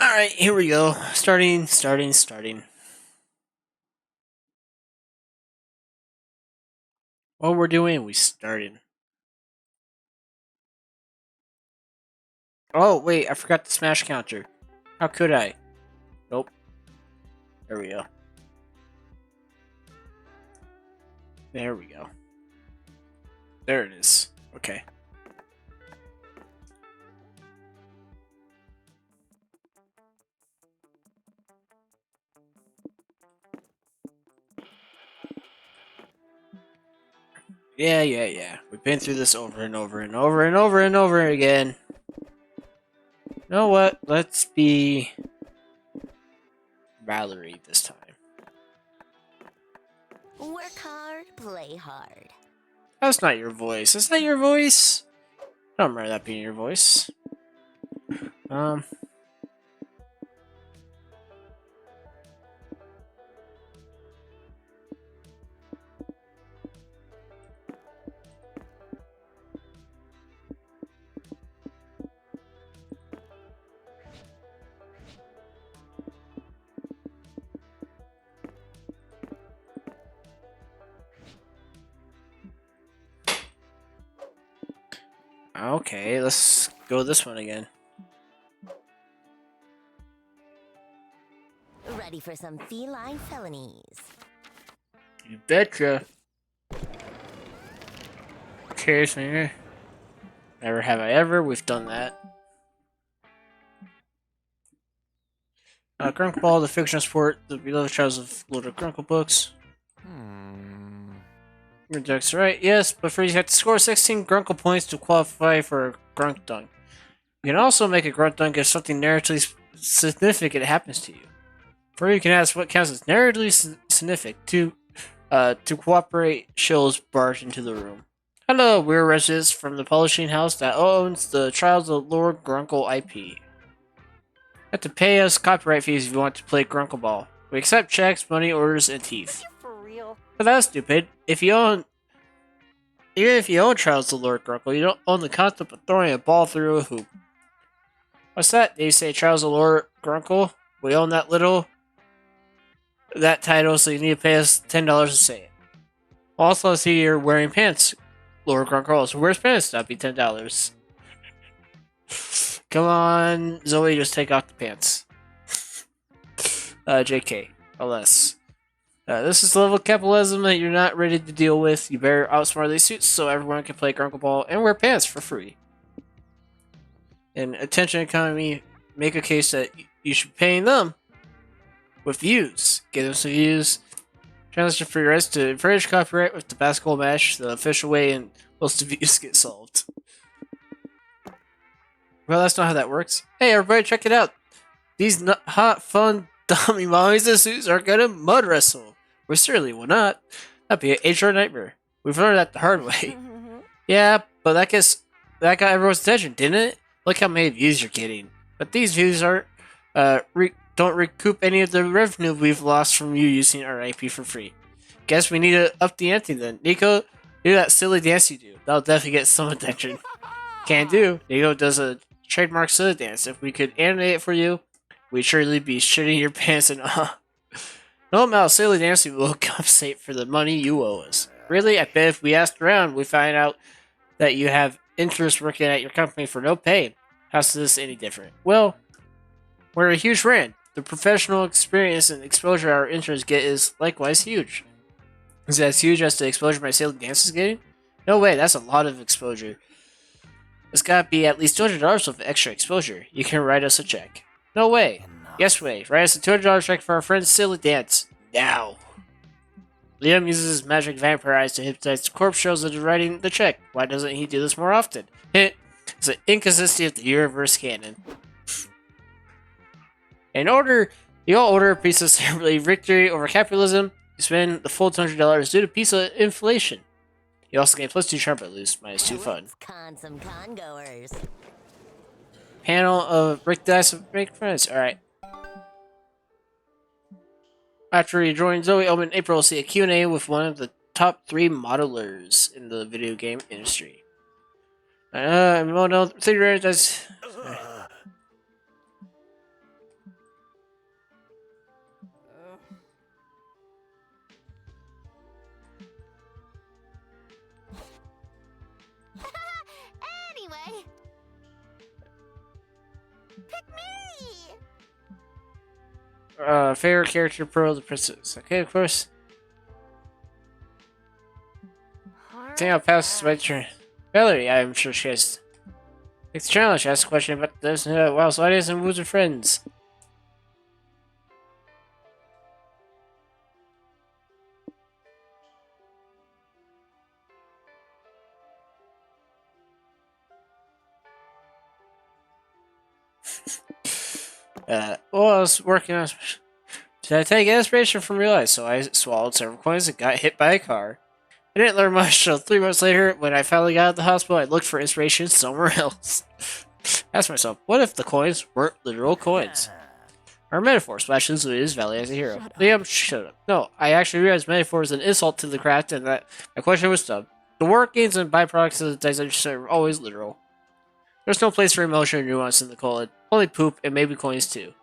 Alright, here we go. Starting. What we're doing, we started. Oh, wait, I forgot the smash counter. How could I? Nope. There we go. There we go. There it is. Okay. Yeah. We've been through this over and over again. You know what? Let's be Valerie this time. Work hard, play hard. That's not your voice. Is that your voice? I don't remember that being your voice. Okay, let's go this one again. Ready for some feline felonies. You betcha. Cheers, man. Never have I ever. We've done that. Grunkball, the fictional sport, the beloved trials of Lord of Grunkle books. That's right, yes, but first you have to score 16 Grunkle points to qualify for a Grunk Dunk. You can also make a Grunt Dunk if something narratively significant happens to you. For you can ask what counts as narratively significant to cooperate. Shills barge into the room. Hello, we're residents from the publishing house that owns the Trials of Lord Grunkle IP. You have to pay us copyright fees if you want to play Grunkle Ball. We accept checks, money orders, and teeth. For real? But that's stupid. Even if you own Trials of Lord Grunkle, you don't own the concept of throwing a ball through a hoop. What's that? They say Trials of Lord Grunkle? We own that title, so you need to pay us $10 to say it. Also, I see you're wearing pants, Lord Grunkle. Also wears pants, that'd be $10. Come on, Zoe, just take off the pants. JK, LS. This is the level of capitalism that you're not ready to deal with. You better outsmart these suits so everyone can play Grunkle Ball and wear pants for free. In attention economy, make a case that you should be paying them with views. Give them some views. Transition for your rights to encourage copyright with the basketball match, the official way, and most of views get solved. Well, that's not how that works. Hey, everybody, check it out. These hot, fun, dummy mommies in suits are gonna mud wrestle. We certainly will not. That'd be an HR nightmare. We've learned that the hard way. Yeah, but that got everyone's attention, didn't it? Look how many views you're getting. But these views don't recoup any of the revenue we've lost from you using our IP for free. Guess we need to up the ante then. Nico, do that silly dance you do. That'll definitely get some attention. Can do. Nico does a trademark silly dance. If we could animate it for you, we'd surely be shitting your pants in awe. No amount of silly dancing will compensate for the money you owe us. Really? I bet if we asked around, we find out that you have interest working at your company for no pay. How's this any different? Well, we're a huge brand. The professional experience and exposure our interns get is likewise huge. Is it as huge as the exposure my silly dance is getting? No way, that's a lot of exposure. It's gotta be at least $200 of extra exposure. You can write us a check. No way. Yes way. Write us a $200 check for our friend's silly dance. Now. Liam uses his magic vampire eyes to hypnotize the corpse shows that are writing the check. Why doesn't he do this more often? Hint. It's an inconsistency of the universe canon. You all order a piece of victory over capitalism. You spend the full $200 due to piece of inflation. You also get +2 sharp at loose, -2 fun. Con some congoers. Panel of break the dice of make friends. Alright. After you join Zoe, Omen, April will see a Q&A with one of the top 3 modelers in the video game industry. Model 3 does. favorite character, Pearl the Princess. Okay, of course. I think I'll pass my turn. Valerie, I'm sure she has. It's a challenge. Ask a question about this. Wow, so I did some loser friends. Well, I was working on. Did I take inspiration from real life? So I swallowed several coins and got hit by a car. I didn't learn much, so 3 months later, when I finally got out of the hospital, I looked for inspiration somewhere else. Asked myself, what if the coins weren't literal coins? Or metaphors, splashes Louis Valley as a hero. Liam, shut up. No, I actually realized metaphor is an insult to the craft and that my question was dumb. The workings and byproducts of the dice are always literal. There's no place for emotion or nuance in the colon. Only poop and maybe coins too.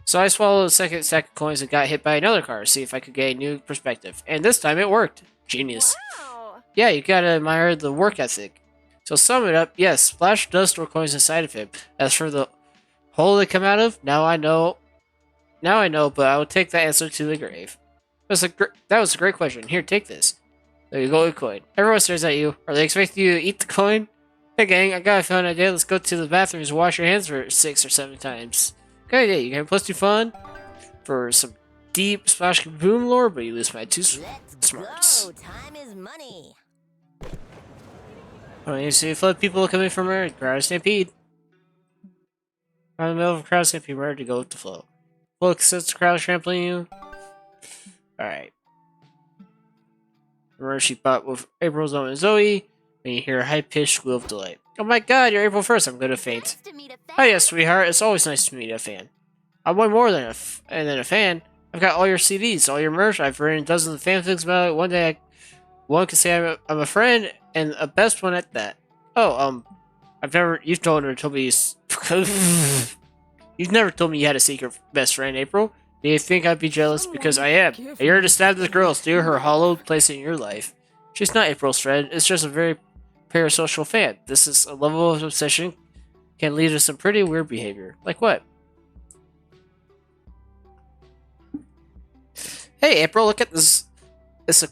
So I swallowed a second stack of coins and got hit by another car to see if I could get a new perspective. And this time it worked. Genius. Wow. Yeah, you gotta admire the work ethic. So sum it up, yes, Splash does store coins inside of him. As for the hole they come out of, now I know, but I will take that answer to the grave. That was a great question. Here, take this. There you go, a coin. Everyone stares at you. Are they expecting you to eat the coin? Hey gang, I got a fun idea. Let's go to the bathrooms and wash your hands for 6 or 7 times. Good idea. You can plus 2 fun for some deep Splash Boom lore, but you lose my 2 Let's smarts. go. Time is money. Oh, you see a flood of people coming from where? Crowd stampede. Out in the middle of a crowd stampede, where to go with the flow. Look, since the crowd is trampling you. Alright. Remember she fought with April's own and Zoe, and you hear a high-pitched squeal of delight. Oh my god, you're April 1st, I'm gonna faint. Nice to meet a Oh yes, sweetheart, it's always nice to meet a fan. I'm one more than a fan. I've got all your CDs, all your merch, I've written dozens of fanfics about it. One day one could say I'm a friend, and a best one at that. Oh, you've told me, you've never told me you had a secret best friend, April. Do you think I'd be jealous? Because I am. You're to stab this girl, steal her hollowed place in your life. She's not April's friend, it's just a very parasocial fan. This is a level of obsession can lead to some pretty weird behavior. Like what? Hey, April, look at this. It's a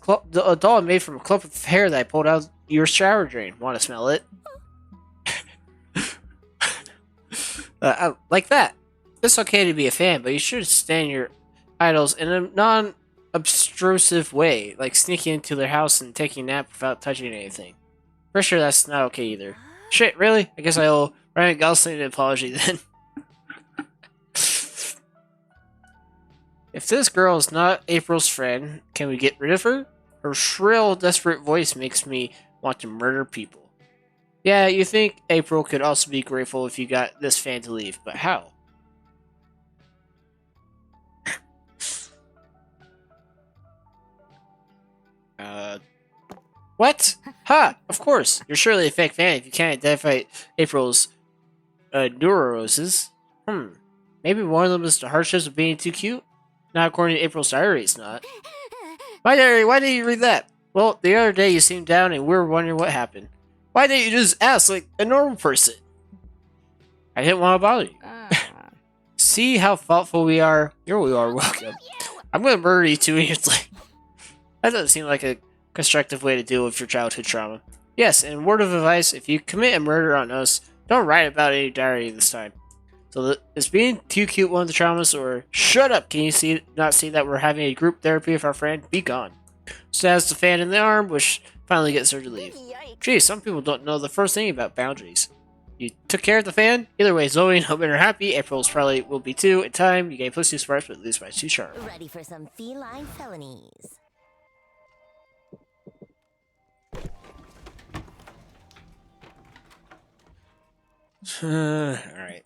doll I made from a clump of hair that I pulled out your shower drain. Want to smell it? Like that. It's okay to be a fan, but you should stand your idols in a non-obtrusive way, like sneaking into their house and taking a nap without touching anything. For sure, that's not okay either. Shit, really? I guess I owe Ryan Gosling an apology then. If this girl is not April's friend, can we get rid of her? Her shrill, desperate voice makes me want to murder people. Yeah, you think April could also be grateful if you got this fan to leave, but how? What? Ha! Of course! You're surely a fake fan if you can't identify April's neuroses. Maybe one of them is the hardships of being too cute? Not according to April's diary, it's not. My diary, why did you read that? Well, the other day you seemed down and we were wondering what happened. Why didn't you just ask like a normal person? I didn't want to bother you. See how thoughtful we are? Here we are, welcome. I'm gonna murder you 2 years later. That doesn't seem like a constructive way to deal with your childhood trauma. Yes, and word of advice, if you commit a murder on us, don't write about it in your diary this time. So is being too cute one of the traumas, or shut up, can you not see that we're having a group therapy with our friend? Be gone. Stabs the fan in the arm, which finally gets her to leave. Yikes. Gee, some people don't know the first thing about boundaries. You took care of the fan? Either way, Zoe and Hope are happy. April's probably will be too. In time, you gain plus 2 sparks, but lose by 2 charm. Ready for some feline felonies. Alright.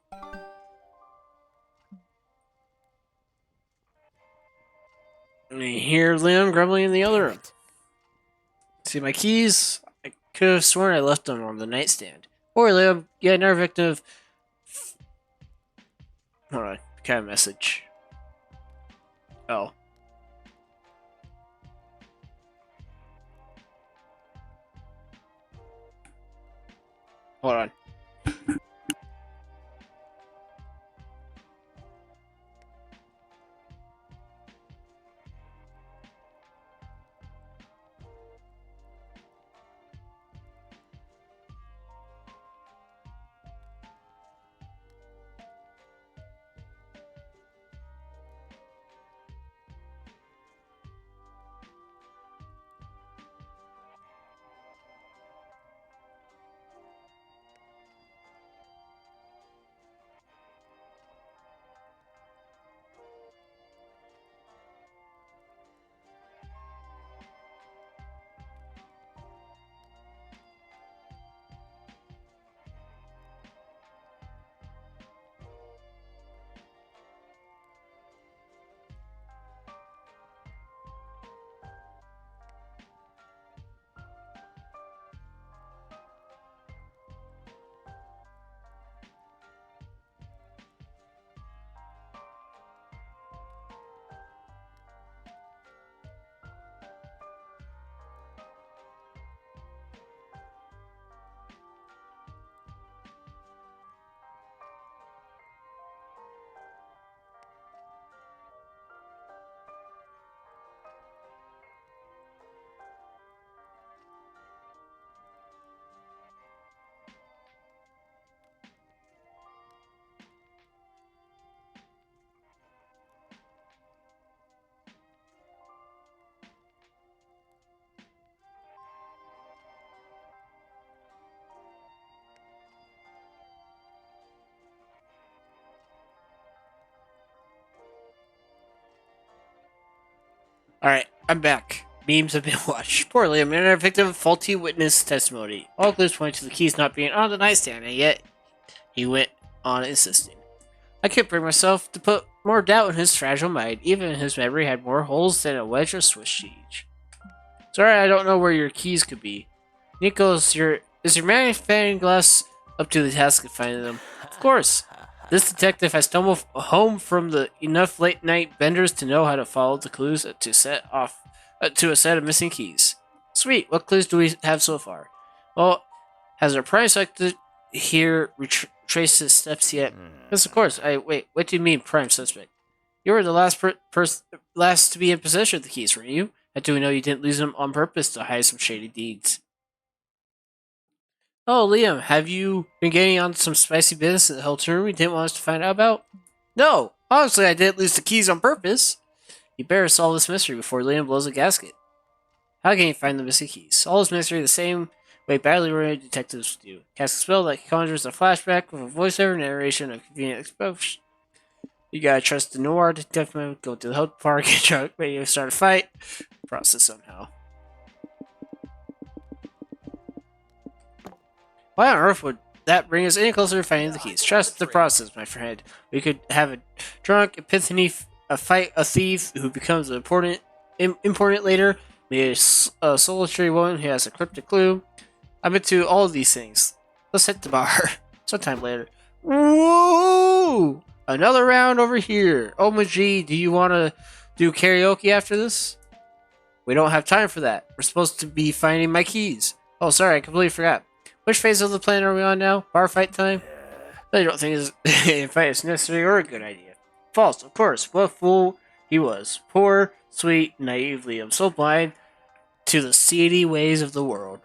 I hear Liam grumbling in the other room. See my keys? I could have sworn I left them on the nightstand. Or Liam, yeah, another victim of... Hold on, kind of message. Oh. Hold on. Alright, I'm back. Memes have been watched. Poor Liam, another victim of faulty witness testimony. All clues point to the keys not being on the nightstand, and yet he went on insisting. I couldn't bring myself to put more doubt in his fragile mind. Even his memory had more holes than a wedge of Swiss cheese. Sorry, I don't know where your keys could be. Nico, is your magnifying glass up to the task of finding them? Of course. This detective has stumbled home from enough late-night benders to know how to follow the clues to set off to a set of missing keys. Sweet. What clues do we have so far? Well, has our prime suspect here retraced his steps yet? Yes, of course. Wait. What do you mean, prime suspect? You were the last last to be in possession of the keys, weren't you? How do we know you didn't lose them on purpose to hide some shady deeds? Oh, Liam, have you been getting on some spicy business at the hotel room you didn't want us to find out about? No, honestly, I didn't lose the keys on purpose. You better solve this mystery before Liam blows a gasket. How can you find the missing keys? Solve this mystery the same way badly worded detectives do. Cast a spell that conjures a flashback with a voiceover narration of convenient exposure. You gotta trust the noir detective, go to the hotel park, get drunk, ready to start a fight. Process somehow. Why on earth would that bring us any closer to finding the keys? Trust the process, my friend. We could have a drunk epiphany, fight a thief who becomes important later, maybe a solitary woman who has a cryptic clue. I'm into all of these things. Let's hit the bar sometime later. Whoa! Another round over here. Oh my G, do you want to do karaoke after this? We don't have time for that. We're supposed to be finding my keys. Oh, sorry, I completely forgot. Which phase of the plan are we on now? Bar fight time? I don't think a fight is necessary or a good idea. False, of course. What a fool he was. Poor, sweet, naive Liam. So blind to the seedy ways of the world.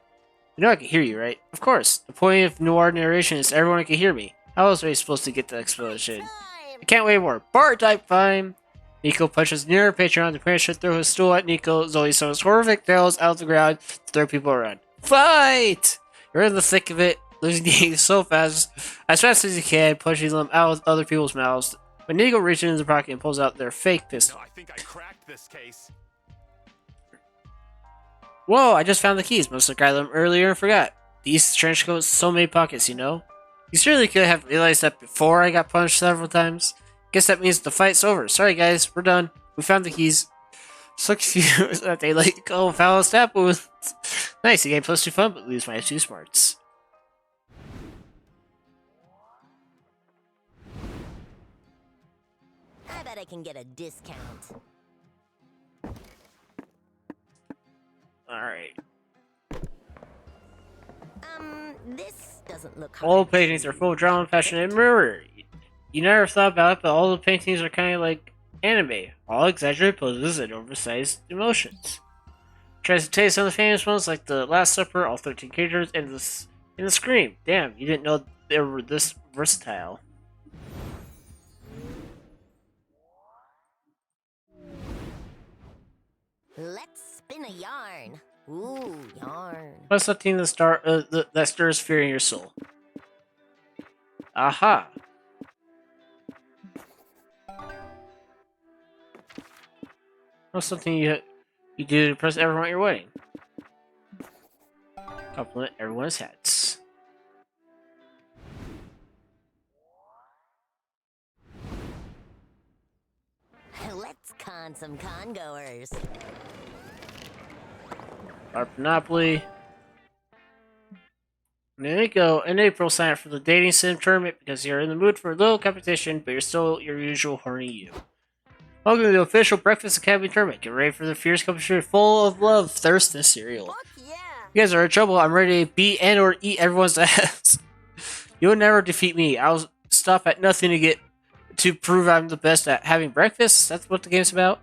You know I can hear you, right? Of course. The point of noir narration is everyone can hear me. How else are you supposed to get the explanation? I can't wait more. Bar type time! Nico punches near Patreon. The parents should throw his stool at Nico. Zoe summons horrific tails out of the ground to throw people around. Fight! You're in the thick of it, losing the eggs so fast as you can, pushing them out of other people's mouths. When Nico reaches into the pocket and pulls out their fake pistol. No, I think I cracked this case. Whoa, I just found the keys. Must have grabbed them earlier and forgot. These trench coats, so many pockets, you know? You surely could have realized that before I got punched several times. Guess that means the fight's over. Sorry guys, we're done. We found the keys. So confused that they let go foul and stab wounds. Nice, you gain +2 fun, but lose -2 smarts. I bet I can get a discount. Alright. This doesn't look All hard. paintings are full of drama, passion, and murder. You never thought about it, but all the paintings are kind of like anime. All exaggerated poses and oversized emotions. Tries to taste some of the famous ones like The Last Supper, all 13 characters, and the Scream. Damn, you didn't know they were this versatile. Let's spin a yarn. Ooh, yarn. What's something that stirs fear in your soul? Aha! What's something you do to impress everyone at your wedding? Compliment everyone's hats. Let's con some congoers. Our Monopoly. There you go. In April, sign up for the dating sim tournament because you're in the mood for a little competition, but you're still your usual horny you. Welcome to the official Breakfast Academy tournament. Get ready for the fierce competition full of love, thirst, and cereal. Fuck yeah! You guys are in trouble. I'm ready to beat and or eat everyone's ass. You'll never defeat me. I'll stop at nothing to prove I'm the best at having breakfast. That's what the game's about.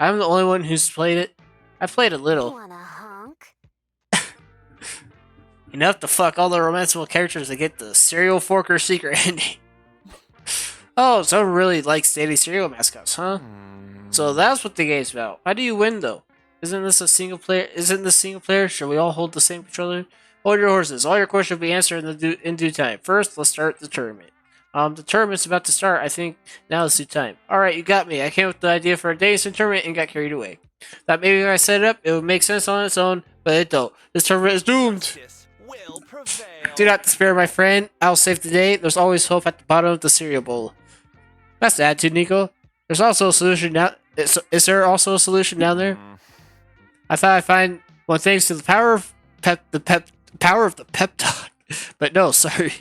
I'm the only one who's played it. I've played a little. Wanna honk? Enough to fuck all the romanceable characters to get the cereal forker secret ending. Oh, someone really likes daily cereal mascots, huh? So that's what the game's about. How do you win though? Isn't this single player? Should we all hold the same controller? Hold your horses. All your questions will be answered in due time. First, let's start the tournament. The tournament's about to start. I think now is the time. Alright, you got me. I came up with the idea for a dating sim tournament and got carried away. That maybe if I set it up, it would make sense on its own, but it don't. This tournament is doomed. Justice will prevail. Do not despair, my friend. I'll save the day. There's always hope at the bottom of the cereal bowl. That's the attitude, Nico. There's also a solution now. Is there also a solution down there? I thought I'd find one thanks to the power of power of the peptide. But no, sorry.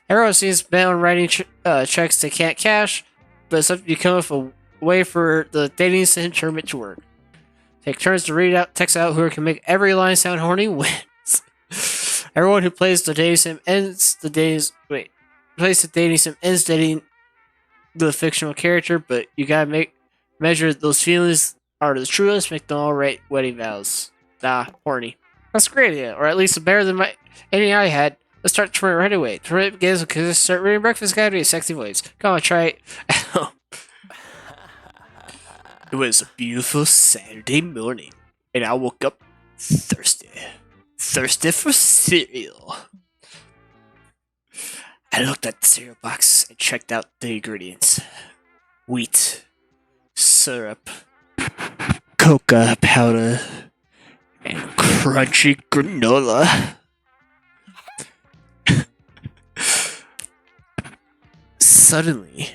Everyone seems bent on writing checks they can't cash, but it's up to you come up with a way for the dating sim tournament to work. Take turns to read out, text out whoever can make every line sound horny wins. Everyone who plays the dating sim ends the dating. Plays the dating sim ends dating the fictional character, but you gotta measure those feelings are the truest. Make them all right wedding vows. Nah, horny. That's a great idea, or at least better than any I had. Let's start the tournament right away. Tournament begins because I start reading Breakfast Guide with a sexy voice. Come on, try it. It was a beautiful Saturday morning, and I woke up thirsty. Thirsty for cereal. I looked at the cereal box and checked out the ingredients. Wheat, syrup, cocoa powder, and crunchy granola. Suddenly,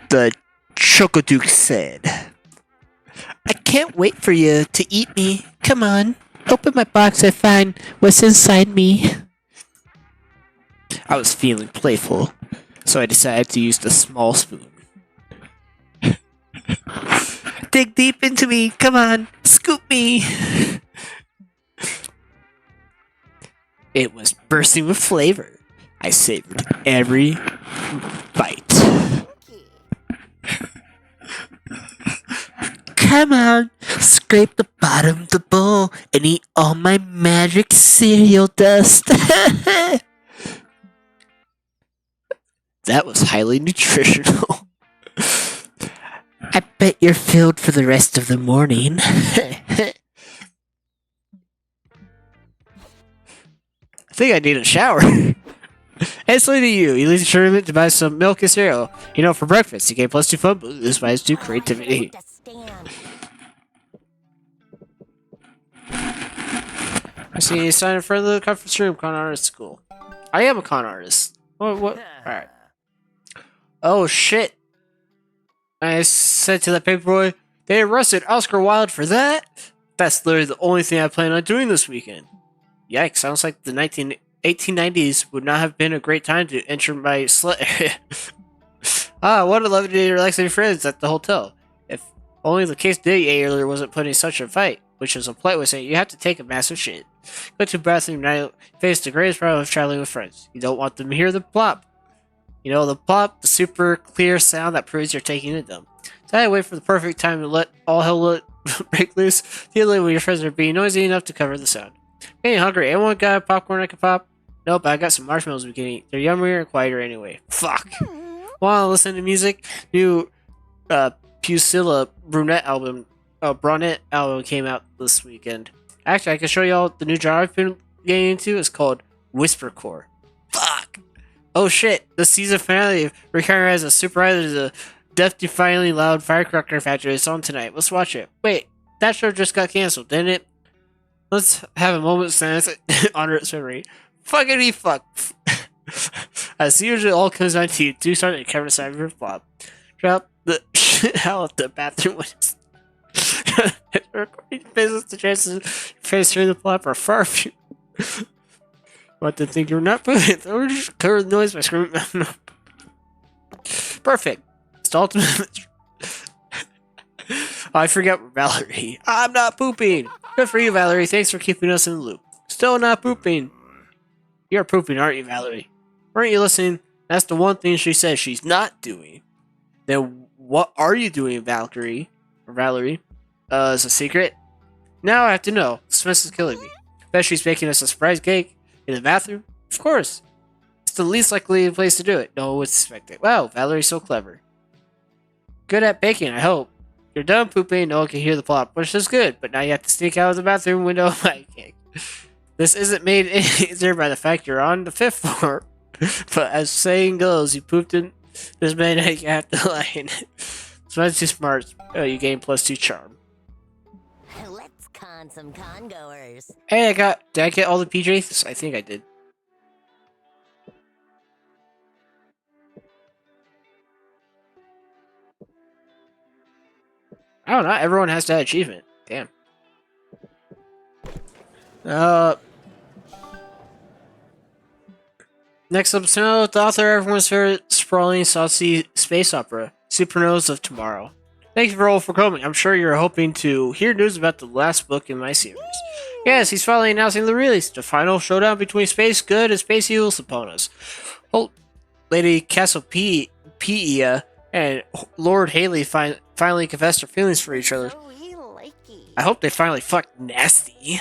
the Chocoduke said, I can't wait for you to eat me. Come on, open my box and find what's inside me. I was feeling playful, so I decided to use the small spoon. Dig deep into me, come on, scoop me. It was bursting with flavor. I savored every bite. Come on, scrape the bottom of the bowl and eat all my magic cereal dust. That was highly nutritional. I bet you're filled for the rest of the morning. I think I need a shower. It's late to you. You leave the tournament to buy some milk and cereal. You know, for breakfast, you get +2 fun boost by 2 creativity. I see you sign in front of the conference room, con artist school. I am a con artist. What? Alright. Oh shit. I said to that paperboy, they arrested Oscar Wilde for that? That's literally the only thing I plan on doing this weekend. Yikes, sounds like the 1890s would not have been a great time to enter my slut area. What a lovely day to relax with your friends at the hotel. If only the case day earlier wasn't putting such a fight, which is a polite way of saying you have to take a massive shit. Go to the bathroom now, face the greatest problem of traveling with friends. You don't want them to hear the plop. You know, the plop, the super clear sound that proves you're taking it them. So I wait for the perfect time to let all hell break loose, dealing when your friends are being noisy enough to cover the sound. Getting hungry. Anyone got popcorn I can pop? Nope, I got some marshmallows we can eat. They're yummier and quieter anyway. Fuck. Wanna listen to music? New Pusilla Brunette album came out this weekend. Actually, I can show y'all the new genre I've been getting into. It's called Whispercore. Fuck. Oh shit, the season finale of Ricardo as a Super Idol, the death-defyingly loud firecracker factory is on tonight. Let's watch it. Wait, that show just got canceled, didn't it? Let's have a moment of silence honor its memory. Fuckity fuck. As usually, all comes down to you. Do start at Kevin side of your flop. Drop the shit out of the bathroom windows. Recording business, the chances of face through the flop are far few. What to think you're not putting it? Or just cover the noise by screaming. Perfect. It's the ultimate. I forgot Valerie. I'm not pooping. Good for you, Valerie. Thanks for keeping us in the loop. Still not pooping. You're pooping, aren't you, Valerie? Weren't you listening? That's the one thing she says she's not doing. Then what are you doing, Valkyrie? Or Valerie? Is a secret? Now I have to know. Smith is killing me. Bet she's making us a surprise cake in the bathroom? Of course. It's the least likely place to do it. No one would suspect it. Wow, Valerie's so clever. Good at baking, I hope. You're done pooping, no one can hear the plop, which is good, but now you have to sneak out of the bathroom window of my cake. This isn't made any easier by the fact you're on the 5th floor, but as saying goes, you pooped in this bed and you have to lie in it. So that's too smart. You gain +2 charm. con some congoers. Hey, did I get all the PJs? I think I did. I don't know. Everyone has that achievement. Damn. Next episode, the author of everyone's favorite sprawling, saucy space opera, Supernovas of Tomorrow. Thank you all for coming. I'm sure you're hoping to hear news about the last book in my series. Yes, he's finally announcing the release, the final showdown between Space Good and Space Evils upon us. Lady Cassiopeia and Lord Haley finally confessed their feelings for each other. So likey. I hope they finally fuck nasty.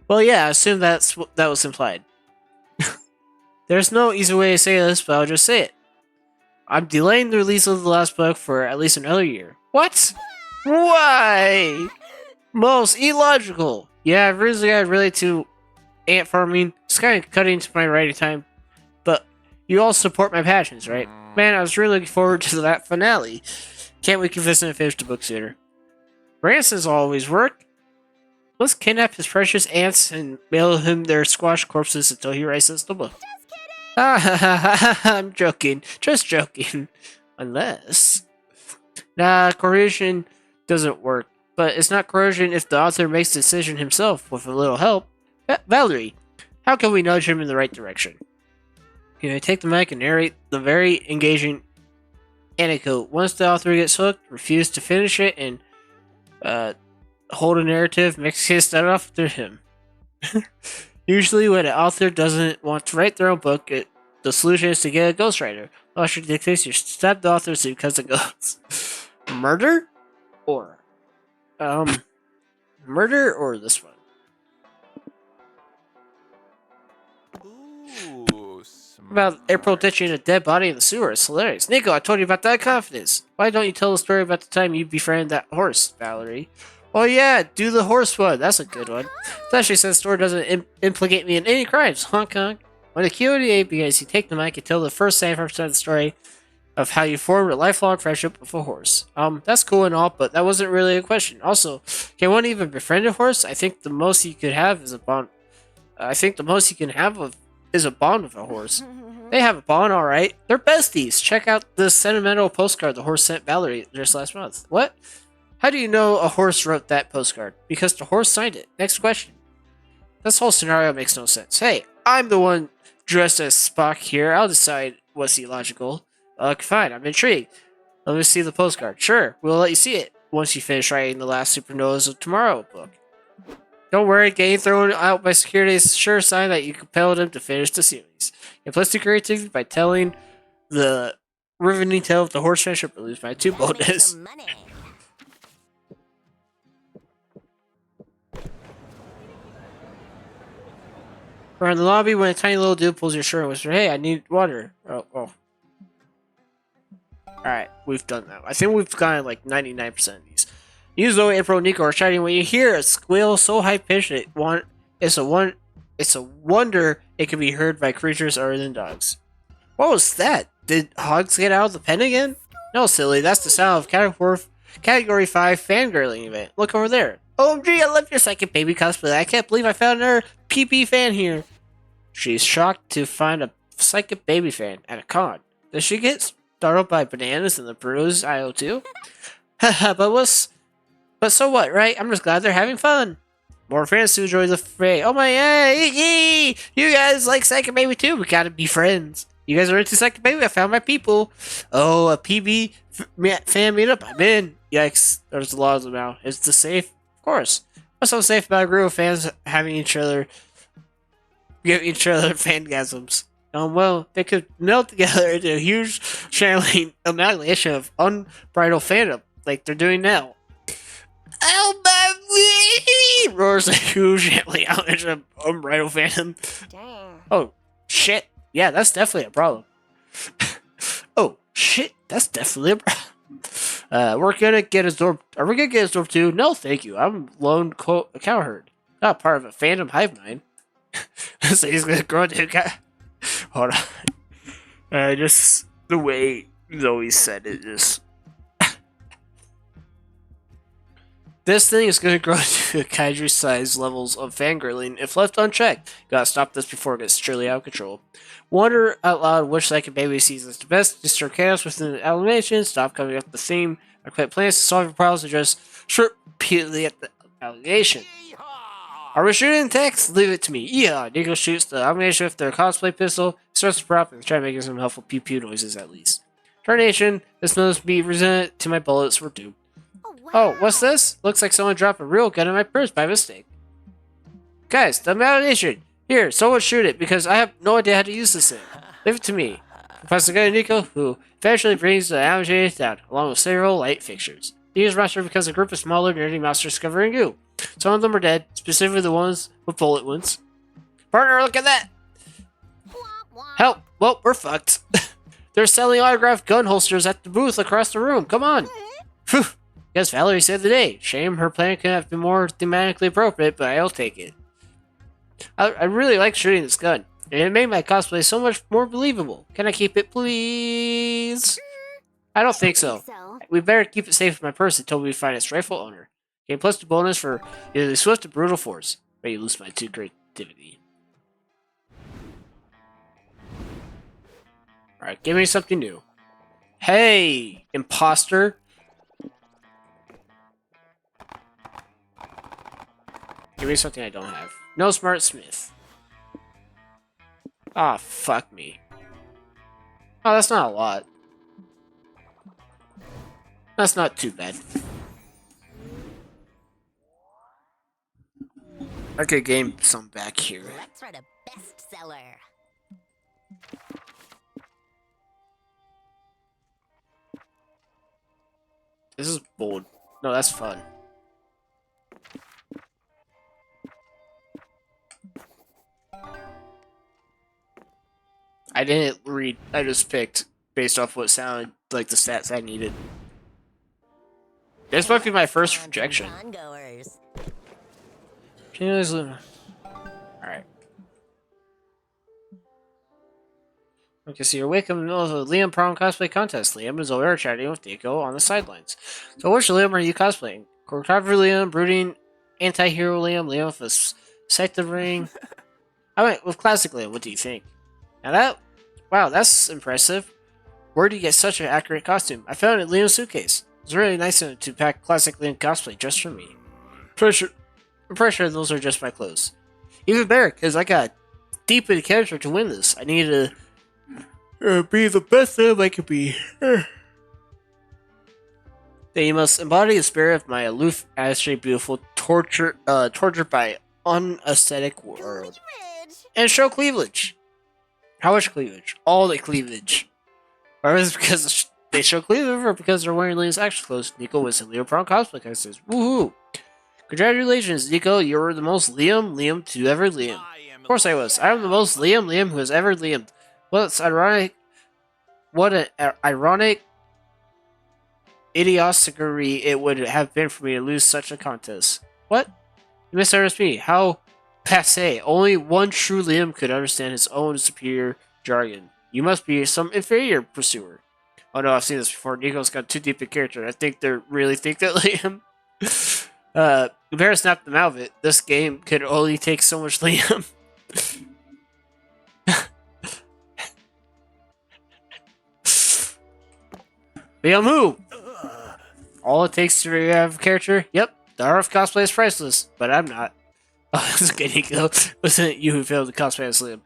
Well, yeah, I assume that was implied. There's no easy way to say this, but I'll just say it. I'm delaying the release of the last book for at least another year. What? Why? Most illogical. Yeah, I've originally got related to ant farming. It's kind of cutting into my writing time. But you all support my passions, right? Man, I was really looking forward to that finale. Can't wait to visit and finish the book sooner. Branson's always work. Let's kidnap his precious ants and mail him their squashed corpses until he writes us the book. I'm joking. Just joking. Unless... Nah, coercion doesn't work. But it's not coercion if the author makes the decision himself with a little help. Valerie, how can we nudge him in the right direction? Can I take the mic and narrate the very engaging anecdote? Once the author gets hooked, refuse to finish it, and hold a narrative, makes his start off through him. Usually when an author doesn't want to write their own book, the solution is to get a ghostwriter. Author dictates you stab the author because of ghosts. Murder? Or murder or this one? Ooh, About April smart. ditching a dead body in the sewer. It's hilarious. Nico, I told you about that confidence. Why don't you tell the story about the time you befriended that horse, Valerie? Oh yeah, do the horse one. That's a good one. Especially since the story doesn't implicate me in any crimes. Hong Kong. When the Q&A begins, you take the mic and tell the first 75% of the story of how you formed a lifelong friendship with a horse. That's cool and all, but that wasn't really a question. Also, can one even befriend a horse? I think the most you could have is a bond. Is a bond with a horse. They have a bond, alright. They're besties. Check out the sentimental postcard the horse sent Valerie just last month. What? How do you know a horse wrote that postcard? Because the horse signed it. Next question. This whole scenario makes no sense. Hey, I'm the one dressed as Spock here. I'll decide what's illogical. Fine, I'm intrigued. Let me see the postcard. Sure, we'll let you see it once you finish writing the last Supernovas of Tomorrow book. Don't worry, getting thrown out by security is a sure sign that you compelled him to finish the series. Implicit creativity by telling the riveting tale of the horse friendship released by 2 Gotta make bonus. some money. We're in the lobby when a tiny little dude pulls your shirt and whispers, "Hey, I need water." Oh. Alright, we've done that. I think we've gotten like 99% of these. You, Zoe, April, and Nico are shouting when you hear a squeal so high pitched it's a wonder it can be heard by creatures other than dogs. What was that? Did Hogs get out of the pen again? No, silly, that's the sound of Category 5 fangirling event. Look over there. OMG, I love your psychic baby cosplay. I can't believe I found another PP fan here. She's shocked to find a psychic baby fan at a con. Does she get startled by bananas in the bruise aisle too? Haha, but so what, right? I'm just glad they're having fun. More fans to enjoy the fray. Oh my, yay! You guys like Psychic Baby too? We gotta be friends. You guys are into Psychic Baby? I found my people. Oh, a PB fan meetup? I'm in. Yikes, there's a lot of them now. Is this safe? Of course. What's so safe about a group of fans having giving each other fangasms? Well, they could melt together into a huge channeling amalgamation of unbridled fandom, like they're doing now. Oh my roars a huge channeling avalanche of unbridled fandom. Dang. Oh shit! Yeah, that's definitely a problem. Oh shit, that's definitely a problem. We're gonna get absorbed. Are we gonna get absorbed too? No, thank you. I'm lone cow herd, not part of a fandom hive mind. So he's gonna grow into a cow. Hold on. Just the way Zoe said it, just. This thing is going to grow to kaiju-sized levels of fangirling if left unchecked. Gotta stop this before it gets truly out of control. Wonder out loud which second baby seasons the best. Disturb chaos within the animation. Stop coming up with the theme. I quit plans to solve your problems and just shriek repeatedly at the allegation. Are we shooting text? Leave it to me. Yeah, Nico shoots the abomination with their cosplay pistol, starts to prop, and try making some helpful pew pew noises at least. Tarnation, this must be resistant to my bullets. We're doomed. Oh, what's this? Looks like someone dropped a real gun in my purse by mistake. Guys, the ammunition! Here, someone shoot it, because I have no idea how to use this thing. Leave it to me. Professor Gunny Nico, who eventually brings the ammunition down, along with several light fixtures. He is rushed because a group of smaller nerdy monsters discovering goo. Some of them are dead, specifically the ones with bullet wounds. Partner, look at that! Help! Well, we're fucked. They're selling autographed gun holsters at the booth across the room. Come on! Phew! Yes, Valerie saved the day. Shame her plan could have been more thematically appropriate, but I'll take it. I really like shooting this gun, and it made my cosplay so much more believable. Can I keep it, please? I don't think so. We better keep it safe in my purse until we find its rightful owner. Okay, plus the bonus for either swift and brutal force. But you lose my 2 creativity. Alright, give me something new. Hey, imposter. Give me something I don't have. No smart smith. Ah, fuck me. Oh, that's not a lot. That's not too bad. I could gain some back here. Let's write a bestseller. This is bold. No, that's fun. I didn't read. I just picked based off what sounded like the stats I needed. This might be my first rejection. Ongoers. Alright. Okay, so you're awake in the middle of a Liam prom cosplay contest. Liam is over chatting with Nico on the sidelines. So which Liam are you cosplaying? Choreographer Liam, brooding anti-hero Liam, Liam with a sight of ring. I went with classic Liam. What do you think? Now that, wow, that's impressive. Where do you get such an accurate costume? I found it in Liam's suitcase. It's really nice to pack classic Liam cosplay just for me. I'm pretty sure those are just my clothes. Even better, because I got deep in the character to win this. I need to be the best Liam I could be. Then you must embody the spirit of my aloof, actually beautiful, tortured by unaesthetic world. And show cleavage. How much cleavage? All the cleavage. Or is it because they show cleavage, or because they're wearing Liam's action clothes? Nico was in Leo Prom cosplay costumes. Woohoo! Congratulations, Nico. You're the most Liam to ever Liam. Of course I was. I am the most Liam who has ever Liamed. Well, it's ironic. What an ironic idiosyncrasy it would have been for me to lose such a contest. What? You misunderstood me. How passe. Only one true Liam could understand his own superior jargon. You must be some inferior pursuer. Oh no, I've seen this before. Nico's got too deep a character. I think they really think that Liam. You better snap them out of it. This game could only take so much Liam. Liam who? All it takes to have a character? Yep, the art of cosplay is priceless, but I'm not. Oh, that's good, Nico. Wasn't it you who failed to cosplay as Liam?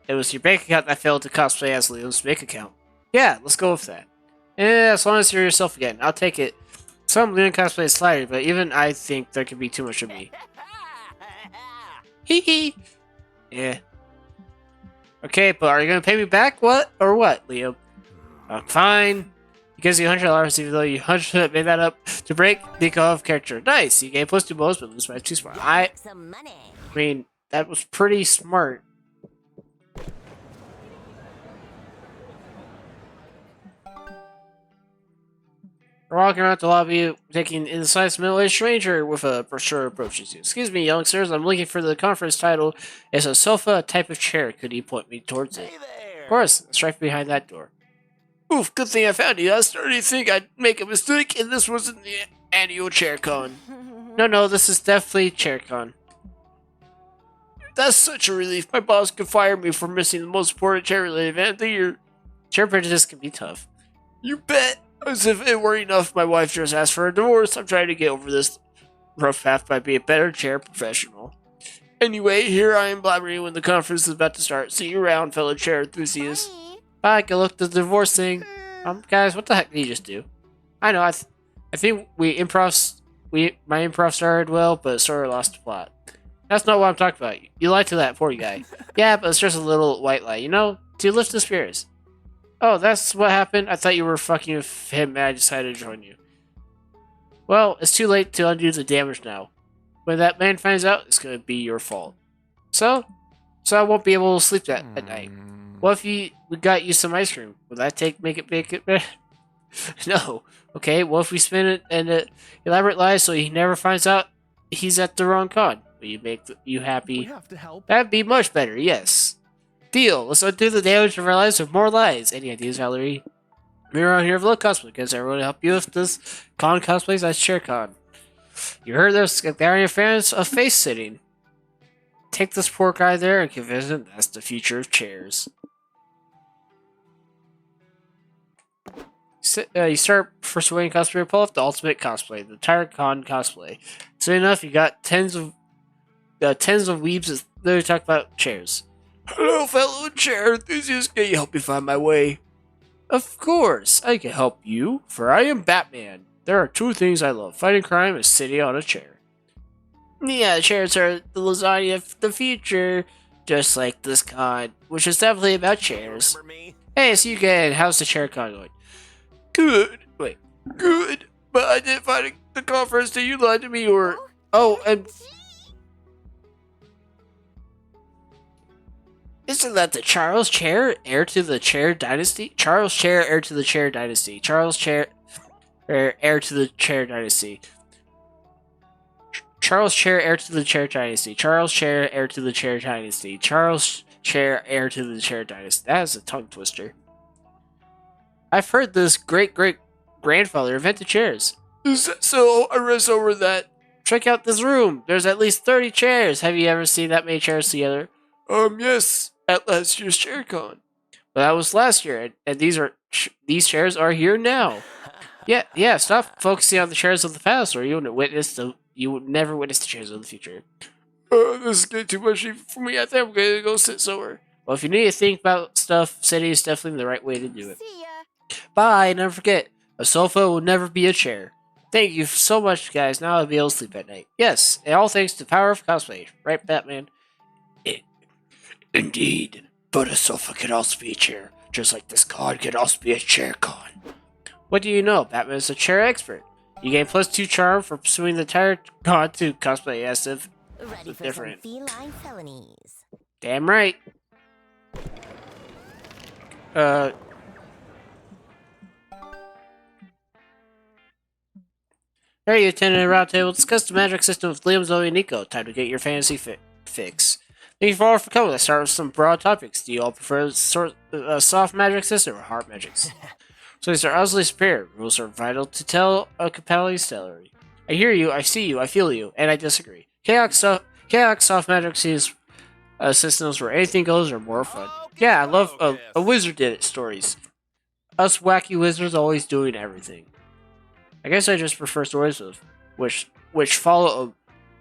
It was your bank account that failed to cosplay as Liam's bank account. Yeah, let's go with that. Yeah, as long as you're yourself again, I'll take it. Some Liam cosplay is slighted, but even I think there could be too much of me. Hee hee. Yeah. Okay, but are you gonna pay me back? What? Or what, Liam? Fine. He gives you $100 even though you 100% made that up to break Nico off character. Nice. You gain plus 2 bonus, but lose by 2 smart. I mean, that was pretty smart. We're walking around the lobby, taking in the size middle-aged stranger with a brochure approaches you. Excuse me, youngsters, I'm looking for the conference title. It's a sofa, a type of chair. Could you point me towards it? Of course, it's right behind that door. Oof, good thing I found you. I was starting to think I'd make a mistake, and this wasn't the annual ChairCon. No, this is definitely ChairCon. That's such a relief. My boss could fire me for missing the most important chair-related event of the year. Chair prejudice can be tough. You bet! As if it were enough, my wife just asked for a divorce. I'm trying to get over this rough path by being a better chair professional. Anyway, here I am blabbering when the conference is about to start. See you around, fellow chair enthusiasts. Bye, good luck to the divorce thing. Guys, what the heck did you just do? I know, I think my improv started well, but sort of lost the plot. That's not what I'm talking about. You lied to that poor guy. Yeah, but it's just a little white lie, you know? To lift the spirits. Oh, that's what happened? I thought you were fucking with him and I decided to join you. Well, it's too late to undo the damage now. When that man finds out, it's gonna be your fault. So I won't be able to sleep at night. What if we got you some ice cream? Will that make it better? No. Okay, what if we spin it an elaborate lie so he never finds out he's at the wrong con? Will you make you happy? We have to help. That'd be much better, yes. Deal. Let's undo the damage of our lives with more lies. Any ideas, Valerie? We're around here with Low Cosplay because everyone to help you with this con cosplays at ShareCon. You heard there's Galarian fans of face sitting. Take this poor guy there and convince him that's the future of chairs. You start persuading cosplayer to pull off the ultimate cosplay, the entire con cosplay. Soon enough, you got tens of weebs that literally talk about chairs. Hello, fellow chair enthusiasts. Can you help me find my way? Of course, I can help you, for I am Batman. There are two things I love: fighting crime and sitting on a chair. Yeah, chairs are the lasagna of the future, just like this con, which is definitely about chairs. Remember me? Hey, so you again. How's the chair con going? Good. Wait, good. But I didn't find the conference. Did you lie to me or? Oh, and isn't that the Charles Chair, heir to the Chair Dynasty? Charles Chair, heir to the Chair Dynasty. Charles Chair, heir to the Chair Dynasty. Charles Chair, heir to the Chair Dynasty. Charles Chair, heir to the Chair Dynasty. Charles Chair, heir to the Chair Dynasty. That is a tongue twister. I've heard this great-great-grandfather invented chairs. Is that so? I read over that. Check out this room. There's at least 30 chairs. Have you ever seen that many chairs together? Yes. At last year's ChairCon. Well, that was last year, and these chairs are here now. Yeah. Stop focusing on the chairs of the past, or you would never witness the chairs of the future. This is getting too much for me. I think I'm gonna go sit somewhere. Well, if you need to think about stuff, sitting is definitely the right way to do it. See ya. Bye. Never forget, a sofa will never be a chair. Thank you so much, guys. Now I'll be able to sleep at night. Yes, and all thanks to the power of cosplay. Right, Batman? Indeed, but a sofa can also be a chair, just like this con can also be a chair con. What do you know? Batman is a chair expert. You gain +2 charm for pursuing the entire con to cosplay as if Ready for different. some feline felonies. Damn right. There you attended a round table. Discuss the magic system with Liam, Zoe, and Nico. Time to get your fantasy fix. Thank you all for coming. Let's start with some broad topics. Do you all prefer soft magic system or hard magics? So these are utterly superior. Rules are vital to tell a compelling story. I hear you, I see you, I feel you, and I disagree. Chaos soft magic systems where anything goes are more fun. Yeah, I love a wizard did it stories. Us wacky wizards always doing everything. I guess I just prefer stories which follow a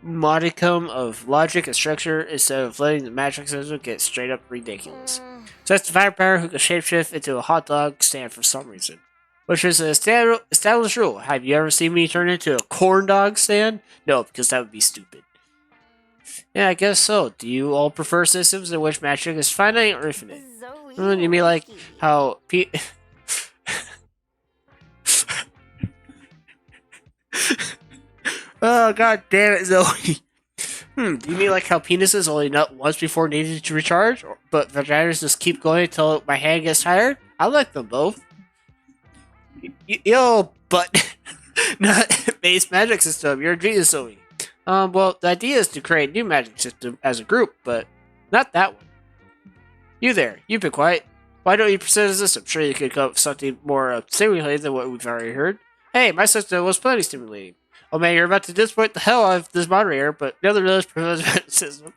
modicum of logic and structure instead of letting the magic system get straight up ridiculous. So that's the vampire who can shapeshift into a hot dog stand for some reason. Which is an established rule. Have you ever seen me turn into a corn dog stand? No, because that would be stupid. Yeah, I guess so. Do you all prefer systems in which magic is finite or infinite? Zoe You mean like Loki. how Oh, god damn it, Zoe. Do you mean like how penises only nut once before needing to recharge? But vaginas just keep going until my hand gets tired? I like them both. Yo, but not base magic system. You're a genius, Zoe. Well, the idea is to create a new magic system as a group, but not that one. You there, you've been quiet. Why don't you present a system? Sure, you could come up with something more stimulating than what we've already heard. Hey, my system was plenty stimulating. Oh man, you're about to disappoint the hell out of this moderator, but nevertheless prevents criticism.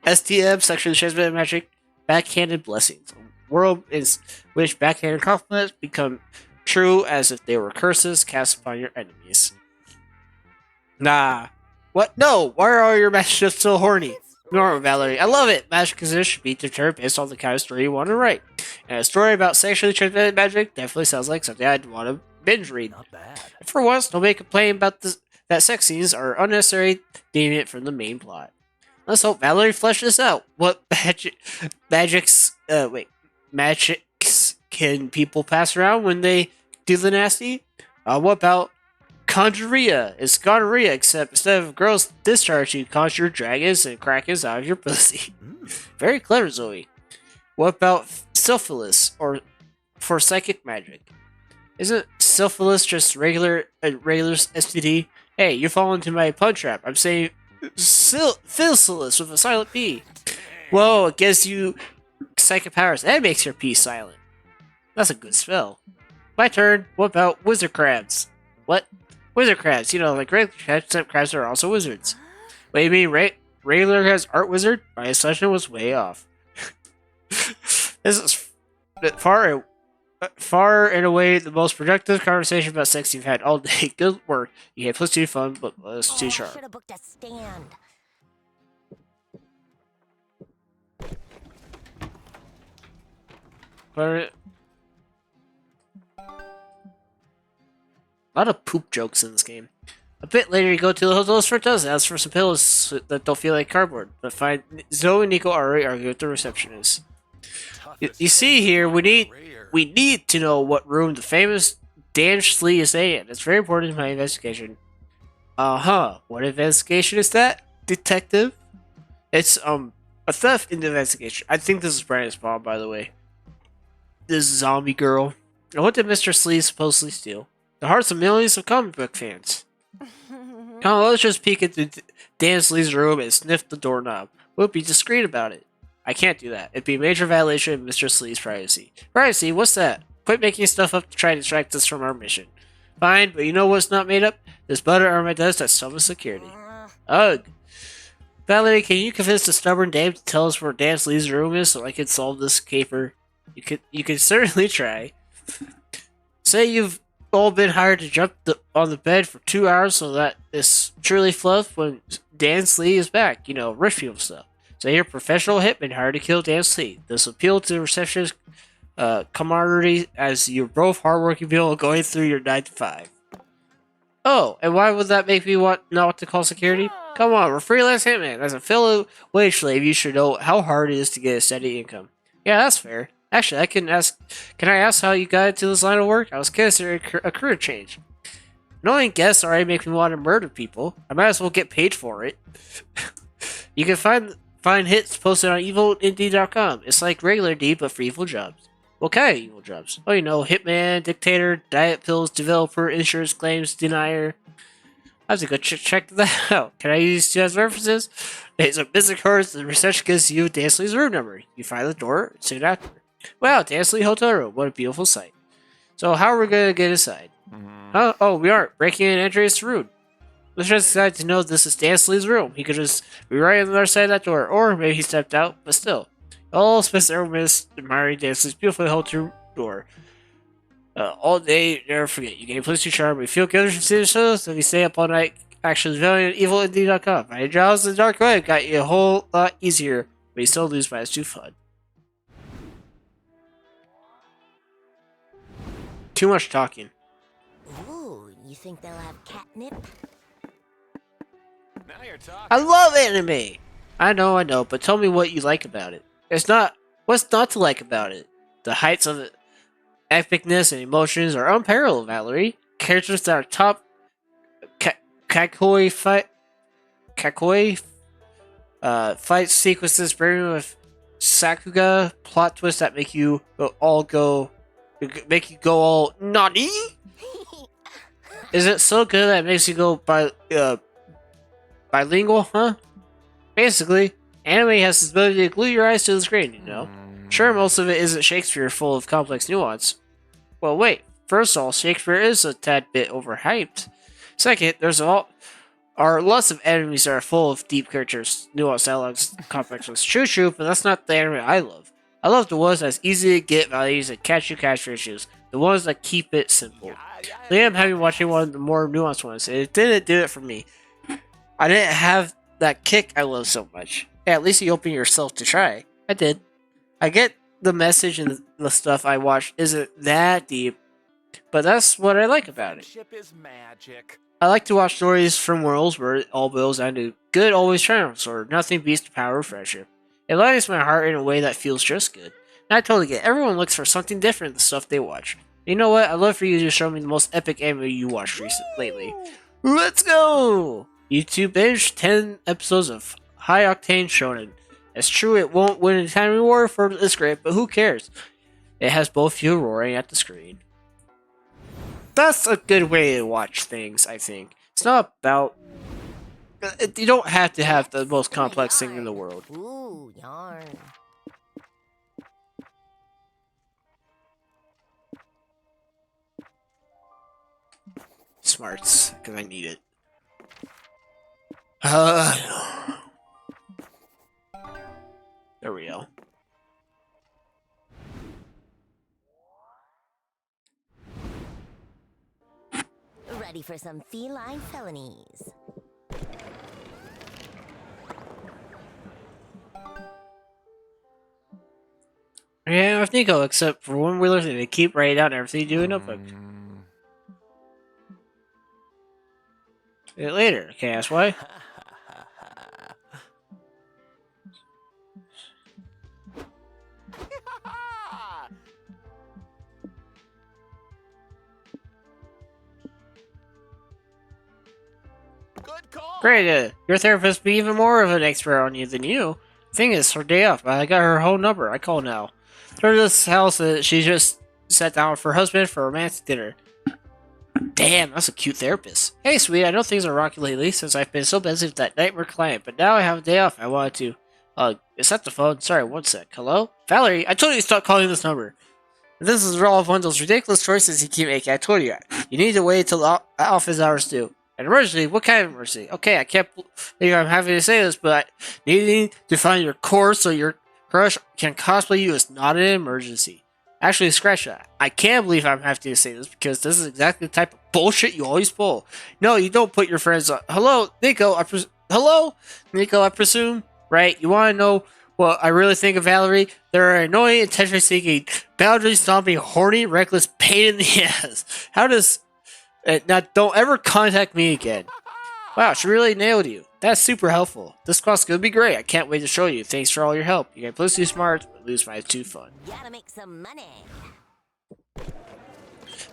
STM, sexually transmitted magic, backhanded blessings. A world in which backhanded compliments become true as if they were curses cast upon your enemies. Nah. What? No! Why are all your matches so horny? Normal, Valerie. I love it! Magic considered should be determined based on the kind of story you want to write. And a story about sexually transmitted magic definitely sounds like something I'd want to binge read. Not bad. For once, nobody complain about that sex scenes are unnecessary, deviant from the main plot. Let's hope Valerie fleshes this out. What magics can people pass around when they do the nasty? What about conjuria? It's gonorrhea, except instead of girls discharge, you conjure dragons and krakens out of your pussy. Very clever, Zoe. What about syphilis, or for psychic magic? Isn't syphilis just regular STD? Hey, you fall into my pun trap. I'm saying syphilis with a silent P. Whoa, it gives you psychic powers and makes your P silent. That's a good spell. My turn. What about wizard crabs? What? Wizard crabs, like regular crabs, except crabs are also wizards. What do you mean, regular crabs aren't wizard? My assumption was way off. This is far and away the most productive conversation about sex you've had all day. Good work. You had +2 fun, but +2 I charm. should have booked a stand. But a lot of poop jokes in this game. A bit later, you go to the hotel's front desk and ask for some pillows that don't feel like cardboard, but find Zoe and Nico already arguing with the receptionist. You see here, we need to know what room the famous Dan Schley is in. It's very important in my investigation. What investigation is that, detective? It's a theft investigation. I think this is Brandon's mom, by the way. This zombie girl. And what did Mr. Schley supposedly steal? The hearts of millions of comic book fans. Come on, let's just peek into Dan Schley's room and sniff the doorknob. We'll be discreet about it. I can't do that. It'd be a major violation of Mr. Schley's privacy. Privacy? What's that? Quit making stuff up to try to distract us from our mission. Fine, but you know what's not made up? This butter on my desk that's some security. Ugh. Valerie, can you convince the stubborn dame to tell us where Dan Schley's room is so I can solve this caper? You can certainly try. Say you've all been hired to jump on the bed for 2 hours so that it's truly fluff when Dan Schley is back. Rich people stuff. So you're a professional hitman hired to kill Dan Schley. This appeal to the receptionist camaraderie as you're both hardworking people going through your 9 to 5. Oh, and why would that make me not want to call security? Come on, we're freelance hitman. As a fellow wage slave, you should know how hard it is to get a steady income. Yeah, that's fair. Actually, can I ask how you got into this line of work? I was considering a career change. Knowing guests already make me want to murder people. I might as well get paid for it. You can find hits posted on evilindeed.com. It's like regular D, but for evil jobs. What kind of evil jobs? Oh, hitman, dictator, diet pills, developer, insurance claims, denier. I have to go check that out. Can I use you as references? It's a business card. The reception gives you Dan Schley's room number. You find the door soon after. Wow, Dan Schley hotel room. What a beautiful sight. So how are we going to get inside? Huh? Oh, we aren't. Breaking in and entry is rude. Let's just decide to know this is Dan Schley's room. He could just be right on the other side of that door. Or maybe he stepped out, but still. Oh, Spencer Miss admiring Dan Schley's beautiful hotel door. All day, never forget. You gain +2 charm. We feel good from seeing the shows, so if you stay up all night, actually villain at evilindeed.com. My jobs in the dark web got you a whole lot easier, but you still lose -2 fun. Too much talking. Ooh, you think they'll have catnip? Now you're talking. I love anime! I know, but tell me what you like about it. What's not to like about it? The heights of it, epicness and emotions are unparalleled, Valerie. Characters that are top kakoi fight sequences brimming with Sakuga plot twists that make you go all naughty. Is it so good that it makes you go bilingual, huh? Basically, anime has this ability to glue your eyes to the screen, Sure, most of it isn't Shakespeare full of complex nuance. Well, wait. First of all, Shakespeare is a tad bit overhyped. Second, are lots of enemies that are full of deep characters, nuanced dialogues, complex ones. True, but that's not the anime I love. I love the ones that's easy to get values and catch issues. The ones that keep it simple. Lately, I'm having watching one of the more nuanced ones, and it didn't do it for me. I didn't have that kick I love so much. Hey, at least you open yourself to try. I did. I get the message and the stuff I watched isn't that deep, but that's what I like about it. Ship is magic. I like to watch stories from worlds where it all boils down to good always triumphs, or nothing beats the power of friendship. It lightens my heart in a way that feels just good. And I totally get it. Everyone looks for something different in the stuff they watch. You know what? I'd love for you to show me the most epic anime you watched lately. Let's go! YouTube binge 10 episodes of high octane shonen. It's true it won't win a time reward for the script, but who cares? It has both you roaring at the screen. That's a good way to watch things, I think. It's not about... You don't have to have the most complex thing in the world. Ooh, yarn. Smarts, because I need it. There we go. Ready for some feline felonies. Yeah, I think I'll except for when we learn to keep writing down everything you do in a notebook. Later, okay, that's why. Good call. Great, your therapist be even more of an expert on you than you. Thing is, her day off, I got her whole number. I call now. Her this house that she just sat down with her husband for a romantic dinner. Damn, that's a cute therapist. Hey, sweet, I know things are rocky lately since I've been so busy with that nightmare client, but now I have a day off. I wanted to. Is that the phone? Sorry, one sec. Hello? Valerie, I told you to stop calling this number. This is all of one of those ridiculous choices you keep making. I told you. You need to wait till office hours due. An emergency? What kind of emergency? Okay, I can't believe I'm having to say this, but needing to find your course so your crush can cosplay you is not an emergency. Actually, scratch that. I can't believe I'm having to say this because this is exactly the type of bullshit you always pull. No, you don't put your friends on. Hello, Nico. Hello, Nico. I presume, right? You want to know what I really think of Valerie? They're an annoying, attention-seeking, boundary-stomping, horny, reckless pain in the ass. How does... now, don't ever contact me again. Wow, she really nailed you. That's super helpful. This class is gonna be great. I can't wait to show you. Thanks for all your help. You can plus too smart, but lose my too fun. Gotta make some money.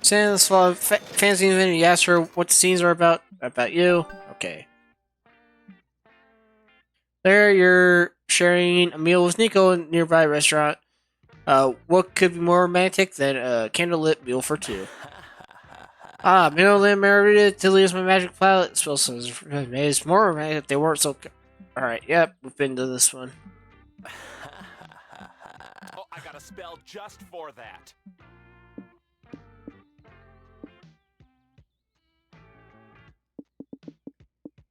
Saying this fancy event, you asked her what the scenes are about. About you? Okay. There, you're sharing a meal with Nico in a nearby restaurant. What could be more romantic than a candlelit meal for two? Ah, Middleland margarita to lose my magic palette. It's more romantic if they weren't so... Alright, yep, we've been to this one. Oh, I got a spell just for that.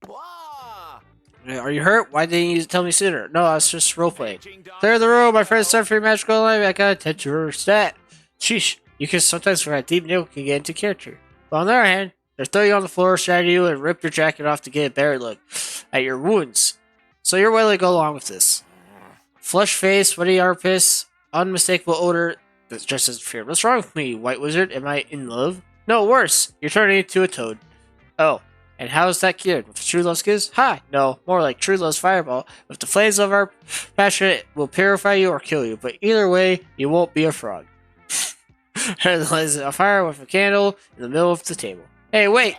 Wah! Are you hurt? Why didn't you tell me sooner? No, it's just roleplay. Clear the room, my friend's time for your magical life. I gotta attend to her stat. Sheesh, you can sometimes forget deep Nico can get into character. But on the other hand, they'll throw you on the floor, shatter you, and rip your jacket off to get a better look at your wounds. So you're willing to go along with this. Flush face, sweaty armpits, unmistakable odor. That's just as fear. What's wrong with me, White Wizard? Am I in love? No, worse. You're turning into a toad. Oh, and how is that cured? With true love's kiss? Ha! No, more like true love's fireball. With the flames of our passion, it will purify you or kill you. But either way, you won't be a frog. There's a fire with a candle in the middle of the table. Hey, wait!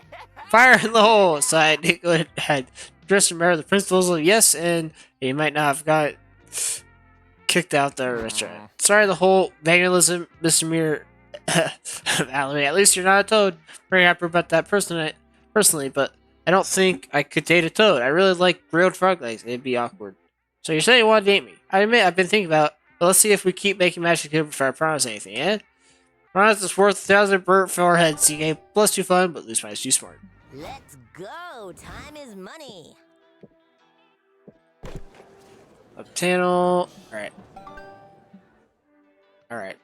Fire in the hole! Sighed Nico had just remember the principles of yes, and he might not have got kicked out the restaurant. Sorry, the whole vandalism, Mr. Mir. Valerie, at least you're not a toad. Very happy about that personally, but I don't think I could date a toad. I really like grilled frog legs. It'd be awkward. So you're saying you want to date me? I admit I've been thinking about it, but let's see if we keep making magic good before I promise anything, eh? Promise it's worth 1,000 burnt foreheads. You gain plus 2 fun, but lose minus 2 smart. Let's go. Time is money. Up channel. Alright. Alright.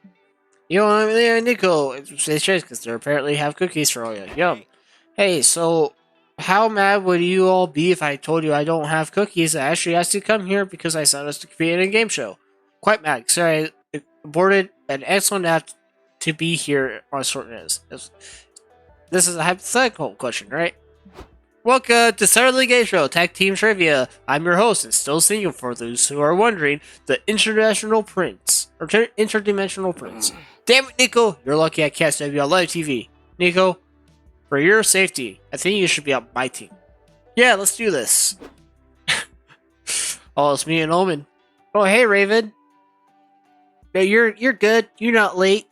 You know, Nico, say cheers because they apparently have cookies for all you. Yum. Hey, so how mad would you all be if I told you I don't have cookies? I actually asked you to come here because I signed us to compete in a game show. Quite mad. Sorry, I aborted an excellent app to be here on short notice. This is a hypothetical question, right? Welcome to Saturday Game Show Tag Team Trivia. I'm your host and still single for those who are wondering, the International Prince. Or Interdimensional Prince. Damn it, Nico! You're lucky I can't save you on live TV. Nico, for your safety, I think you should be on my team. Yeah, let's do this. Oh, it's me and Omen. Oh, hey, Raven. No, you're good. You're not late.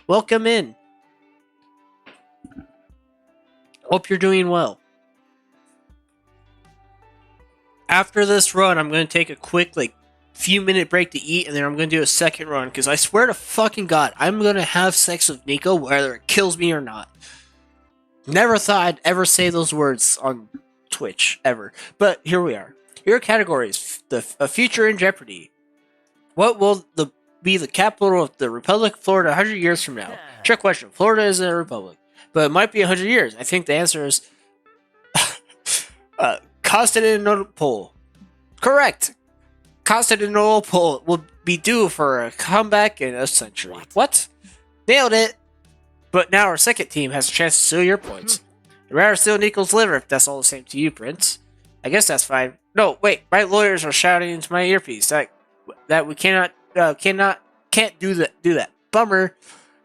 Welcome in. Hope you're doing well. After this run, I'm going to take a quick, few minute break to eat, and then I'm going to do a second run, because I swear to fucking God, I'm going to have sex with Nico whether it kills me or not. Never thought I'd ever say those words on Twitch, ever. But here we are. Here are categories. A future in jeopardy. What will be the capital of the Republic of Florida 100 years from now? Trick question. Florida isn't a republic, but it might be 100 years. I think the answer is Constantinople. Correct. Constantinople will be due for a comeback in a century. What? Nailed it. But now our second team has a chance to steal your points. I'd rather steal Nico's liver if that's all the same to you, Prince. I guess that's fine. No, wait. My lawyers are shouting into my earpiece that we can't do that. Bummer.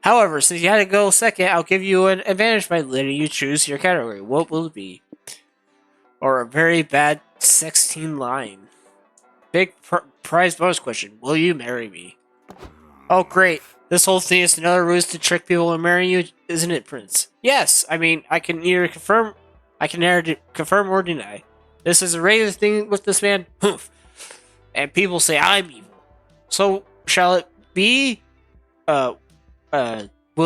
However, since you had to go second, I'll give you an advantage by letting you choose your category. What will it be? Or a very bad 16 line. Big prize bonus question. Will you marry me? Oh, great. This whole thing is another ruse to trick people into marrying you, isn't it, Prince? Yes. I mean, I can either confirm or deny. This is a regular thing with this man. Hoof. And people say I'm evil. So, shall it be? Will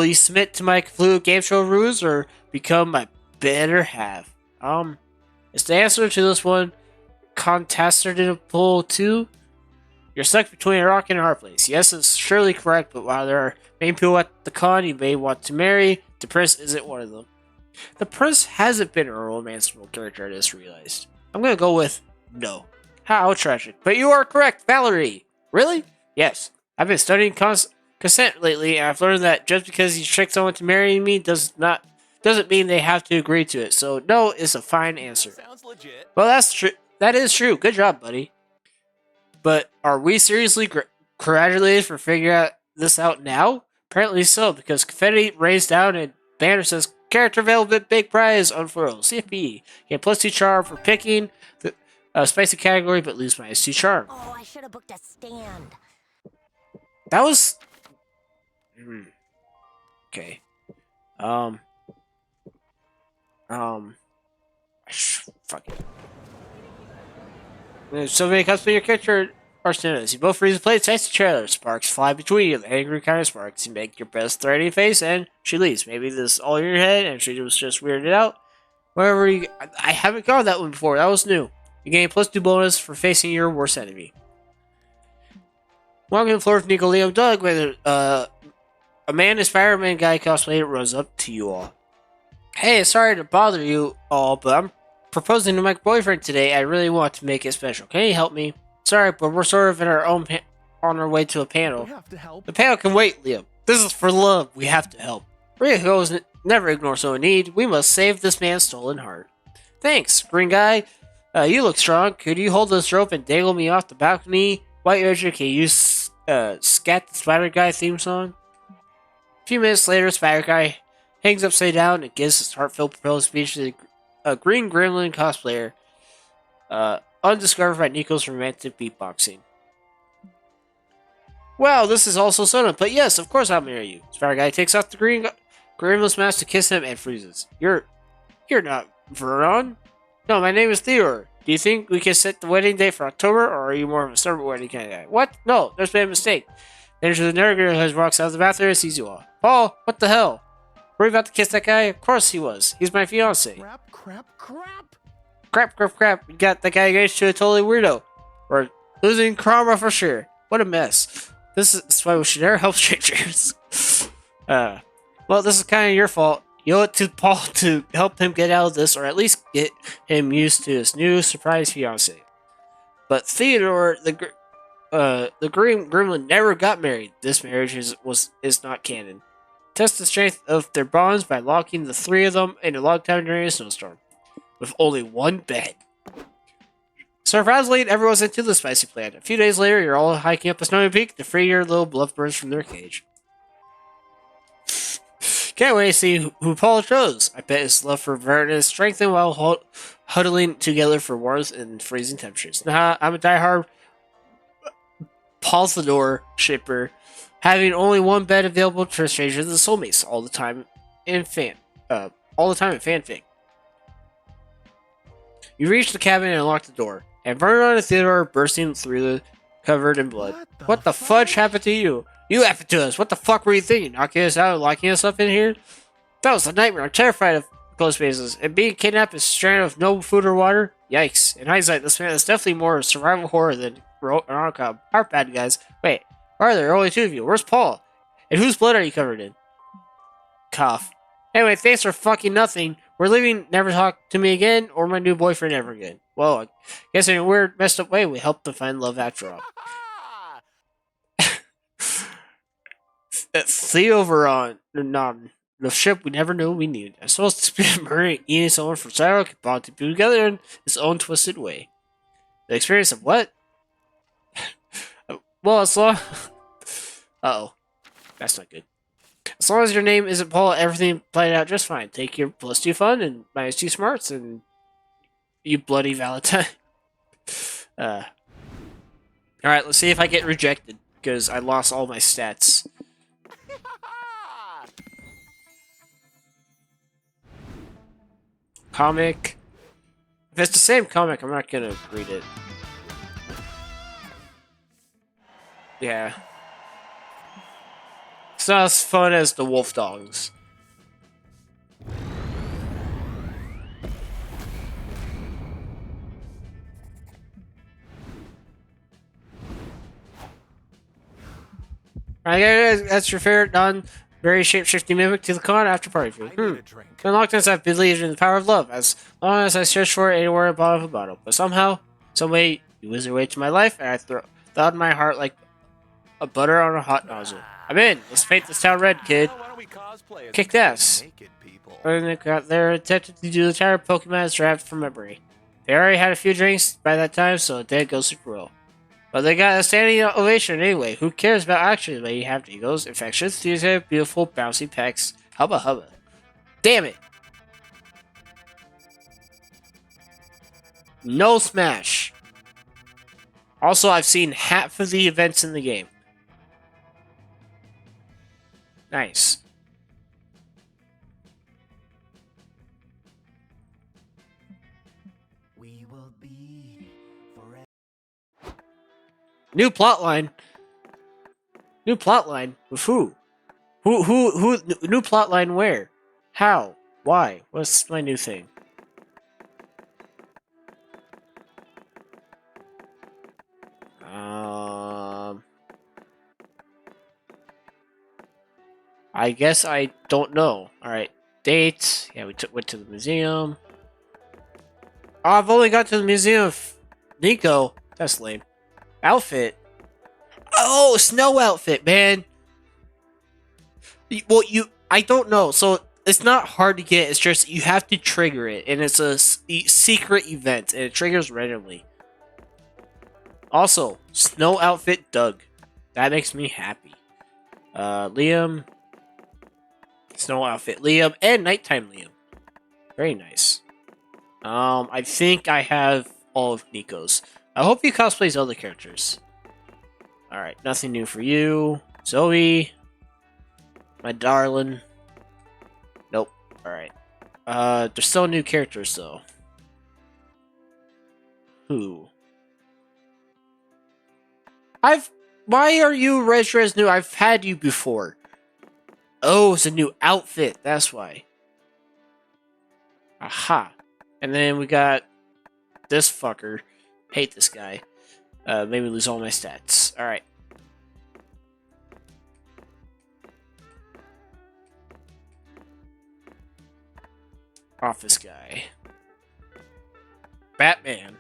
you submit to my fluid game show ruse or become my better half? Is the answer to this one Constantinople 2? You're stuck between a rock and a hard place. Yes, it's surely correct, but while there are many people at the con you may want to marry, the prince isn't one of them. The prince hasn't been a romanceable character, I just realized. I'm gonna go with no. How tragic. But you are correct, Valerie! Really? Yes. I've been studying consent lately, and I've learned that just because you trick someone to marry me doesn't mean they have to agree to it. So no is a fine answer. Sounds legit. Well, that's true. That is true. Good job, buddy. But are we seriously congratulated for figuring this out now? Apparently so, because confetti rains down and banner says character velvet big prize unfurls. CFP. Get +2 charm for picking the spicy category, but lose -2 charm. Oh, I should have booked a stand. That was. Okay. Fuck it. If somebody comes to your character or students, you both freeze the plate, taste the trailer. Sparks fly between you, the angry kind of sparks. You make your best threatening face, and she leaves. Maybe this is all in your head, and she was just weirded out. Wherever you. I haven't gone that one before. That was new. You gain +2 bonus for facing your worst enemy. Welcome to Florida, Nico, Leo, Doug. Whether a man is fireman guy cosplay runs up to you all. Hey, sorry to bother you all, but I'm proposing to my boyfriend today. I really want to make it special. Can you help me? Sorry, but we're sort of in our own on our way to a panel. We have to help. The panel can wait, Liam. This is for love. We have to help. Rio goes never ignore someone in need. We must save this man's stolen heart. Thanks, green guy. You look strong. Could you hold this rope and dangle me off the balcony? White Ranger, can you scat the Spider Guy theme song? A few minutes later, Spider Guy hangs upside down and gives his heartfelt proposed speech to a green gremlin cosplayer, undiscovered by Nico's romantic beatboxing. Wow, this is also sudden, but yes, of course I'll marry you. Spider Guy takes off the gremlin's mask to kiss him and freezes. You're not Veron? No, my name is Theodore. Do you think we can set the wedding date for October, or are you more of a summer wedding kind of guy? What? No, there's been a mistake. Then there's the nerd girl who walks out of the bathroom and sees you all. Paul, what the hell? Were you about to kiss that guy? Of course he was. He's my fiance. Crap, crap, crap. Crap. You got that guy engaged to a totally weirdo. We're losing karma for sure. What a mess. This is why we should never help strangers. Well, this is kind of your fault. You owe it to Paul to help him get out of this, or at least get him used to his new surprise fiance. But Theodore, the Gremlin, never got married. This marriage is not canon. Test the strength of their bonds by locking the three of them in a log cabin during a snowstorm, with only one bed. Surprisingly, everyone's into the spicy plan. A few days later, you're all hiking up a snowy peak to free your little beloved birds from their cage. Can't wait to see who Paul chose. I bet his love for Vernon is strengthened while huddling together for warmth in freezing temperatures. Nah, I'm a diehard Paulthador shipper, having only one bed available for strangers and soulmates all the time in fanfic. You reach the cabin and unlock the door, and Vernon and Theodore are bursting through the covered in blood. What the fudge happened to you? You happened to us. What the fuck were you thinking? Knocking us out and locking us up in here? That was a nightmare. I'm terrified of closed spaces. And being kidnapped and stranded with no food or water? Yikes. In hindsight, this man is definitely more survival horror than rom-com. Our bad guys. Wait, why are there only two of you? Where's Paul? And whose blood are you covered in? Cough. Anyway, thanks for fucking nothing. We're leaving. Never talk to me again or my new boyfriend ever again. Well, I guess in a weird, messed up way, we helped to find love after all. Theoveron, the ship we never knew we needed. I'm supposed to be murdering, eating someone from Cyril, bond to be together in his own twisted way. The experience of what? Well, as long... Uh-oh. That's not good. As long as your name isn't Paul, everything played out just fine. Take your +2 fun and -2 smarts and you bloody Valentine. Alright, let's see if I get rejected, because I lost all my stats. Comic. If it's the same comic, I'm not gonna read it. Yeah. It's not as fun as the Wolf Dogs. Alright guys, that's your favorite very shape-shifting mimic to the con after party food. I need a drink. For a long time I've believed in the power of love, as long as I searched for it anywhere in the bottom of a bottle. But somehow, someway, you whiz your way to my life, and I thawed my heart like a butter on a hot nozzle. I'm in! Let's paint this town red, kid. Why don't we cosplay as Kicked ass. naked people? When they got there, attempted to do the entire Pokemon draft from memory. They already had a few drinks by that time, so it didn't go super well. But they got a standing ovation anyway. Who cares about actually letting you have egos, infectious, these have beautiful, bouncy pecs. Hubba hubba. Damn it! No Smash. Also, I've seen half of the events in the game. Nice. We will be forever. New plotline. New plotline with who? Who? New plotline where? How? Why? What's my new thing? I guess I don't know. Alright. Dates. Yeah, we went to the museum. Oh, I've only got to the museum of Nico. That's lame. Outfit. Oh, snow outfit, man. Well, I don't know. So it's not hard to get. It's just you have to trigger it, and it's a secret event, and it triggers randomly. Also, snow outfit Doug. That makes me happy. Liam. Snow outfit Liam and nighttime Liam. Very nice. I think I have all of Nico's. I hope he cosplays other characters. Alright, nothing new for you. Zoe. My darling. Nope. Alright. There's still new characters though. Who? Why are you registered as new? I've had you before. Oh, it's a new outfit. That's why. Aha. And then we got this fucker. Hate this guy. Made me lose all my stats. Alright. Office guy. Batman.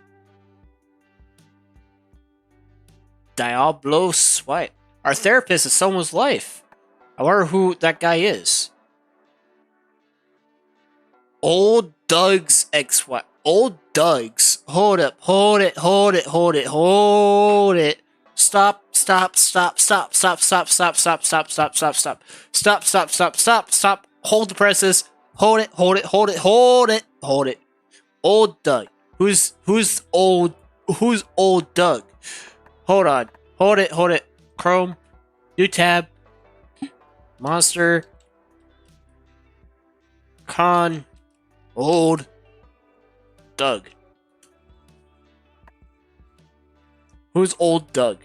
Diablo Swipe. Our therapist is someone's life. I wonder who that guy is. Old Doug's ex-wife. Old Doug's. Hold up. Hold it. Hold it. Hold it. Hold it. Stop. Stop. Stop. Stop. Stop. Stop. Stop. Stop. Stop. Stop. Stop. Stop. Stop. Stop. Stop. Stop. Stop. Hold the presses. Hold it. Hold it. Hold it. Hold it. Hold it. Old Doug. Who's old? Who's old Doug? Hold on. Hold it. Hold it. Chrome. New tab. Monster. Con. Old Doug. Who's old Doug?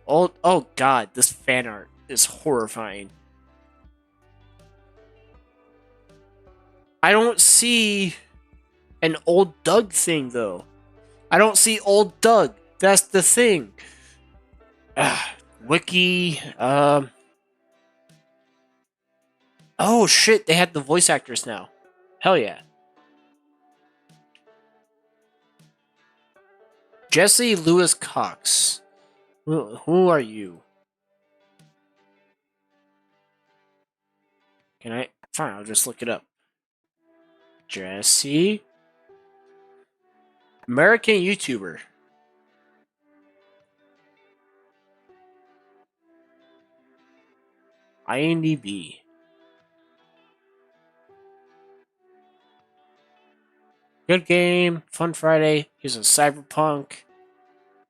Old. Oh god, this fan art is horrifying. I don't see an old Doug thing though. I don't see old Doug. That's the thing. Wiki. Oh shit, they had the voice actors now. Hell yeah. Jesse Lewis Cox. Who are you? Can I? Fine, I'll just look it up. Jesse. American YouTuber. IMDb. Good game, fun Friday. Here's a Cyberpunk,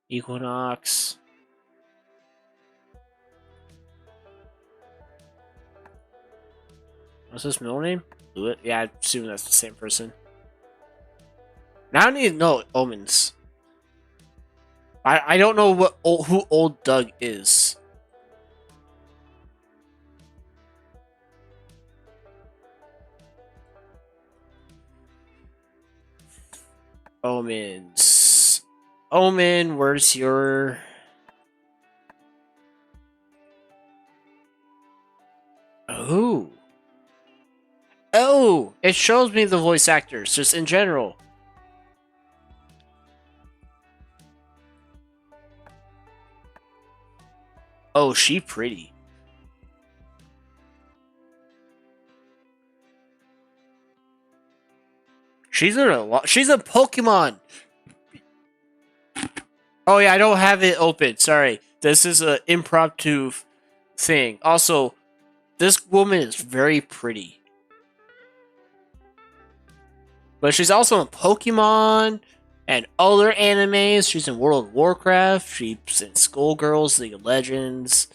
Equinox. What's his middle name? Lewitt? Yeah, I assume that's the same person. Now I need to know Omens. I don't know who old Doug is. Omens. Omen, where's your... Oh. Oh! It shows me the voice actors, just in general. Oh, she pretty. She's in a lot. She's a Pokemon. Oh yeah, I don't have it open. Sorry, this is an impromptu thing. Also, this woman is very pretty, but she's also in Pokemon and other animes. She's in World of Warcraft. She's in Skullgirls, League of Legends.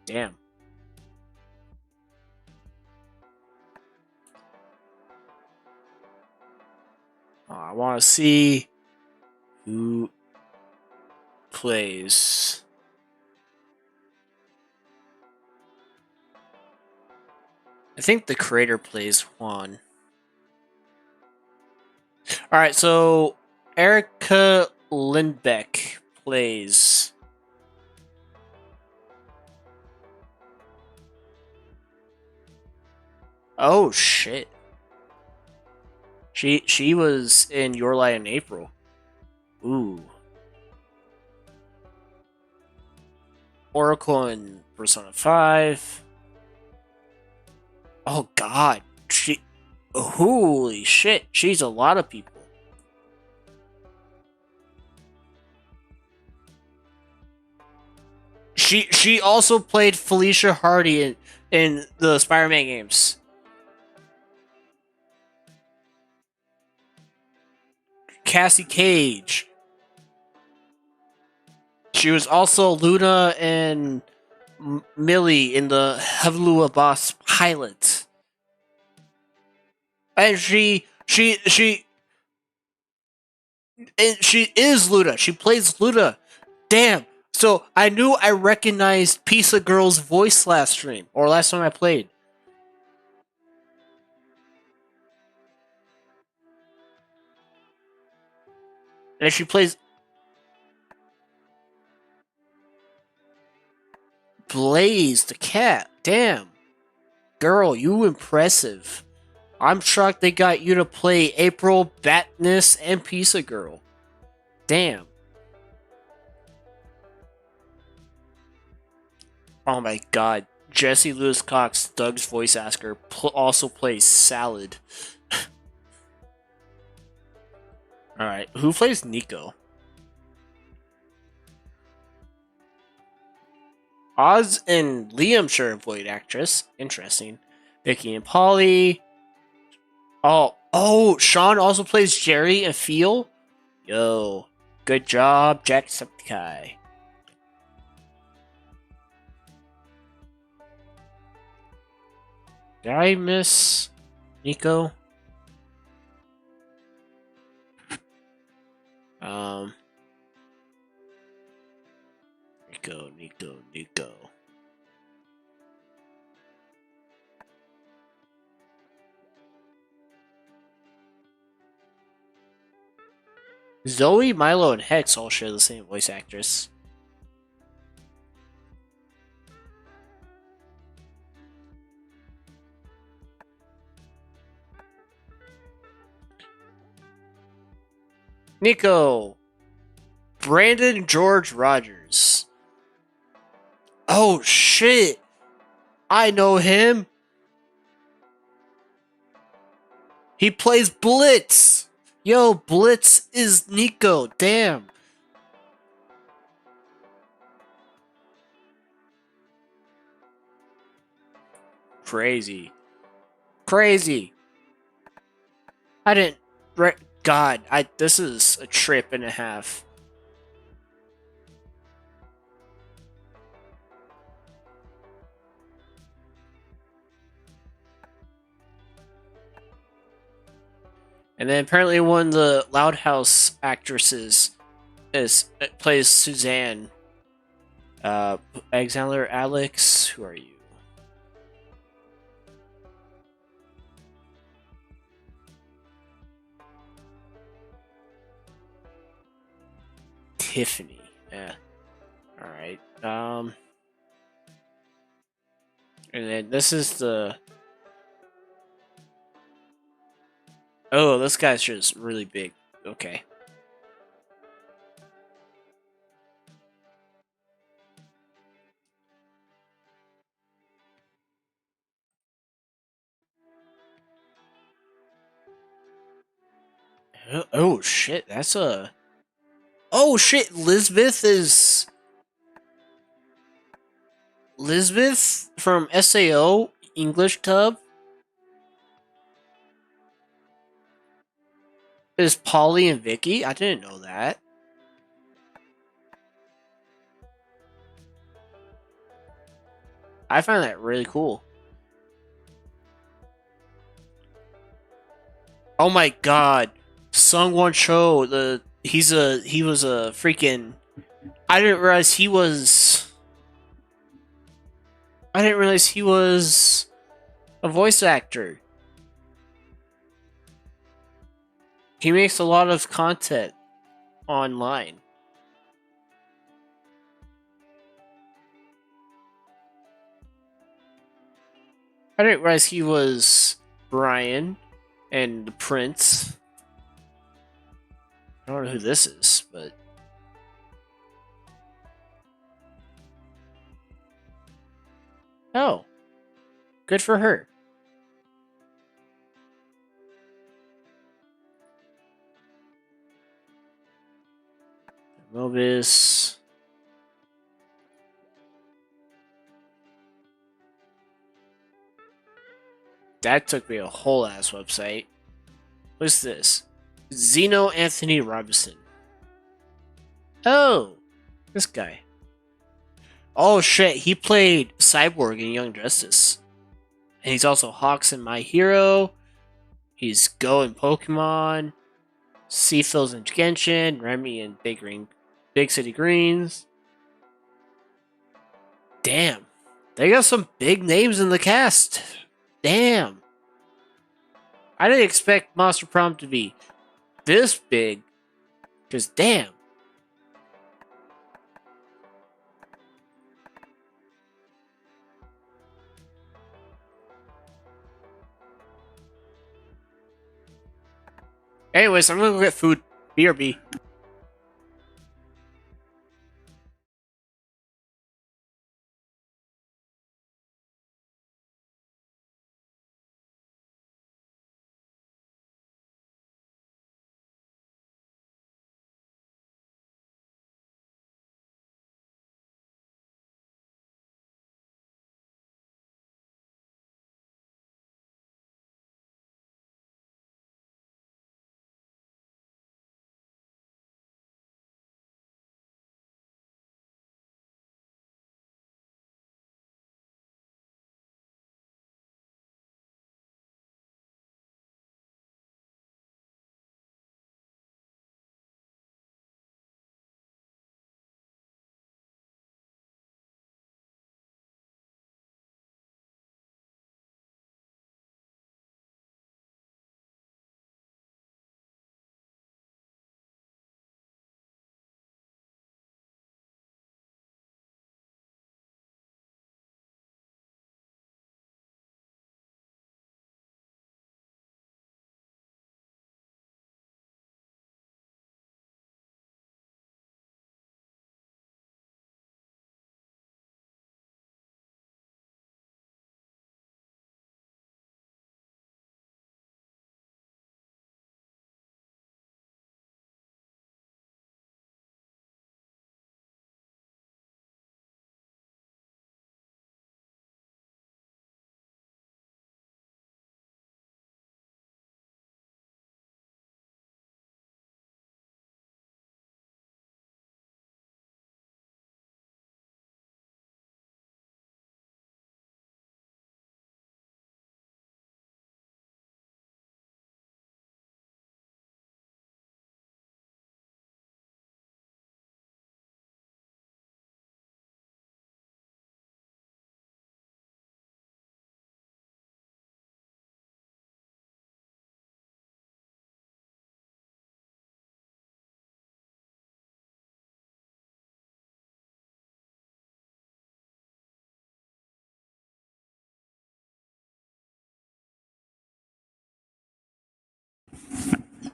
Damn. I want to see who plays. I think the creator plays Juan. Alright, so Erica Lindbeck plays. Oh shit. She was in Your Lie in April. Ooh. Oracle in Persona 5. Oh god. Holy shit. She's a lot of people. She also played Felicia Hardy in the Spider-Man games. Cassie Cage. She was also Luna and Millie in the Helluva Boss pilot. And she is Luna. She plays Luna. Damn. So I knew I recognized Pizza Girl's voice last stream or last time I played. And she plays Blaze the cat. Damn. Girl, you impressive. I'm shocked they got you to play April, Batness, and Pizza Girl. Damn. Oh my god. Jesse Lewis Cox, Doug's voice actor, also plays Salad. Alright, who plays Nico? Oz and Liam sure void actress. Interesting. Vicky and Polly. Oh, Sean also plays Jerry and Phil. Yo, good job, Jacksepticeye. Did I miss Nico? Nico. Zoe, Milo, and Hex all share the same voice actress. Nico. Brandon George Rogers. Oh shit. I know him. He plays Blitz. Yo, Blitz is Nico. Damn. Crazy. I didn't. God, this is a trip and a half. And then apparently one of the Loud House actresses plays Suzanne. Alexander Alex, who are you? Tiffany. Yeah. Alright. And then this is the... Oh, this guy's just really big. Okay. Oh shit, that's a... Oh shit, Lisbeth from SAO English Tub is Polly and Vicky? I didn't know that. I find that really cool. Oh my god. Sungwon Cho, he was a freaking... I didn't realize he was a voice actor. He makes a lot of content online. I didn't realize he was Brian and the Prince. I don't know who this is, but... Oh. Good for her. Mobius. That took me a whole ass website. What's this? Zeno Anthony Robinson. Oh, this guy. Oh shit, he played Cyborg in Young Justice. And he's also Hawks in My Hero. He's Go in Pokemon. Seafields in Genshin. Remy in Big Big City Greens. Damn. They got some big names in the cast. Damn. I didn't expect Monster Prom to be this big. Just damn. Anyways, I'm gonna go get food. BRB.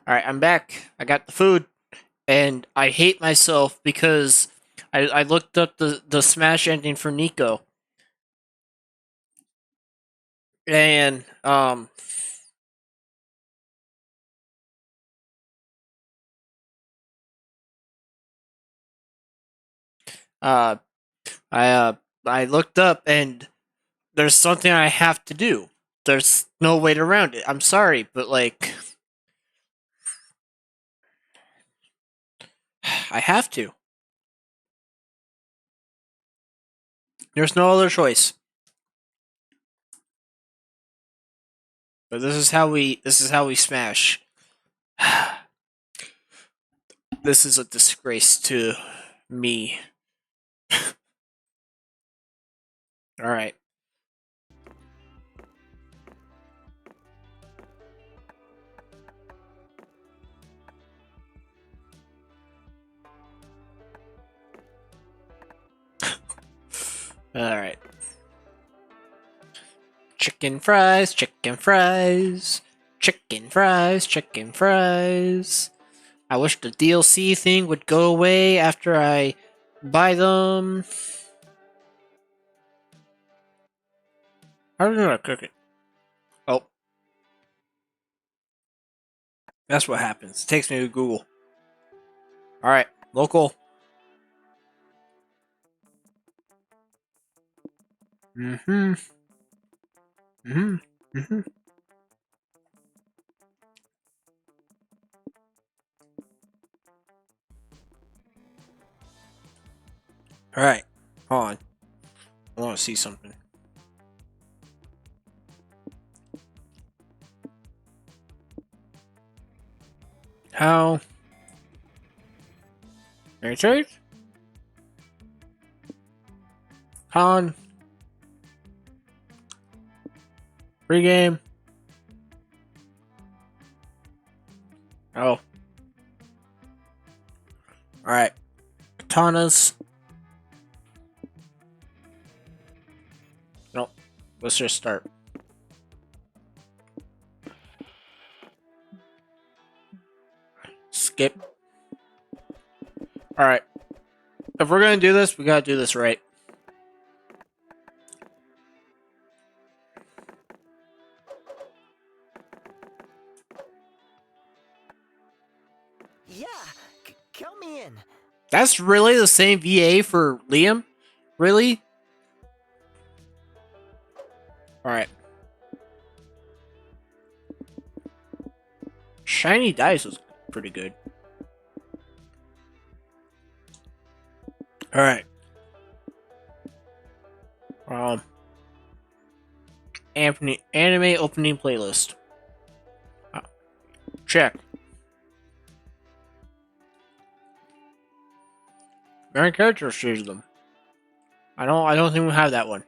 Alright, I'm back. I got the food. And I hate myself because I looked up the Smash ending for Nico. And uh I uh I looked up and there's something I have to do. There's no way around it. I'm sorry, but like I have to. There's no other choice. But this is how we smash. This is a disgrace to me. All right. All right. Chicken fries, chicken fries, chicken fries, chicken fries. I wish the DLC thing would go away after I buy them. How do I cook it? Oh. That's what happens. It takes me to Google. Alright, local. Mm-hmm. Mm-hmm. Mm-hmm. Alright. Hold on. I want to see something. How Any trade? Con. Pre-game. Oh. Alright. Katanas. Nope. Let's just start. Skip. Alright. If we're gonna do this, we gotta do this right. Yeah, count me in. That's really the same VA for Liam? Really? Alright. Shiny Dice was pretty good. Alright. Anime opening playlist. Check. Main characters choose them. I don't think we have that one.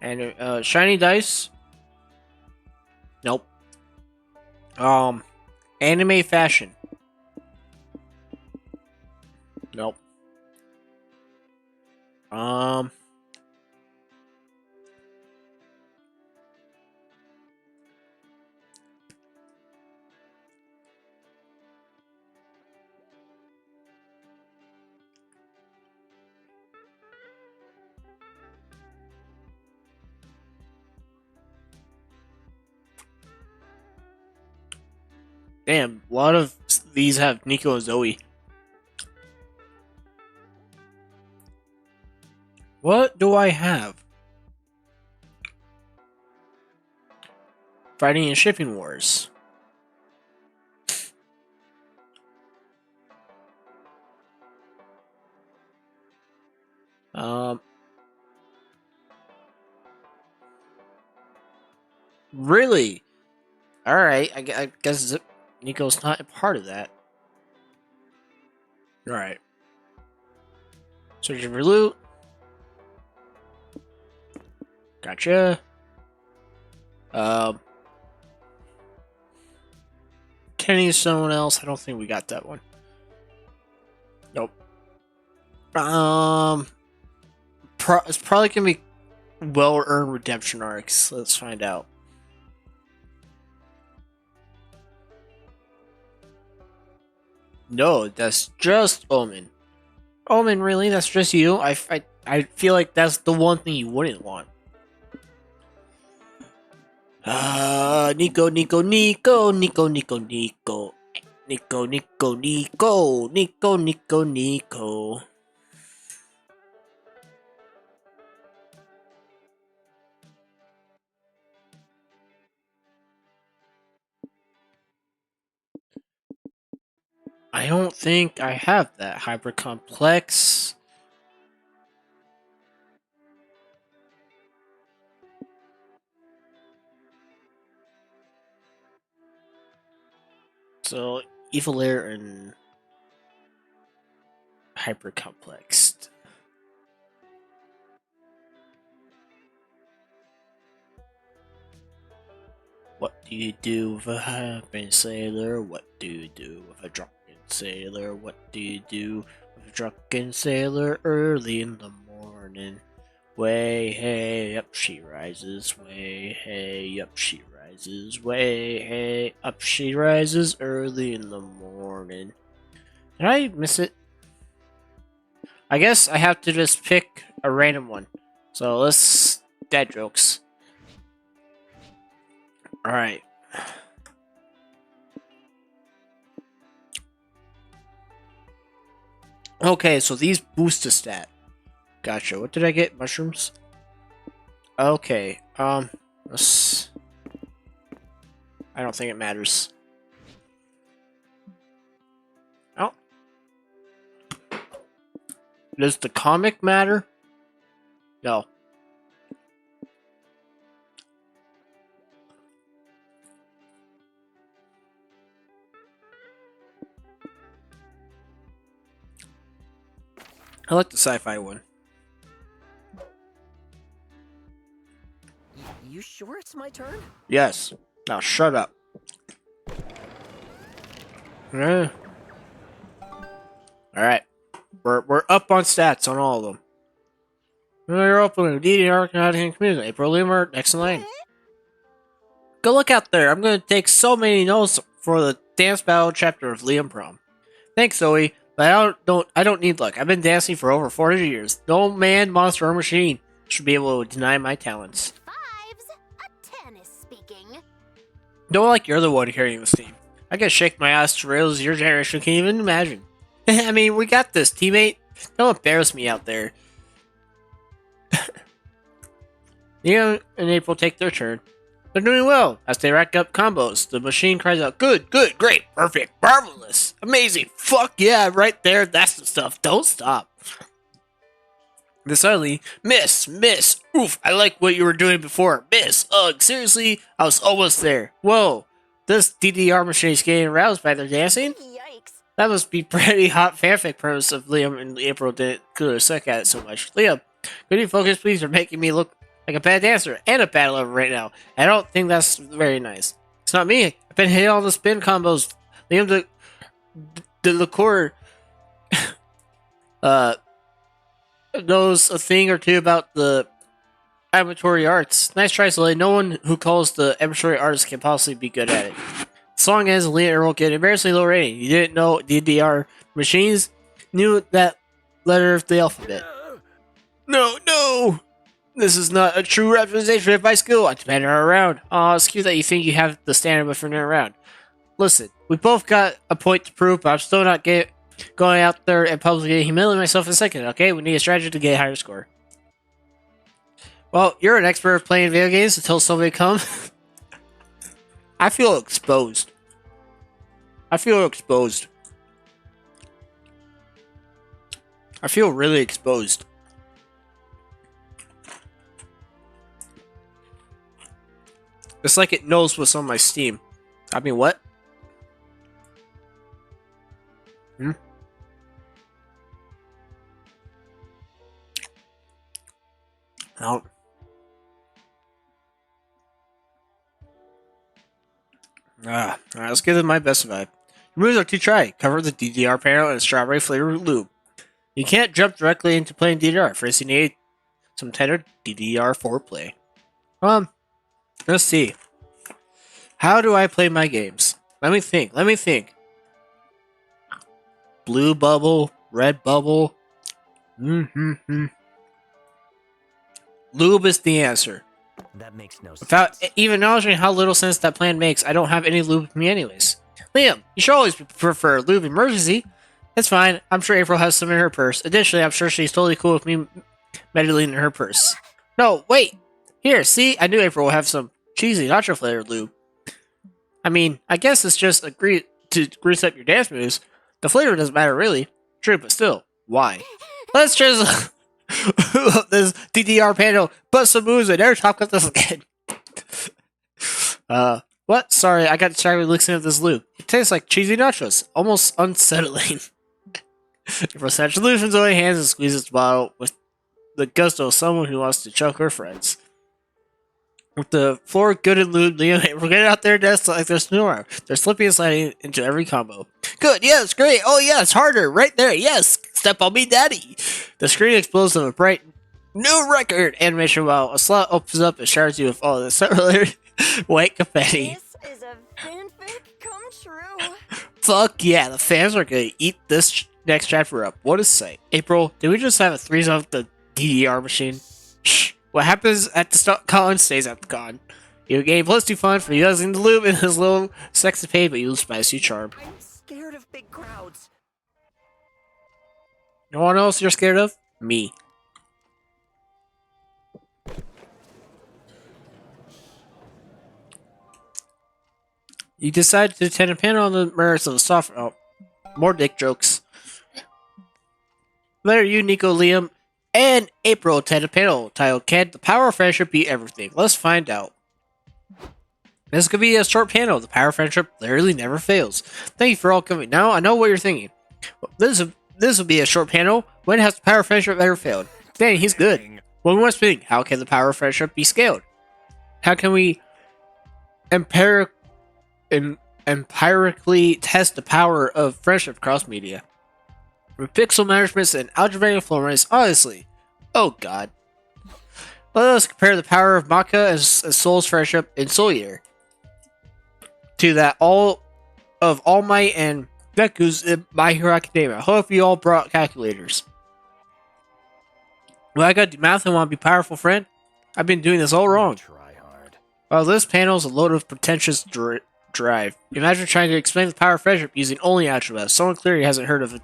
And Shiny Dice. Nope. Anime fashion. Nope. Damn, a lot of these have Nico and Zoe. What do I have? Fighting and shipping wars. Really? Alright, I guess Nico's not a part of that. Alright. Searching for loot. Gotcha. Kenny is someone else. I don't think we got that one. Nope. It's probably gonna be well-earned redemption arcs. Let's find out. No, that's just Omen. Omen, really? That's just you? I feel like that's the one thing you wouldn't want. Nico. I don't think I have that hyper complex. So, Evil Air and hyper complex. What do you do with a happy sailor? What do you do with a drunken sailor? What do you do with a drunken sailor early in the morning? Way hey up she rises, way hey up she rises, way hey up she rises early in the morning. Did I miss it? I guess I have to just pick a random one. So let's dad jokes. Alright. Okay, so these boost a stat. Gotcha. What did I get? Mushrooms? Okay, let's... I don't think it matters. Oh. Does the comic matter? No. I like the sci-fi one. You sure it's my turn? Yes. Now shut up. Alright. We're up on stats on all of them. You're opening DDR Canadian community. April Lemur, next in line. Go look out there. I'm gonna take so many notes for the dance battle chapter of Liam Prom. Thanks, Zoe, but I don't need luck. I've been dancing for over 40 years. No man, monster, or machine should be able to deny my talents. Fives, a 10 is speaking. Don't like you're the one carrying this team. I can shake my ass to rails your generation can't even imagine. I mean, we got this, teammate. Don't embarrass me out there. Leon and April take their turn. They're doing well as they rack up combos. The machine cries out, good, good, great, perfect, marvelous, amazing, fuck yeah, right there, that's the stuff, don't stop. Then suddenly, miss, oof, I like what you were doing before, miss, ugh, seriously, I was almost there. Whoa, this DDR machine is getting aroused by their dancing? Yikes. That must be pretty hot fanfic premise if Liam and April could suck at it so much. Liam, could you focus please? You're making me look like a bad dancer and a bad lover right now. I don't think that's very nice. It's not me. I've been hitting all the spin combos. Liam the liqueur knows a thing or two about the amateur arts. Nice try, Zoe. No one who calls the amateur artist can possibly be good at it. As long as Liam will get embarrassingly low rating. You didn't know DDR machines knew that letter of the alphabet. No! This is not a true representation of my skill. I depend her around. Aw, it's cute that you think you have the standard but for not around. Listen, we both got a point to prove, but I'm still not going out there and publicly humiliating myself in a second, okay? We need a strategy to get a higher score. Well, you're an expert at playing video games until somebody comes. I feel exposed. I feel really exposed. It's like it knows what's on my Steam. I mean, what? Out. Alright, let's give it my best vibe. Your moves are too try. Cover the DDR panel and strawberry flavored lube. You can't jump directly into playing DDR. First, you need some tender DDR foreplay. Let's see. How do I play my games? Let me think. Blue bubble, red bubble. Lube is the answer. That makes no sense. Without even acknowledging how little sense that plan makes, I don't have any lube with me anyways. Liam, you should always prefer lube emergency. That's fine. I'm sure April has some in her purse. Additionally, I'm sure she's totally cool with me meddling in her purse. No, wait. Here, see? I knew April would have some cheesy nacho flavored lube. I mean, I guess it's just to grease up your dance moves. The flavor doesn't matter really. True, but still, why? Let's just this DDR panel, bust some moves, and never talk about this again. What? Sorry, I got distracted listening to this lube. It tastes like cheesy nachos, almost unsettling. April snatches the lube from Zoe's hands and squeezes the bottle with the gusto of someone who wants to choke her friends. With the floor good and lube, Liam and April get out there and dance like there's no more. They're slipping and sliding into every combo. Good, yes, great. Oh, yeah, it's harder. Right there, yes. Step on me, daddy. The screen explodes with a bright new record animation while a slot opens up and showers you with all the white confetti. This is a fanfic come true. Fuck yeah, the fans are gonna eat this next chapter up. What a sight. April, did we just have a threesome with the DDR machine? Shh. What happens at the con stays at the con. You gain +2 fun for using the lube in his little sexapade, but you lose spicy charm. I'm scared of big crowds. No one else you're scared of? Me. You decide to attend a panel on the merits of the soft... Oh, more dick jokes. Later, you, Nico, Liam, and April attend a panel titled Can the Power of Friendship Beat Everything? Let's find out. This could be a short panel. The power of friendship literally never fails. Thank you for all coming. Now, I know what you're thinking. This This will be a short panel. When has the power of friendship ever failed? Dang, he's good. One more spinning. How can the power of friendship be scaled? How can we empirically test the power of friendship across media? With pixel measurements and algebraic formulas, honestly. Oh god. Let us compare the power of Maka and Soul's friendship in Soul Eater to that of All Might and Deku's in My Hero Academia. I hope you all brought calculators. Well, I gotta do math and want to be powerful, friend. I've been doing this all wrong. Try hard. Well, this panel is a load of pretentious drive. Imagine trying to explain the power of friendship using only algebra. Someone clearly hasn't heard of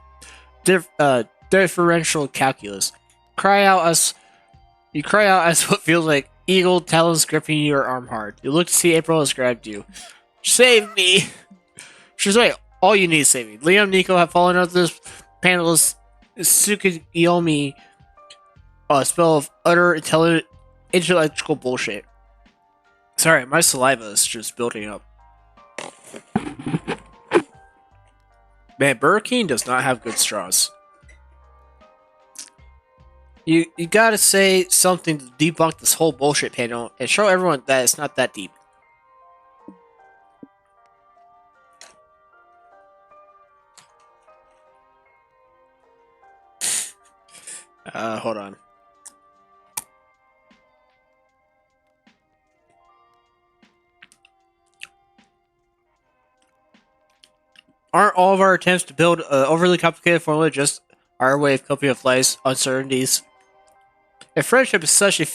differential calculus. You cry out as what feels like eagle talons gripping your arm hard. You look to see April has grabbed you. Save me! She's right. All you need is saving. Liam and Nico have fallen under this panelist Tsukuyomi, a spell of utter intellectual bullshit. Sorry, my saliva is just building up. Man, Burger King does not have good straws. You gotta say something to debunk this whole bullshit panel and show everyone that it's not that deep. Hold on. Aren't all of our attempts to build an overly complicated formula just our way of coping with life's uncertainties? If friendship is such an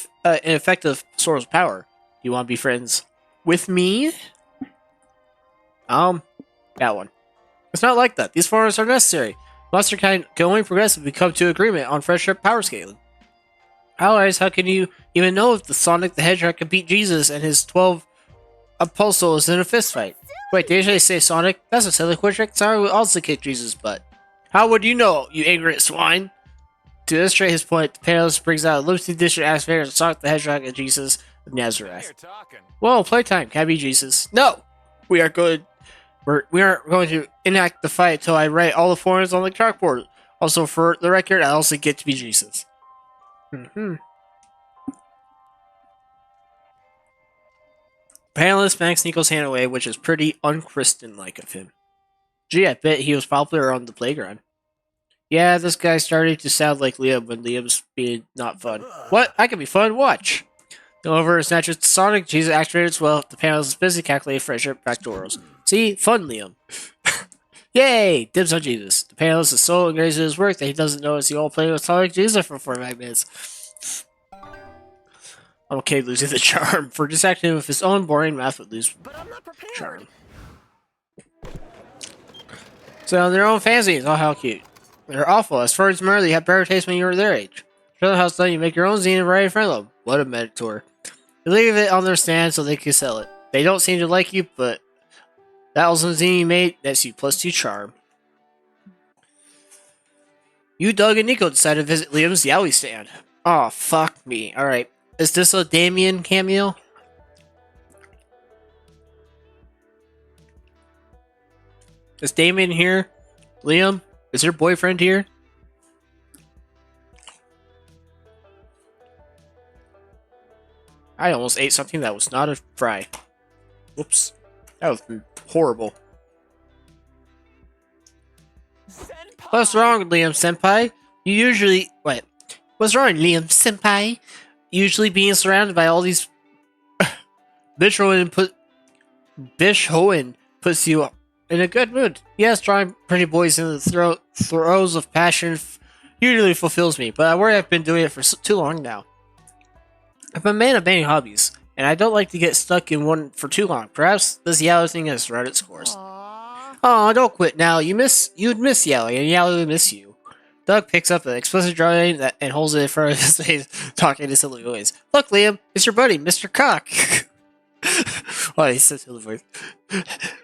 effective source of power, do you want to be friends with me? That one. It's not like that. These formulas are necessary. Monster kind can only progress if we come to agreement on friendship power scaling. Otherwise, how can you even know if the Sonic the Hedgehog can beat Jesus and his 12 apostles in a fistfight? Wait, did you say Sonic? That's a silly question. Sonic would also kick Jesus' butt. How would you know, you ignorant swine? To illustrate his point, the panelist brings out a limited edition action of Sonic the Hedgehog and Jesus of Nazareth. Whoa, playtime. Can I be Jesus? No! We aren't going to enact the fight until I write all the formulas on the chalkboard. Also, for the record, I also get to be Jesus. Panelist banks Nico's hand away, which is pretty un-Christian-like of him. Gee, I bet he was popular on the playground. Yeah, this guy started to sound like Liam when Liam's being not fun. What? I can be fun? Watch! However, it's not just Sonic. Jesus activated as well. The panelist is busy calculating friendship backdoors. See? Fun, Liam. Yay! Dibs on Jesus. The panelist is so engaged in his work that he doesn't notice he all playing with Sonic Jesus for 45 minutes. I'm okay losing the charm. For distracting with his own boring math would lose But I'm not prepared. charm. So their own fancies. Oh, how cute. They're awful. As far as remember, you had better taste when you were their age. Show them how it's done. You make your own zine and write in front of them. What a mentor. You leave it on their stand so they can sell it. They don't seem to like you, but that was the zine you made. That's you plus 2 charm. You, Doug, and Nico decided to visit Liam's Yowie stand. Oh, fuck me. Alright. Is this a Damien cameo? Is Damien here? Liam? Is your boyfriend here? I almost ate something that was not a fry. Whoops. That was horrible. Senpai! What's wrong, Liam Senpai? You usually... Wait. What's wrong, Liam Senpai? Usually being surrounded by all these... Bish Hoenn puts you in a good mood. Yes, drawing pretty boys in the throes of passion usually fulfills me, but I worry I've been doing it for too long now. I'm a man of many hobbies, and I don't like to get stuck in one for too long. Perhaps this Yao thing has run its course. Aww. Oh, don't quit now. You'd miss Yowie, and Yowie would miss you. Doug picks up an explicit drawing and holds it in front of his face, talking to silly voice. Look, Liam, it's your buddy, Mr. Cock. Oh, he's such a silly voice.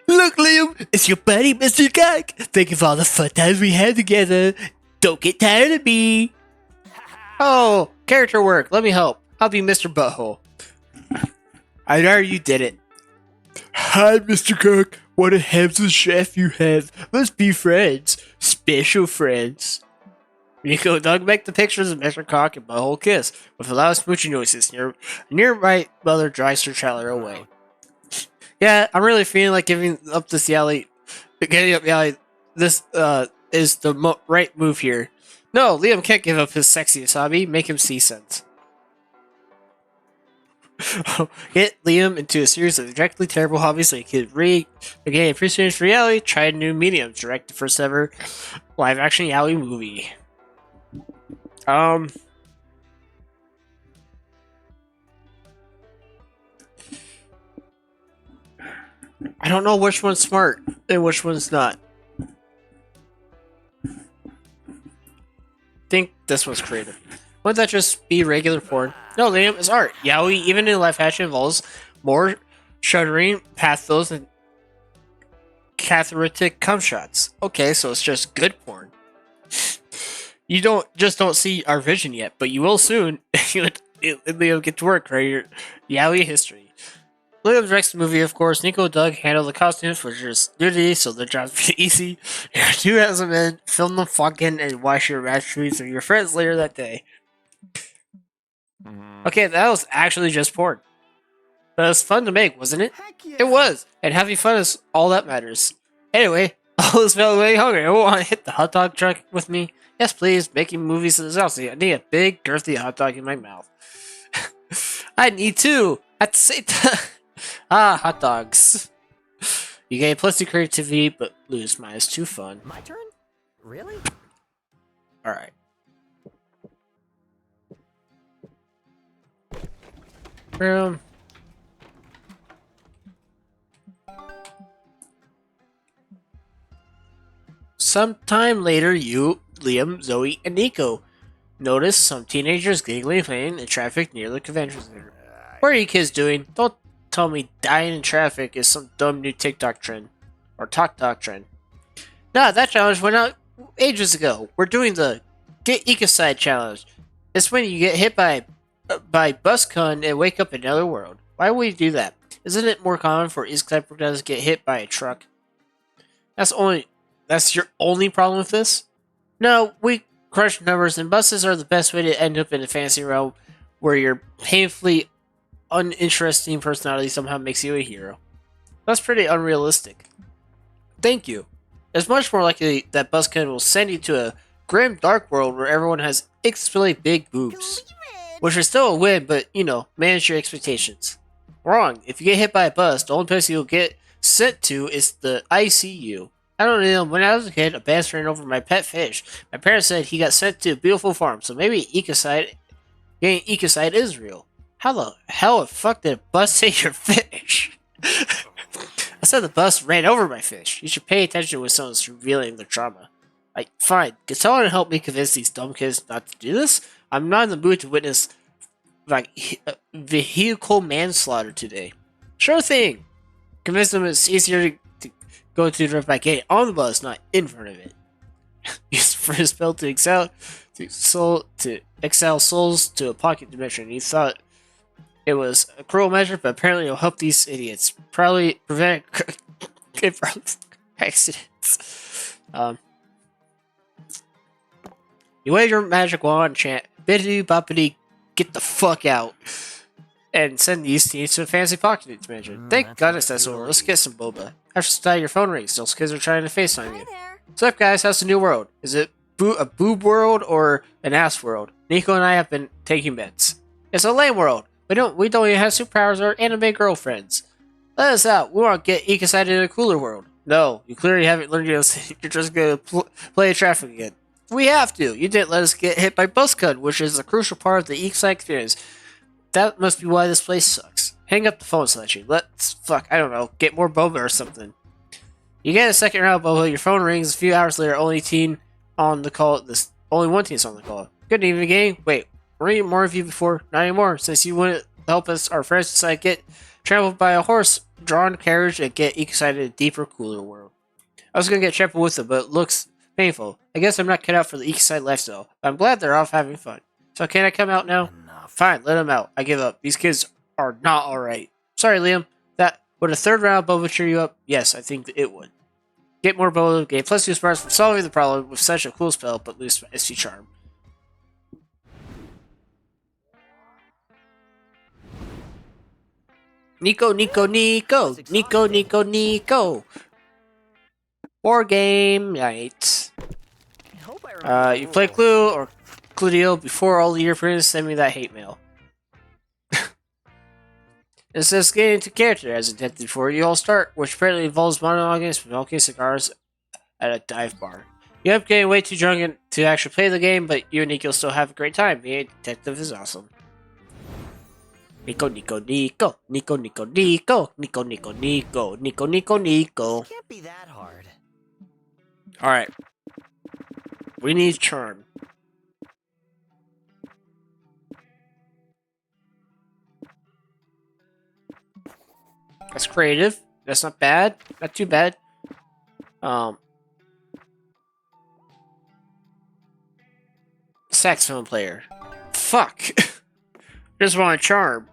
Look, Liam, it's your buddy, Mr. Cock. Thank you for all the fun times we had together. Don't get tired of me. Oh, character work. Let me help. I'll be Mr. Butthole. I know you did it. Hi, Mr. Cook. What a handsome chef you have. Let's be friends. Special friends. Nico and Doug make the pictures of Mr. Cock and Butthole kiss with loud smooching noises. Nearby mother drives her trailer away. Yeah, I'm really feeling like giving up this Yali. Getting up Yali. This is the right move here. No, Liam can't give up his sexiest hobby. Make him see sense. Get Liam into a series of objectively terrible hobbies so he could regain appreciation for Yali. Try a new medium. Direct the first ever live action Yali movie. I don't know which one's smart and which one's not. Think this one's creative. Wouldn't that just be regular porn? No, Liam, it's art. Yaoi, even in live action, involves more shuddering, pathos, and cathartic cum shots. Okay, so it's just good porn. You don't see our vision yet, but you will soon. Liam, get to work, right? Your Yaoi history. Liam directs the movie, of course. Nico and Doug handle the costumes, which is nudity, so their job's pretty easy. And two as a men film them fucking and wash your masterpiece of your friends later that day. Okay, that was actually just porn. But it was fun to make, wasn't it? Heck yeah. It was, and having fun is all that matters. Anyway, all this felt really hungry. I want to hit the hot dog truck with me. Yes, please. Making movies in this house. I need a big, girthy hot dog in my mouth. I need two at the same time. Hot dogs. You gain plus 2 creativity, but lose -2 fun. My turn? Really? Alright. Room. Sometime later, you, Liam, Zoe, and Nico notice some teenagers giggling playing in traffic near the convention center. What are you kids doing? Don't tell me dying in traffic is some dumb new TikTok trend. Or TikTok trend. Nah, that challenge went out ages ago. We're doing the Get Ecocide challenge. It's when you get hit by Buscon and wake up in another world. Why would we do that? Isn't it more common for Ecocide protesters to get hit by a truck? That's your only problem with this? No, we crush numbers, and buses are the best way to end up in a fantasy realm where your painfully uninteresting personality somehow makes you a hero. That's pretty unrealistic. Thank you. It's much more likely that Buskin will send you to a grim, dark world where everyone has extremely big boobs. Which is still a win, but, manage your expectations. Wrong. If you get hit by a bus, the only place you'll get sent to is the ICU. I don't know, when I was a kid, a bus ran over my pet fish. My parents said he got sent to a beautiful farm, so maybe getting Ecocide is real. How the hell the fuck did a bus take your fish? I said the bus ran over my fish. You should pay attention when someone's revealing their trauma. Fine. Can someone help me convince these dumb kids not to do this? I'm not in the mood to witness vehicle manslaughter today. Sure thing. Convince them it's easier to go to the river by getting on the bus, not in front of it. Use the first spell to exile souls to a pocket dimension. You thought it was a cruel measure, but apparently it'll help these idiots. Probably prevent accidents. You wave your magic wand and chant, Biddity boppity, get the fuck out. And send these teens to a fancy pocket dimension. Thank goodness that's over. Let's get some boba. After study, your phone rings. Those kids are trying to FaceTime you. What's up, guys? How's the new world? Is it a boob world or an ass world? Nico and I have been taking bets. It's a lame world. We don't even have superpowers or anime girlfriends. Let us out. We want to get Ecocide in a cooler world. No, you clearly haven't learned your lesson. You're just going to play traffic again. We have to. You didn't let us get hit by Buscud, which is a crucial part of the Ecocide experience. That must be why this place sucks. Hang up the phone, Slushy. Let's, get more boba or something. You get a second round of boba, your phone rings, a few hours later, only one teen's on the call. Good evening, gang. Wait, were any more of you before? Not anymore, since you wouldn't help us, our friends decided to get traveled by a horse-drawn carriage and get Ecocide in a deeper, cooler world. I was gonna get trampled with them, but it looks painful. I guess I'm not cut out for the Ecocide lifestyle, but I'm glad they're off having fun. So can I come out now? Enough. Fine, let them out. I give up. These kids are not alright. Sorry, Liam. Would a third round of boba cheer you up? Yes, I think it would. Get more bow game. Plus 2 smarts for solving the problem with such a cool spell, but lose SC Charm. Nico. War game night. I hope I remember the You play rules. Clue or Cluedio before all your friends send me that hate mail. It's just getting into character as intended before you all start, which apparently involves monologuing, smoking cigars at a dive bar. You end up getting way too drunk to actually play the game, but you and Nico still have a great time. Being a detective is awesome. Nico. Can't be that hard. Alright. We need charm. That's creative. That's not bad. Not too bad. Saxophone player. Fuck. Just want a charm.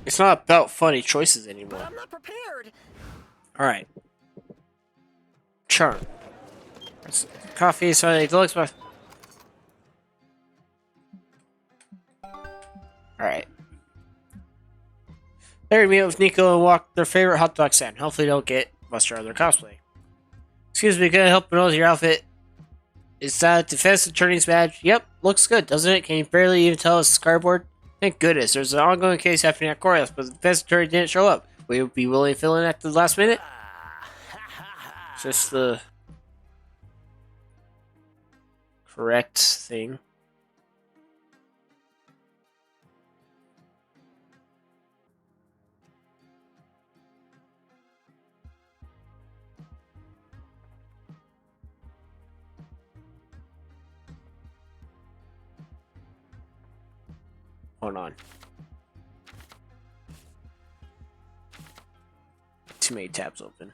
It's not about funny choices But anymore. I'm not prepared. Alright. Charm. Coffee, Sunday Deluxe. Alright. They're gonna meet with Nico and walk their favorite hot dog stand. Hopefully, don't get busted on their cosplay. Excuse me, can I help with your outfit? Is that defense attorney's badge? Yep, looks good, doesn't it? Can you barely even tell it's cardboard? Thank goodness, there's an ongoing case happening at courthouse, but the defense attorney didn't show up. Will you be willing to fill in at the last minute? Is this the correct thing? Hold on. Too many tabs open.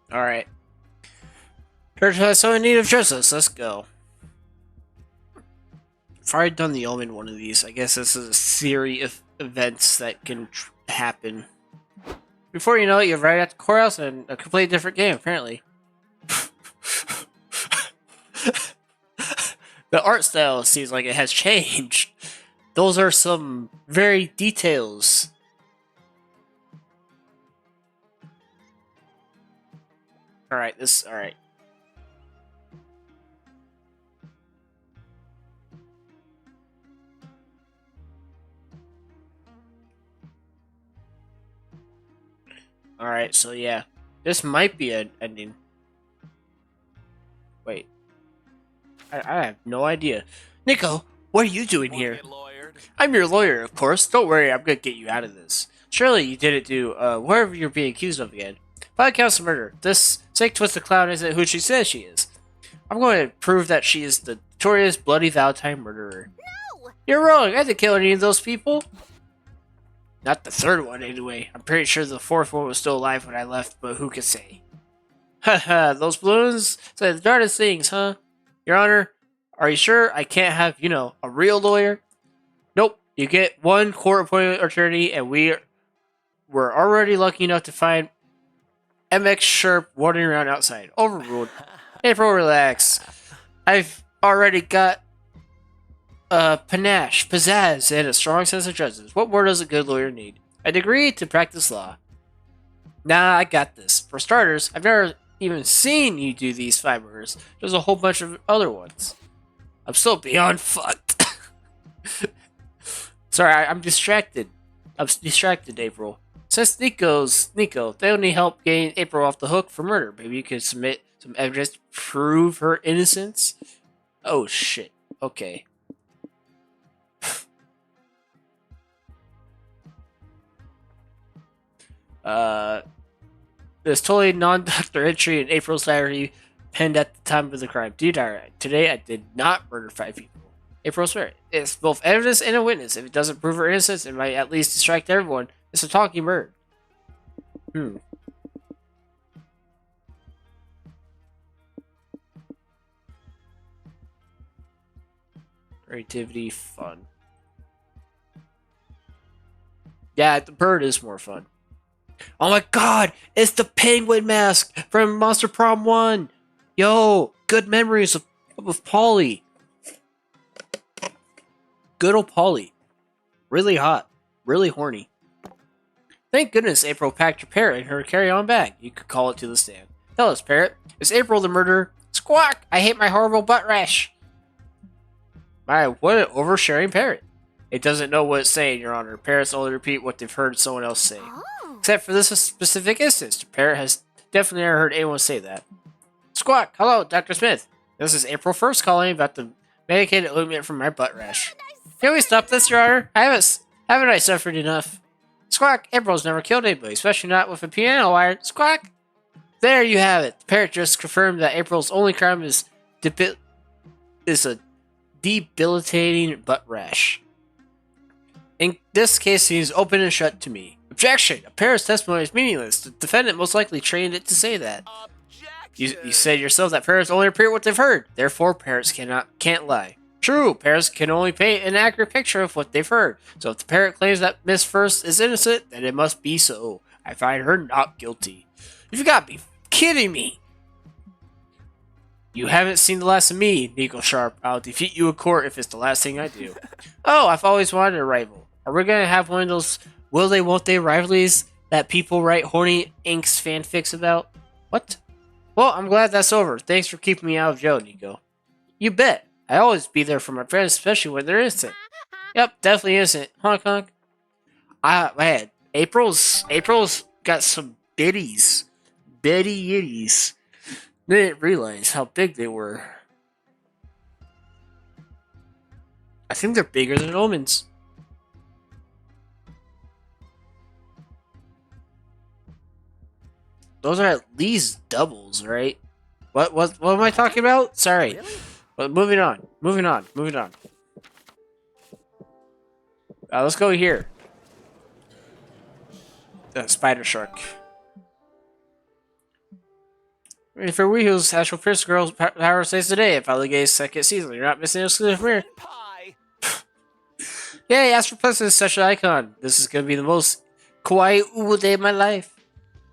Alright. Church has so in need of justice. Let's go. I've already done the Omen one of these. I guess this is a series of events that can happen. Before you know it, you're right at the courthouse and a completely different game, apparently. The art style seems like it has changed. Those are some very details. Alright, alright. Alright, so yeah. This might be an ending. Wait. I have no idea. Nico, what are you doing Wanna here? get lawyered? I'm your lawyer, of course. Don't worry, I'm gonna get you out of this. Surely you didn't do, whatever you're being accused of again. Five counts of murder. This sick twisted clown isn't who she says she is. I'm going to prove that she is the notorious Bloody Valentine murderer. No! You're wrong. I didn't kill any of those people. Not the third one, anyway. I'm pretty sure the fourth one was still alive when I left, but who can say? Haha, those balloons say the darndest things, huh? Your Honor, are you sure I can't have, a real lawyer? Nope. You get one court-appointed attorney, and we're already lucky enough to find MX Sharp wandering around outside. Overruled. April, relax. I've already got panache, pizzazz, and a strong sense of justice. What more does a good lawyer need? A degree to practice law. Nah, I got this. For starters, I've never even seen you do these 5 murders. There's a whole bunch of other ones. I'm still beyond fucked. Sorry, I'm distracted. I'm distracted, April. Since Nico, they only help getting April off the hook for murder. Maybe you could submit some evidence to prove her innocence? Oh shit. Okay. This totally non-doctor entry in April's diary penned at the time of the crime. Dear diary, today I did not murder 5 people. April swear it's both evidence and a witness. If it doesn't prove her innocence, it might at least distract everyone. It's a talking bird. Creativity, fun. Yeah, the bird is more fun. Oh my god, it's the penguin mask from Monster Prom 1! Yo, good memories of Polly. Good old Polly. Really hot. Really horny. Thank goodness April packed your parrot in her carry-on bag. You could call it to the stand. Tell us, parrot. Is April the murderer? Squawk! I hate my horrible butt rash. My, what an oversharing parrot. It doesn't know what it's saying, Your Honor. Parrots only repeat what they've heard someone else say. Oh. Except for this specific instance. The parrot has definitely never heard anyone say that. Squawk! Hello, Dr. Smith. This is April 1st calling about the medicated ointment from my butt rash. Can we stop this, Your Honor? Haven't I suffered enough? Squawk! April's never killed anybody, especially not with a piano wire. Squawk! There you have it. The parrot just confirmed that April's only crime is a debilitating butt rash. In this case, seems open and shut to me. Objection! A parrot's testimony is meaningless. The defendant most likely trained it to say that. You said yourself that parrots only repeat what they've heard. Therefore, parrots can't lie. True, parrots can only paint an accurate picture of what they've heard. So if the parrot claims that Miss First is innocent, then it must be so. I find her not guilty. You've got to be kidding me. You haven't seen the last of me, Nico Sharp. I'll defeat you in court if it's the last thing I do. Oh, I've always wanted a rival. Are we going to have one of those will they, won't they rivalries that people write horny inks fanfics about? What? Well, I'm glad that's over. Thanks for keeping me out of jail, Nico. You bet. I always be there for my friends, especially when they're innocent. Yep, definitely innocent. Honk honk. Man, April's got some bitties. Bitty yitties. Didn't realize how big they were. I think they're bigger than omens. Those are at least doubles, right? What am I talking about? Sorry. Really? But moving on. Let's go here. The spider shark. For Weehoo's Astral Pierce Girls Power says today at Valleygate's second season. You're not missing an exclusive premiere. Pie. Yay, Astral Plus is such an icon. This is gonna be the most quiet day of my life.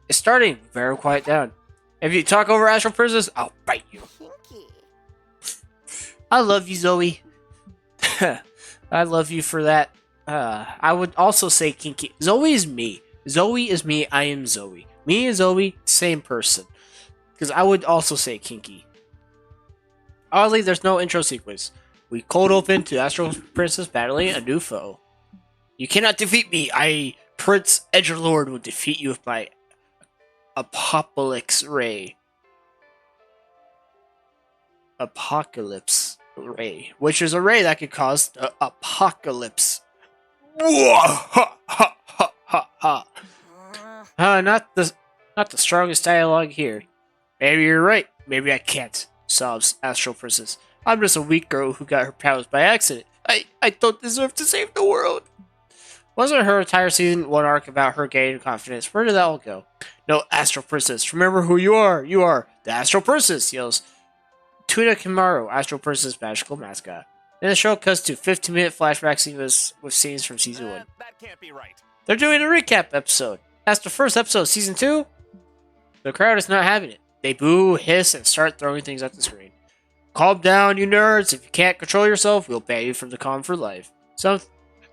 It's starting. Better quiet down. If you talk over Astral Princess, I'll bite you. Kinky. I love you, Zoe. I love you for that. I would also say kinky. Zoe is me. Zoe is me. I am Zoe. Me and Zoe, same person. Because I would also say kinky. Oddly, there's no intro sequence. We cold open to Astral Princess battling a new foe. You cannot defeat me. I, Prince Edgelord, will defeat you with my Apocalypse Ray. Apocalypse Ray. Which is a ray that could cause the apocalypse. Not the strongest dialogue here. Maybe you're right. Maybe I can't, sobs Astral Princess. I'm just a weak girl who got her powers by accident. I don't deserve to save the world. Wasn't her entire season 1 arc about her gaining confidence? Where did that all go? No, Astral Princess, remember who you are. You are the Astral Princess, yells Tuna Kimaro, Astral Princess magical mascot. Then the show cuts to 15-minute flashback scenes with scenes from season 1. That can't be right. They're doing a recap episode. That's the first episode of season 2. The crowd is not having it. They boo, hiss, and start throwing things at the screen. Calm down, you nerds. If you can't control yourself, we'll ban you from the con for life. So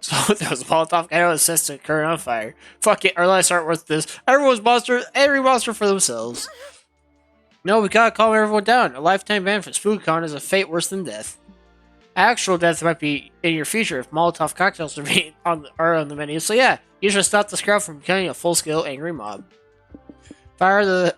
there was a Molotov guy that sets the current on fire. Fuck it, our lives aren't worth this. Every monster for themselves. No, we gotta calm everyone down. A lifetime ban from SpookyCon is a fate worse than death. Actual death might be in your future if Molotov cocktails are on the menu. So yeah, you should stop this crowd from becoming a full-scale angry mob. Fire the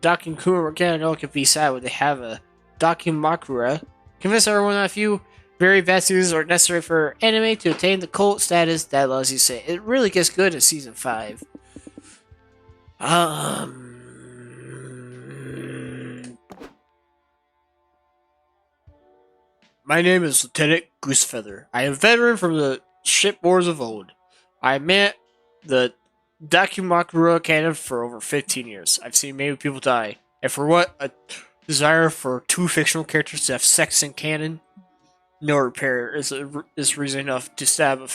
Dakimakura Kano could be sad when they have a Dakimakura. Convince everyone that a few very bad seasons are necessary for anime to attain the cult status that allows you to say it really gets good in season 5. My name is Lieutenant Goosefeather. I am a veteran from the ship wars of old. I manned the Dakimakura cannon for over 15 years. I've seen many people die. And for what? A desire for two fictional characters to have sex in canon? No repair is reason enough to stab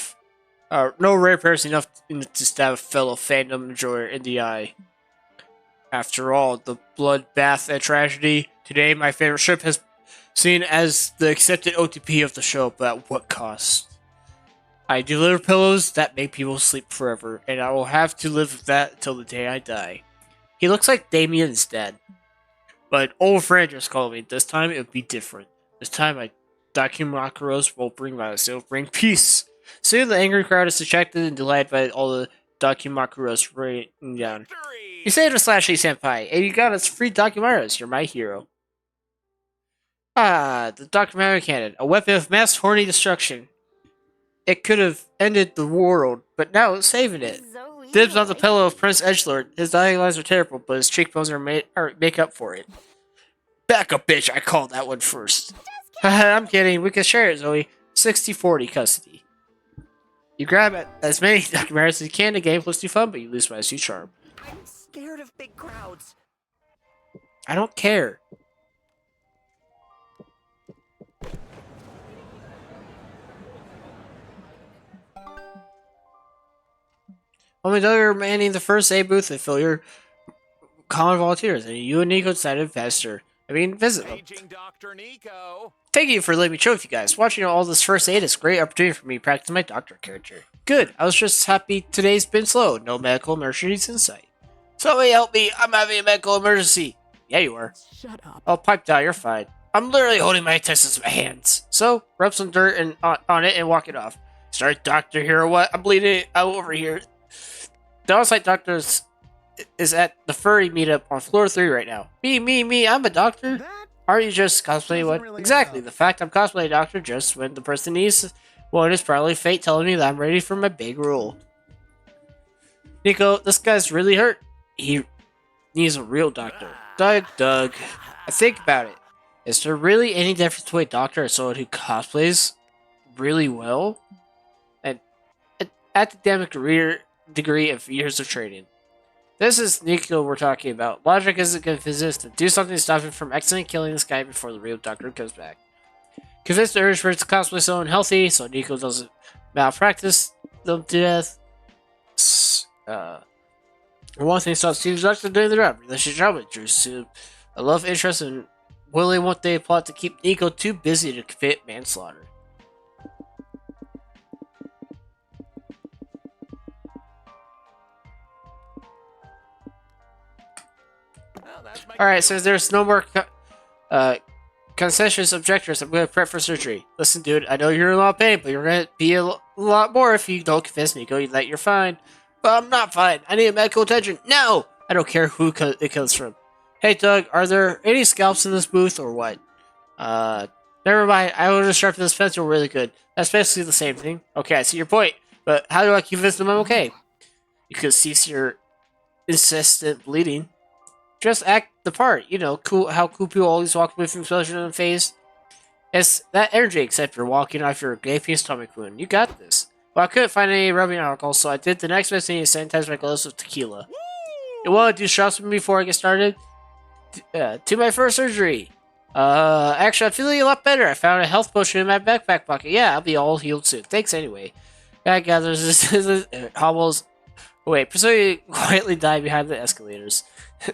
no rare repair is enough to stab a fellow fandom enjoyer in the eye. After all, the bloodbath and tragedy, today my favorite ship has seen as the accepted OTP of the show, but at what cost? I deliver pillows that make people sleep forever, and I will have to live with that until the day I die. He looks like Damien's dad. But old friend just called me. This time it would be different. This time my Dakimakuros won't bring violence, it will bring peace. Soon the angry crowd is distracted and delighted by all the Dakimakuros raining down. You saved us, Slashy Senpai, and you got us free Dakimaras. You're my hero. Ah, the Dakimaru cannon, a weapon of mass horny destruction. It could have ended the world, but now it's saving it. Zoe, Dibs on the pillow of Prince Edgelord. His dying lines are terrible, but his cheekbones make up for it. Back up, bitch. I called that one first. I'm kidding. We can share it, Zoe. 60-40 custody. You grab as many Dakimaras as you can to game plus 2 fun, but you lose minus 2 charm. I'm scared of big crowds. I don't care. Only though you're manning the first aid booth and fill your common volunteers, and you and Nico decided to visit them. Paging Dr. Nico. Thank you for letting me show with you guys. Watching all this first aid is a great opportunity for me to practice my doctor character. Good. I was just happy today's been slow. No medical emergencies in sight. Somebody help me. I'm having a medical emergency. Yeah, you are. Shut up. Oh, pipe down. You're fine. I'm literally holding my intestines in my hands. So, rub some dirt on it and walk it off. Sorry, doctor, here or what? I'm bleeding out over here. The on-site doctor is at the furry meetup on floor 3 right now. Me, I'm a doctor. That Aren't you just cosplaying doesn't what? really Exactly, help. the fact I'm cosplaying doctor just when the person needs one is probably fate telling me that I'm ready for my big role. Nico, this guy's really hurt. He needs a real doctor. Doug. I think about it. Is there really any difference between a doctor and someone who cosplays really well? An academic degree of years of training. This is Nico we're talking about. Logic isn't consistent. Do something to stop him from accidentally killing this guy before the real doctor comes back. Convince the urge for it to cosplay someone healthy so Nico doesn't malpractice them to death. One thing stops Steve's doctor doing the job. Relationship drama drews to a love interest and Willie what they plot to keep Nico too busy to commit manslaughter. Well, that's my Alright, cue. so there's no more concessions objectors. I'm going to prep for surgery. Listen, dude, I know you're in a lot of pain, but you're going to be a lot more if you don't convince Nico that you're fine. But I'm not fine. I need medical attention. No! I don't care who it comes from. Hey, Doug, are there any scalps in this booth or what? Never mind. I will just sharpen this pencil really good. That's basically the same thing. Okay, I see your point. But how do I convince them I'm okay? You could cease your incessant bleeding. Just act the part. You know, how cool people always walk with explosion in the face. It's that energy, except you're walking off your gaping stomach wound. You got this. Well, I couldn't find any rubbing alcohol, so I did the next best thing to sanitize my gloves with tequila. You want to do shots with me before I get started? To my first surgery. Actually, I'm feeling a lot better. I found a health potion in my backpack pocket. Yeah, I'll be all healed soon. Thanks anyway. Guy gathers this hobbles. Wait, Priscilla quietly died behind the escalators.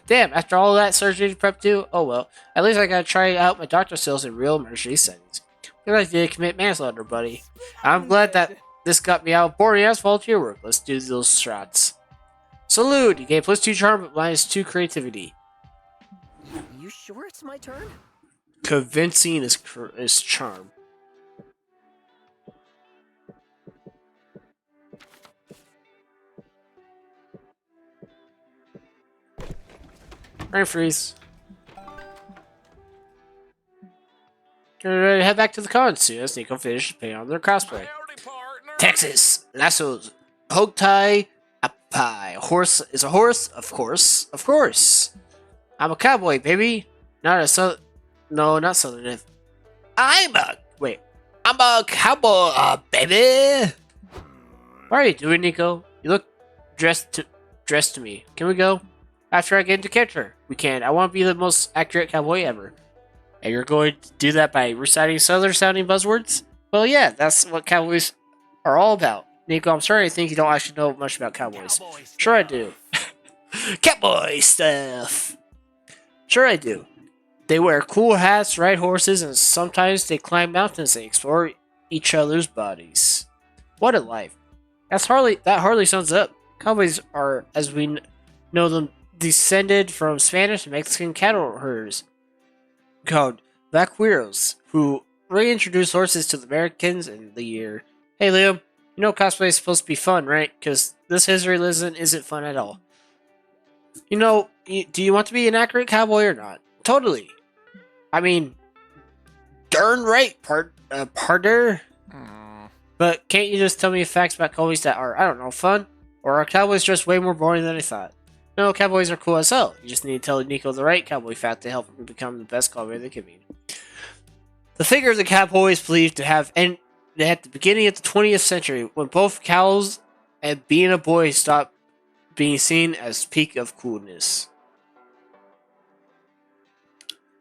Damn, after all that surgery prep too? Oh well. At least I gotta try out my doctor skills in real emergency settings. You're like to commit manslaughter, buddy. I'm glad that this got me out boring ass volunteer work. Let's do those shots. Salute! You gain plus 2 charm, but minus 2 creativity. You sure it's my turn? Convincing is charm. Rain freeze. Get ready to head back to the con soon as Nico finishes paying on their cosplay. Howdy, partner. Texas, Lassos, Hogtie, pie. A horse is a horse, of course, of course. I'm a cowboy, baby. Not a no, not southern. I'm a cowboy, baby. What are you doing, Nico? You look dressed to me. Can we go? After I get into character, we can. I want to be the most accurate cowboy ever. And you're going to do that by reciting southern-sounding buzzwords? Well, yeah, that's what cowboys are all about. Nico, I'm sorry I think you don't actually know much about cowboys. Sure I do. Cowboy stuff. Sure I do. They wear cool hats, ride horses, and sometimes they climb mountains and explore each other's bodies. What a life. That hardly sums up. Cowboys are, as we know them, descended from Spanish and Mexican cattle herders called vaqueros, who reintroduced horses to the Americans in the year. Hey Liam, you know cosplay is supposed to be fun, right? Because this history lesson isn't fun at all. You know, do you want to be an accurate cowboy or not? Totally. I mean, darn right, partner. But can't you just tell me facts about cowboys that are, I don't know, fun? Or are cowboys just way more boring than I thought? No, cowboys are cool as hell. You just need to tell Nico the right cowboy fact to help him become the best cowboy they can be. The figure of the cowboy is believed to have ended at the beginning of the 20th century, when both cows and being a boy stopped being seen as peak of coolness.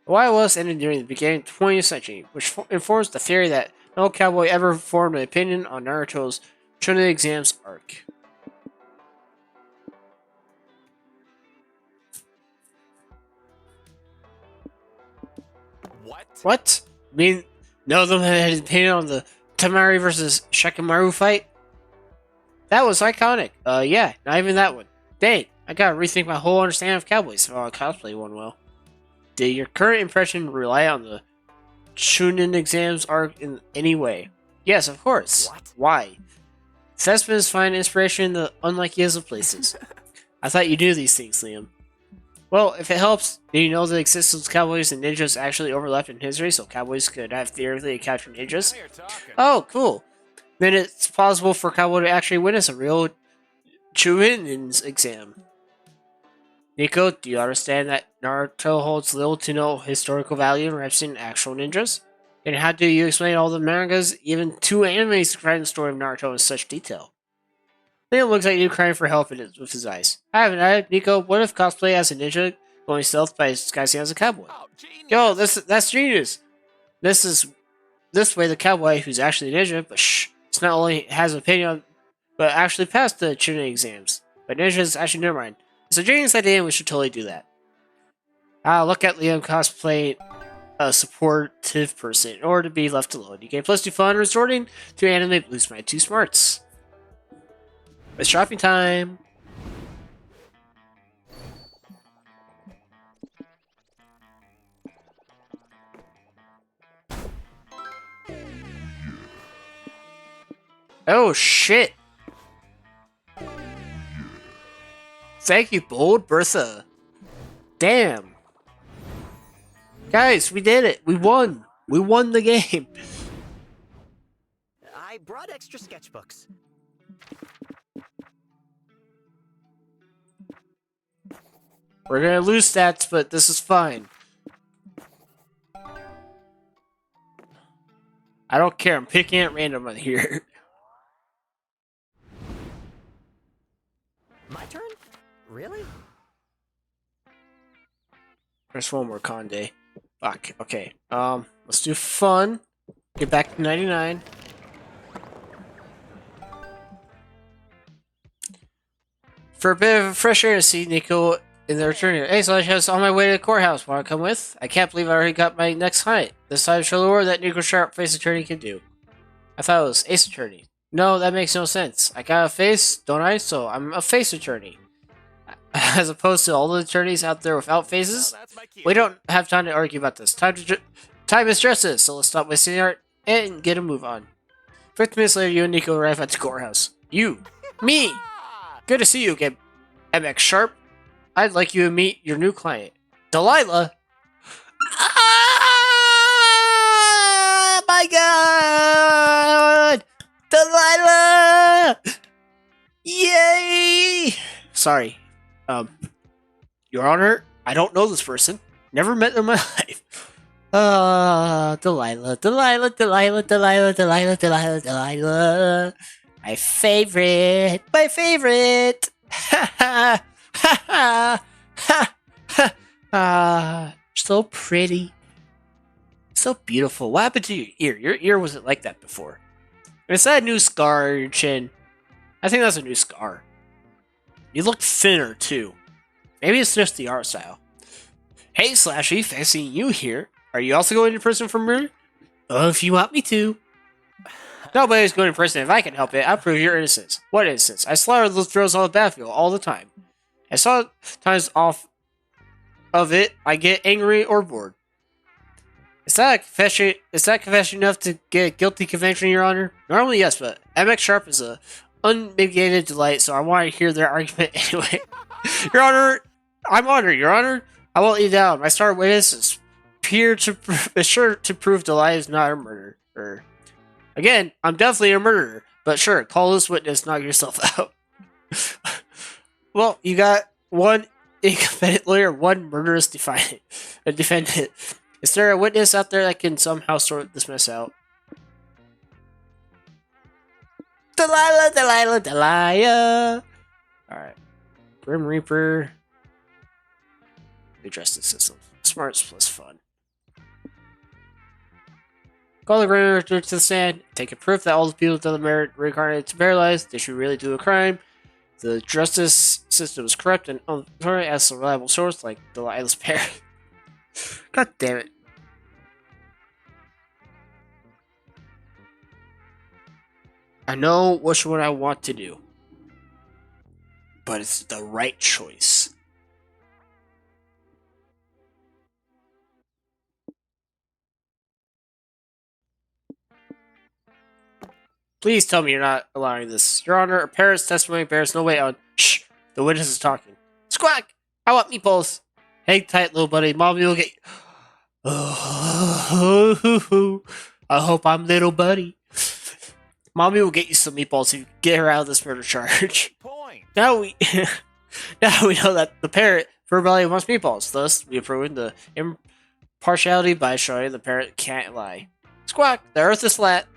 The Wild West ended during the beginning of the 20th century, which informs the theory that no cowboy ever formed an opinion on Naruto's Chunin exams arc. What? I mean, none of them had an opinion on the Tamari versus Shikamaru fight? That was iconic. Yeah, not even that one. Dang, I gotta rethink my whole understanding of cowboys if I want to cosplay one well. Did your current impression rely on the Chunin exams arc in any way? Yes, of course. What? Why? Thespians find inspiration in the unlikeliest of places. I thought you knew these things, Liam. Well, if it helps, do you know the existence of cowboys and ninjas actually overlapped in history, so cowboys could have theoretically captured ninjas? Oh, cool. Then it's possible for a cowboy to actually witness a real Chunin exam. Nico, do you understand that Naruto holds little to no historical value in representing actual ninjas? And how do you explain all the mangas, even 2 animes, describing the story of Naruto in such detail? Liam looks at you crying for help with his eyes. I haven't had Nico, what if cosplay as a ninja going stealth by disguising as a cowboy? Oh, genius. Yo, that's genius. This way the cowboy who's actually a ninja, but it's not only has an opinion, but actually passed the Chunin exams. But ninjas, actually, never mind. It's a genius idea and we should totally do that. Look at Liam cosplay a supportive person in order to be left alone. You gain +2 fun resorting to anime boost my 2 smarts. It's shopping time. Oh shit. Thank you, Bold Bertha. Damn. Guys, we did it. We won. We won the game. I brought extra sketchbooks. We're gonna lose stats, but this is fine. I don't care. I'm picking at random on here. My turn? Really? There's one more con day. Fuck. Okay. Let's do fun. Get back to 99. For a bit of fresh air to see Nico in the return here. Hey, so I was on my way to the courthouse. Want to come with? I can't believe I already got my next client. This time, show the world that Nico Sharp face attorney can do. I thought it was ace attorney. No, that makes no sense. I got a face, don't I? So I'm a face attorney. As opposed to all the attorneys out there without faces. We don't have time to argue about this. Time is justice, so let's stop wasting art and get a move on. 15 minutes later, you and Nico arrive at the courthouse. You. Me. Good to see you again, MX Sharp. I'd like you to meet your new client, Delilah. Ah, my God! Delilah! Yay! sorry. Your Honor, I don't know this person. Never met them in my life. Delilah, Delilah, Delilah, Delilah, Delilah, Delilah, Delilah. My favorite, my favorite. Ha ha, ha ha, ha ha. So pretty. So beautiful. What happened to your ear? Your ear wasn't like that before. Is that a new scar on your chin? I think that's a new scar. You look thinner, too. Maybe it's just the art style. Hey, Slashy, fancy you here. Are you also going to prison for murder? Oh, if you want me to. Nobody's going to prison if I can help it. I'll prove your innocence. What innocence? I slaughter those drills on the battlefield all the time. I saw times off of it, I get angry or bored. Is that a confession? Is that confession enough to get a guilty conviction, Your Honor? Normally, yes, but MX Sharp is a unmitigated delight, so I want to hear their argument anyway. Your Honor, I'm honored, Your Honor. I won't let you down. My star witness is sure to prove Delilah is not a murderer. Again, I'm definitely a murderer, but sure, call this witness, knock yourself out. Well, you got one incompetent lawyer, one murderous defendant. Is there a witness out there that can somehow sort this mess out? Delilah, Delilah, Delilah! Alright. Grim Reaper. The justice system. Smarts plus fun. Call the Grim Reaper to the stand. Take a proof that all the people that merit reincarnated to paralyzed. They should really do a crime. The justice system is corrupt and unauthoritative as a reliable source like Delilah's parent. God damn it. I know which one I want to do, but it's the right choice. Please tell me you're not allowing this. Your Honor, a parent's testimony bears no weight on. Shh! The witness is talking. Squawk! I want meatballs! Hang tight, little buddy. Mommy will get you. Oh, I hope I'm little buddy. Mommy will get you some meatballs to get her out of this murder charge. Point. Now we know that the parrot verbally wants meatballs. Thus, we approve the impartiality by showing the parrot can't lie. Squawk! The earth is flat.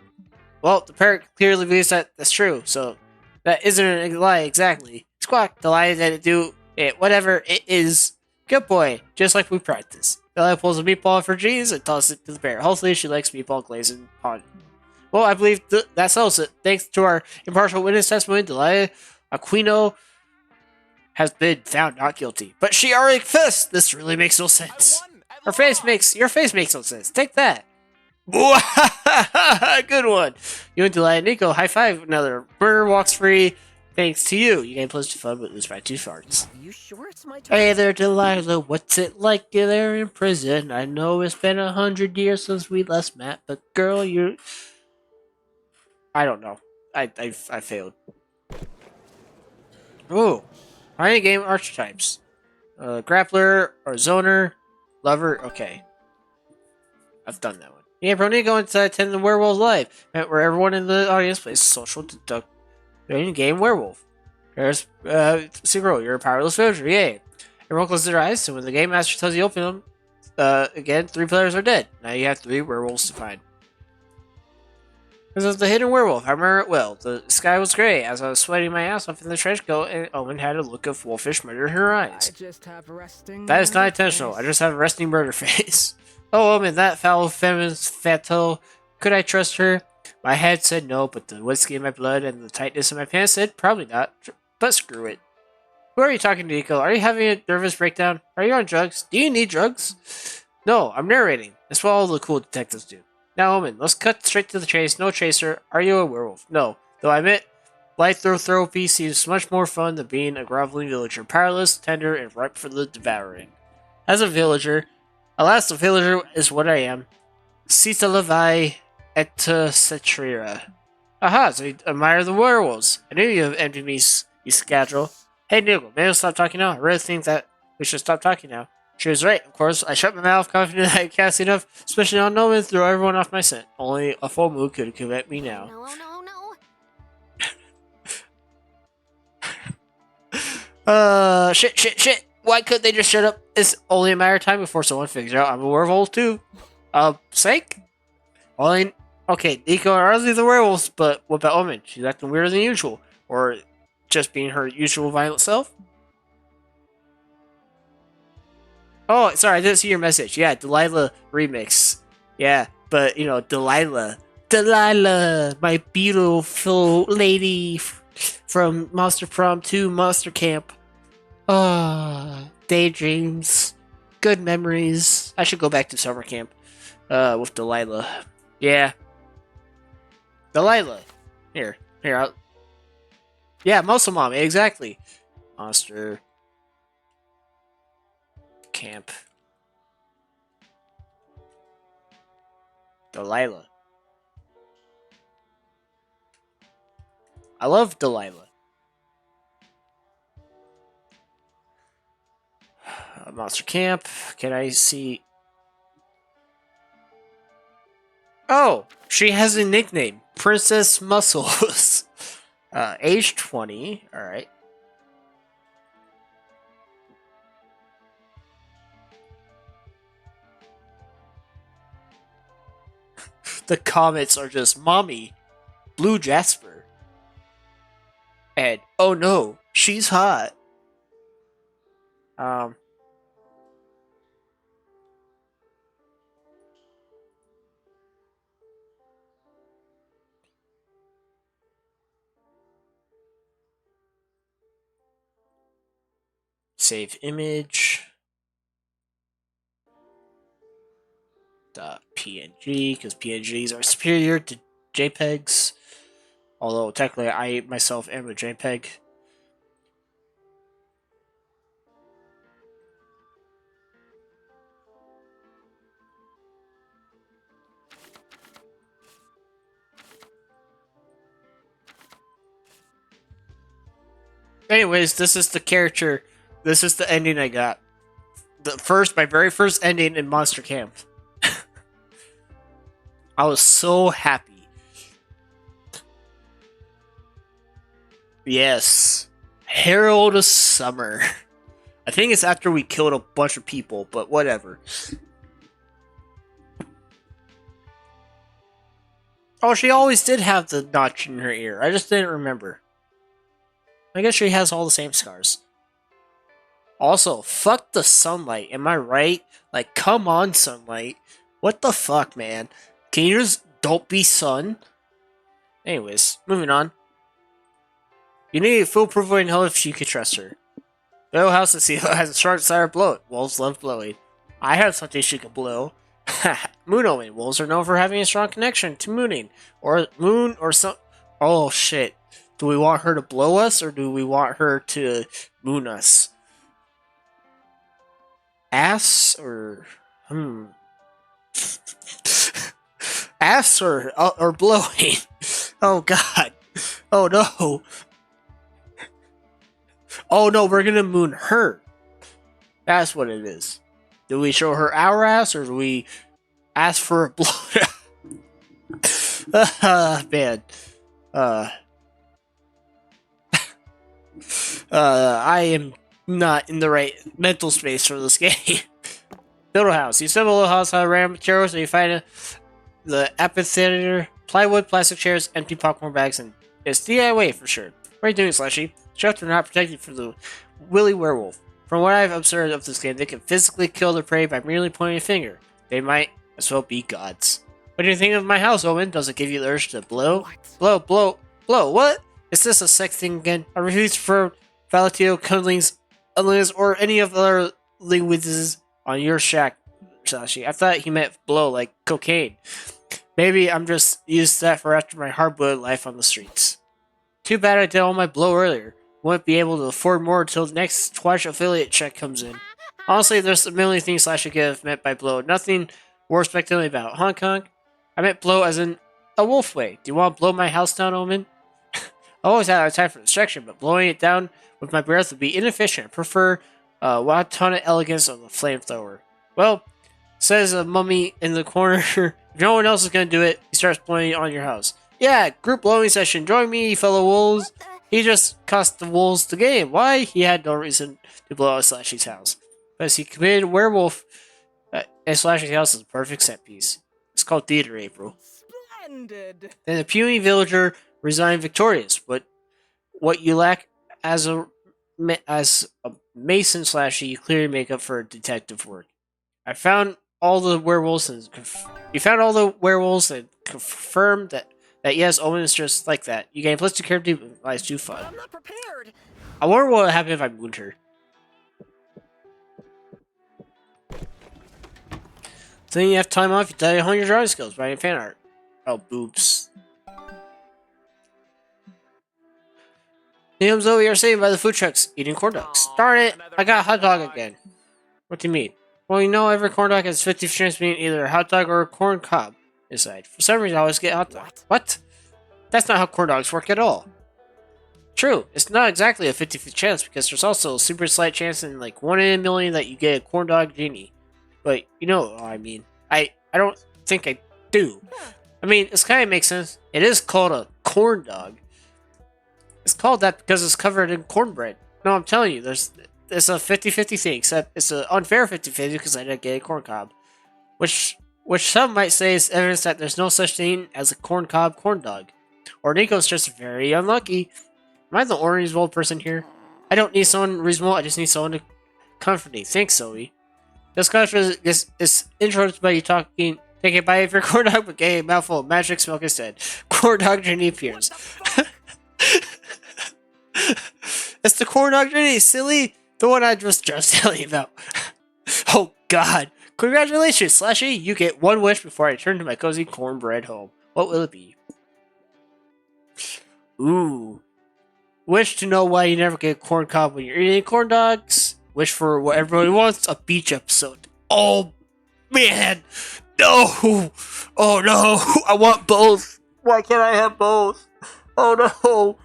Well, the parrot clearly believes that that's true, so that isn't a lie exactly. Squawk! The lie that it do it, whatever it is. Good boy, just like we practice. Delilah pulls a meatball for Jeans and tosses it to the parrot. Hopefully, she likes meatball glazing on it. Well, I believe that settles it. Thanks to our impartial witness testimony, Delilah Aquino has been found not guilty. But she already confessed! This really makes no sense. Your face makes no sense. Take that. Good one. You and Delilah and Nico high five another. Murder walks free. Thanks to you. You gain plus 2 fun, but lose by 2 farts. You sure it's my turn? Hey there, Delilah. What's it like there in prison? I know it's been 100 years since we last met, but girl, you... I don't know. I failed. Ooh. Find game archetypes. Grappler or zoner. Lover. Okay. I've done that one. Yeah, bro, need to go inside attend the Werewolf Live, where everyone in the audience plays social deduct game Werewolf. There's Sigro, you're a powerless villager, yay. Everyone closes their eyes, so when the game master tells you to open them, again, 3 players are dead. Now you have 3 werewolves to find. This is the hidden werewolf. I remember it well. The sky was gray as I was sweating my ass off in the trench coat, and Owen had a look of wolfish murder in her eyes. That is not intentional. I just have a resting murder face. Oh, Owen, that foul feminist fatal. Could I trust her? My head said no, but the whiskey in my blood and the tightness in my pants said probably not. But screw it. Who are you talking to, Nico? Are you having a nervous breakdown? Are you on drugs? Do you need drugs? No, I'm narrating. That's what all the cool detectives do. Now, Omen, let's cut straight to the chase. No chaser. Are you a werewolf? No. Though I admit, lycanthropy seems much more fun than being a groveling villager. Powerless, tender, and ripe for the devouring. As a villager, alas, a villager is what I am. Sita Levi et cetera. Aha, so you admire the werewolves. I knew you envied me, you scoundrel. Hey, Nigel, maybe we'll stop talking now. I really think that we should stop talking now. She was right, of course. I shut my mouth, confident that I cast enough, especially on Noman, throw everyone off my scent. Only a full moon could convict me now. No. Shit. Why couldn't they just shut up? It's only a matter of time before someone figures out I'm a werewolf too. Psych? Only, okay, Nico and Arlie the werewolves, but what about Omen? She's acting weirder than usual. Or just being her usual violent self? Oh, sorry, I didn't see your message. Yeah, Delilah remix. Yeah, but, you know, Delilah, my beautiful lady from Monster Prom to Monster Camp. Ah, daydreams, good memories. I should go back to summer camp, with Delilah. Yeah, Delilah. Here. Yeah, Muscle Mom, exactly. Monster Camp. Delilah. I love Delilah. Monster Camp. Can I see? Oh, she has a nickname, Princess Muscles. Age 20. All right. The comments are just mommy, Blue Jasper, and oh no, she's hot. Um. Save image. .png, because PNGs are superior to JPEGs. Although technically I myself am a JPEG. Anyways, this is the character. This is the ending I got. My very first ending in Monster Camp. I was so happy. Yes. Herald of Summer. I think it's after we killed a bunch of people, but whatever. Oh, she always did have the notch in her ear. I just didn't remember. I guess she has all the same scars. Also, fuck the sunlight. Am I right? Like, come on, sunlight. What the fuck, man? Can you just don't be sun? Anyways, moving on. You need full proof in hell if you can trust her. No house to see has a strong desire to blow it. Wolves love blowing. I have something she can blow. Moon Omen. Wolves are known for having a strong connection to mooning. Or moon or some... Oh, shit. Do we want her to blow us or do we want her to moon us? Ass or... Ass or blowing? Oh, God. Oh, no. Oh, no, we're gonna moon her. That's what it is. Do we show her our ass or do we ask for a blow? Man. I am not in the right mental space for this game. Build a house. You assemble a house out of random materials and you find the amphitheater, plywood, plastic chairs, empty popcorn bags, and it's DIY for sure. What are you doing, Slushy? Chefs are not protected from the Willy Werewolf. From what I've observed of this game, they can physically kill their prey by merely pointing a finger. They might as well be gods. What do you think of my house, Omen? Does it give you the urge to blow? Blow. What? Is this a sex thing again? I refuse for Valatio, Cunlings, Unlings, or any of the other languages on your shack, Sashi. I thought he meant blow, like cocaine. Maybe I'm just used to that for after my hard-boiled life on the streets. Too bad I did all my blow earlier. Won't be able to afford more until the next Twitch affiliate check comes in. Honestly, there's a million things Slash could have meant by blow. Nothing worth speculating about. Hong Kong? I meant blow as in a wolf way. Do you want to blow my house down, Omen? I always had a time for destruction, but blowing it down with my breath would be inefficient. I prefer Watana elegance of the flamethrower. Well, says a mummy in the corner. If no one else is going to do it, he starts blowing on your house. Yeah, group blowing session. Join me, fellow wolves. He just cost the wolves the game. Why? He had no reason to blow out Slashy's house. Because he committed werewolf, and Slashy's house is a perfect set piece. It's called theater, April. Splendid. Then the puny villager resigned victorious. But what you lack as a mason Slashy, you clearly make up for detective work. I found all the werewolves and you found all the werewolves and confirmed that yes, Omen is just like that. You gain plus 2 character minus 2 But fun. I'm not prepared. I wonder what would happen if I mooned her. So then you have time off, you tell you hone your drawing skills, writing fan art. Oh, boobs. Liam Zoe are saved by the food trucks, eating corn dogs. Darn it, I got a hot dog again. What do you mean? Well, you know every corn dog has 50% chance of being either a hot dog or a corn cob inside. For some reason, I always get hot dog. What? That's not how corn dogs work at all. True, it's not exactly a 50-50 chance because there's also a super slight chance in like 1 in a million that you get a corn dog genie. But you know what I mean. I don't think I do. I mean, this kind of makes sense. It is called a corn dog. It's called that because it's covered in cornbread. No, I'm telling you, it's a 50-50 thing, except it's an unfair 50-50 because I didn't get a corn cob. Which some might say is evidence that there's no such thing as a corn cob corn dog. Or Nico's just very unlucky. Am I the only reasonable person here? I don't need someone reasonable, I just need someone to comfort me. Thanks, Zoe. This conference is introduced by you taking a bite of your corn dog but getting a mouthful of magic smoke instead. Corn dog journey appears. It's the corn dog journey, silly! The one I was just telling you about. Oh god. Congratulations, Slashy! You get one wish before I return to my cozy cornbread home. What will it be? Ooh. Wish to know why you never get a corn cob when you're eating corn dogs. Wish for what everybody wants, a beach episode. Oh, man. No. Oh, no. I want both. Why can't I have both? Oh, no.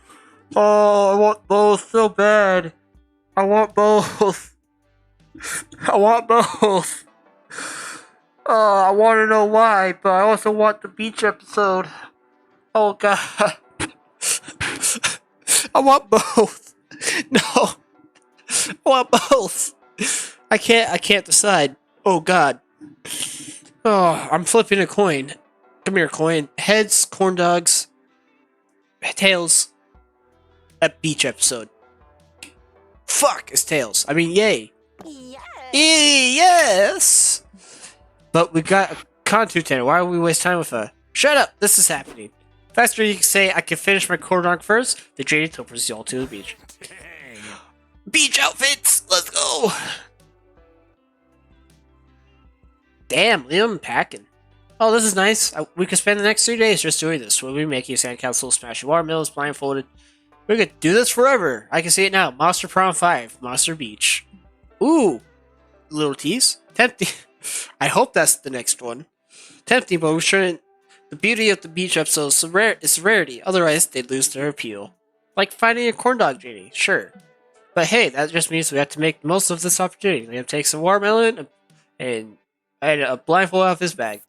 Oh, I want both so bad. I want both. I want both. Oh, I want to know why, but I also want the beach episode. Oh, God. I want both. No. I want both. I can't decide. Oh god. Oh, I'm flipping a coin. Come here, coin. Heads, corn dogs. Tails. A beach episode. Fuck, it's tails. I mean, yay. Yes. Yes. But we got a contour tanner. Why would we waste time with a... Shut up, this is happening. Faster you can say I can finish my corn dog first, the jaded tilpers y'all to the beach. Beach outfits! Let's go! Damn, Liam packing. Oh, this is nice. We could spend the next 3 days just doing this. We'll be making sandcastles, smashing watermelons, blindfolded. We could do this forever. I can see it now. Monster Prom 5, Monster Beach. Ooh! Little tease. Tempting. I hope that's the next one. Tempting, but we shouldn't. The beauty of the beach episode is rarity, otherwise they'd lose their appeal. Like finding a corn dog genie, sure. But hey, that just means we have to make the most of this opportunity. We have to take some watermelon and a blindfold out of his bag.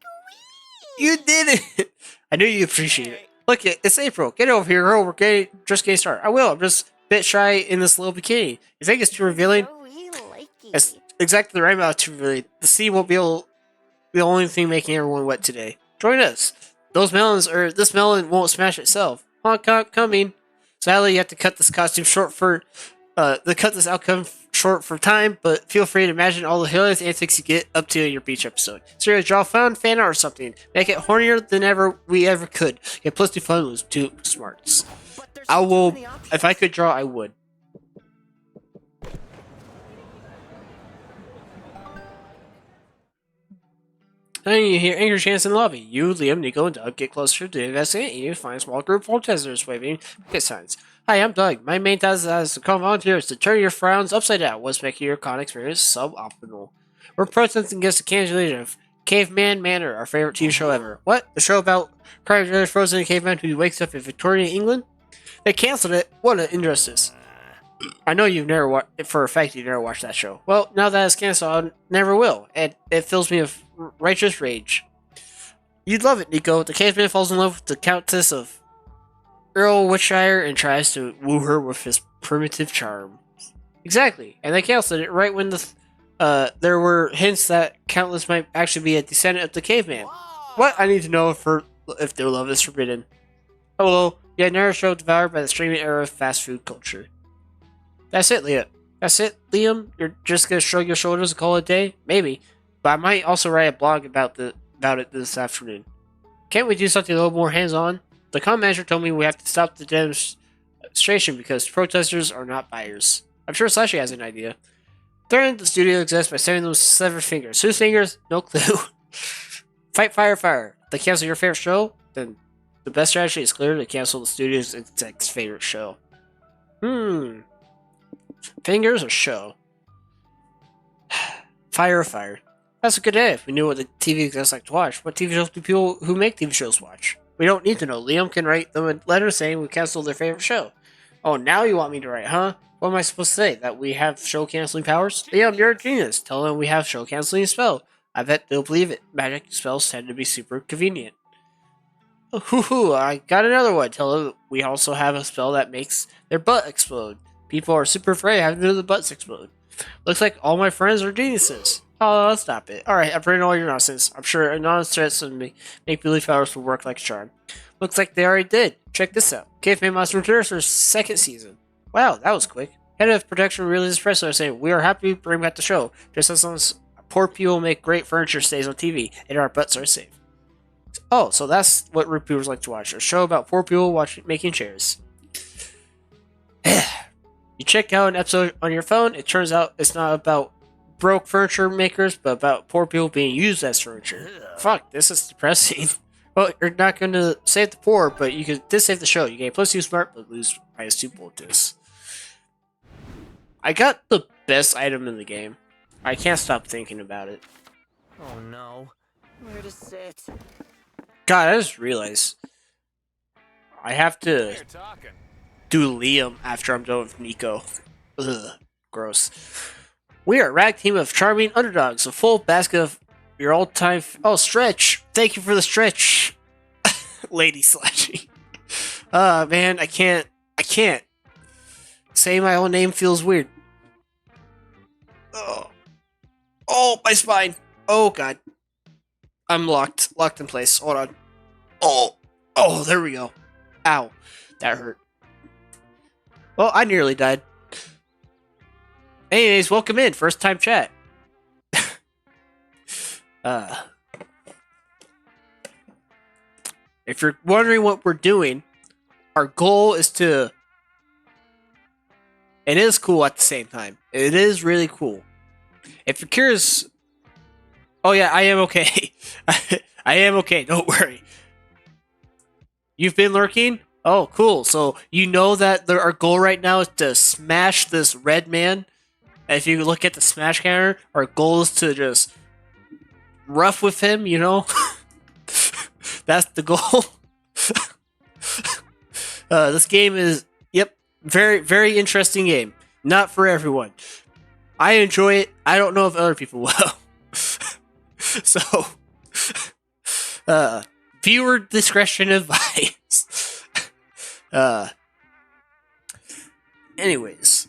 You did it! I knew you'd appreciate it. Look, it's April. Get over here, girl. We're just getting started. I will. I'm just a bit shy in this little bikini. You think it's too revealing? Zoe like it. It's exactly the right amount too revealing. The sea won't be the only thing making everyone wet today. Join us. This melon won't smash itself. Honk honk coming. Sadly, you have to cut this costume short for this outcome short for time, but feel free to imagine all the hilarious antics you get up to in your beach episode. Seriously, draw fun fan art or something. Make it hornier than we ever could. Get plus 2 fun with 2 smarts. But there's I so will, many options. if I could draw, I would. Then you hear angry chants in the lobby. You, Liam, Nico, and Doug get closer to investigate, and you find a small group of protesters waving picket signs. Hi, I'm Doug. My main task as a volunteer is to turn your frowns upside down, what's making your con experience suboptimal. We're protesting against the cancellation of Caveman Manor, our favorite TV show ever. What? The show about crime frozen caveman who wakes up in Victorian England? They canceled it. What an injustice. I know you've never watched, for a fact you've never watched that show. Well, now that it's canceled, I never will, and it fills me with righteous rage. You'd love it, Nico. The caveman falls in love with the Countess of Earl Witshire and tries to woo her with his primitive charm. Exactly, and they canceled it right when there were hints that Countless might actually be a descendant of the caveman. What? I need to know if their love is forbidden. Hello, yet another show devoured by the streaming era of fast food culture. That's it, Liam. That's it, Liam? You're just gonna shrug your shoulders and call it a day? Maybe. But I might also write a blog about it this afternoon. Can't we do something a little more hands-on? The comm manager told me we have to stop the demonstration because protesters are not buyers. I'm sure Slashy has an idea. Threaten the studio exists by sending them severed fingers. Whose fingers? No clue. Fight fire fire. They cancel your favorite show? Then the best strategy is clear to cancel the studio's exec's favorite show. Fingers or show? Fire or fire? That's a good idea if we knew what the TV execs like to watch. What TV shows do people who make TV shows watch? We don't need to know. Liam can write them a letter saying we canceled their favorite show. Oh, now you want me to write, huh? What am I supposed to say? That we have show canceling powers? Liam, you're a genius. Tell them we have show canceling spell. I bet they'll believe it. Magic spells tend to be super convenient. Hoo-hoo, I got another one. Tell them we also have a spell that makes their butt explode. People are super afraid of having their butts explode. Looks like all my friends are geniuses. Oh, stop it. Alright, I've written all your nonsense. I'm sure anonymous threats and make-believe powers will work like a charm. Looks like they already did. Check this out. Caveman Monster returns for second season. Wow, that was quick. Head of production releases press notice saying, we are happy to bring back the show, just as long as poor people make great furniture stays on TV, and our butts are safe. Oh, so that's what rich people like to watch. A show about poor people making chairs. You check out an episode on your phone, it turns out it's not about broke furniture makers, but about poor people being used as furniture. Fuck, this is depressing. Well, you're not going to save the poor, but you did save the show. You gain +2 smart, but lose -2 boltus. I got the best item in the game. I can't stop thinking about it. Oh no. Where to sit? God, I just realized I have to You're talking. do Liam after I'm done with Nico. Ugh, gross. We are a rag team of charming underdogs, a full basket of your all-time... Oh, Stretch! Thank you for the stretch! Lady Slashy. Man, I can't. Saying my own name feels weird. Oh, my spine! Oh, God. I'm locked in place. Hold on. Oh, there we go. Ow. That hurt. Well, I nearly died. Anyways, welcome in. First time chat. If you're wondering what we're doing, our goal is to... It is cool at the same time. It is really cool. If you're curious... Oh yeah, I am okay. I am okay, don't worry. You've been lurking? Oh, cool. So you know that our goal right now is to smash this red man? And if you look at the smash counter, our goal is to just rough with him, you know? That's the goal. This game is, yep, very, very interesting game. Not for everyone. I enjoy it. I don't know if other people will. So, viewer discretion advised. Anyways.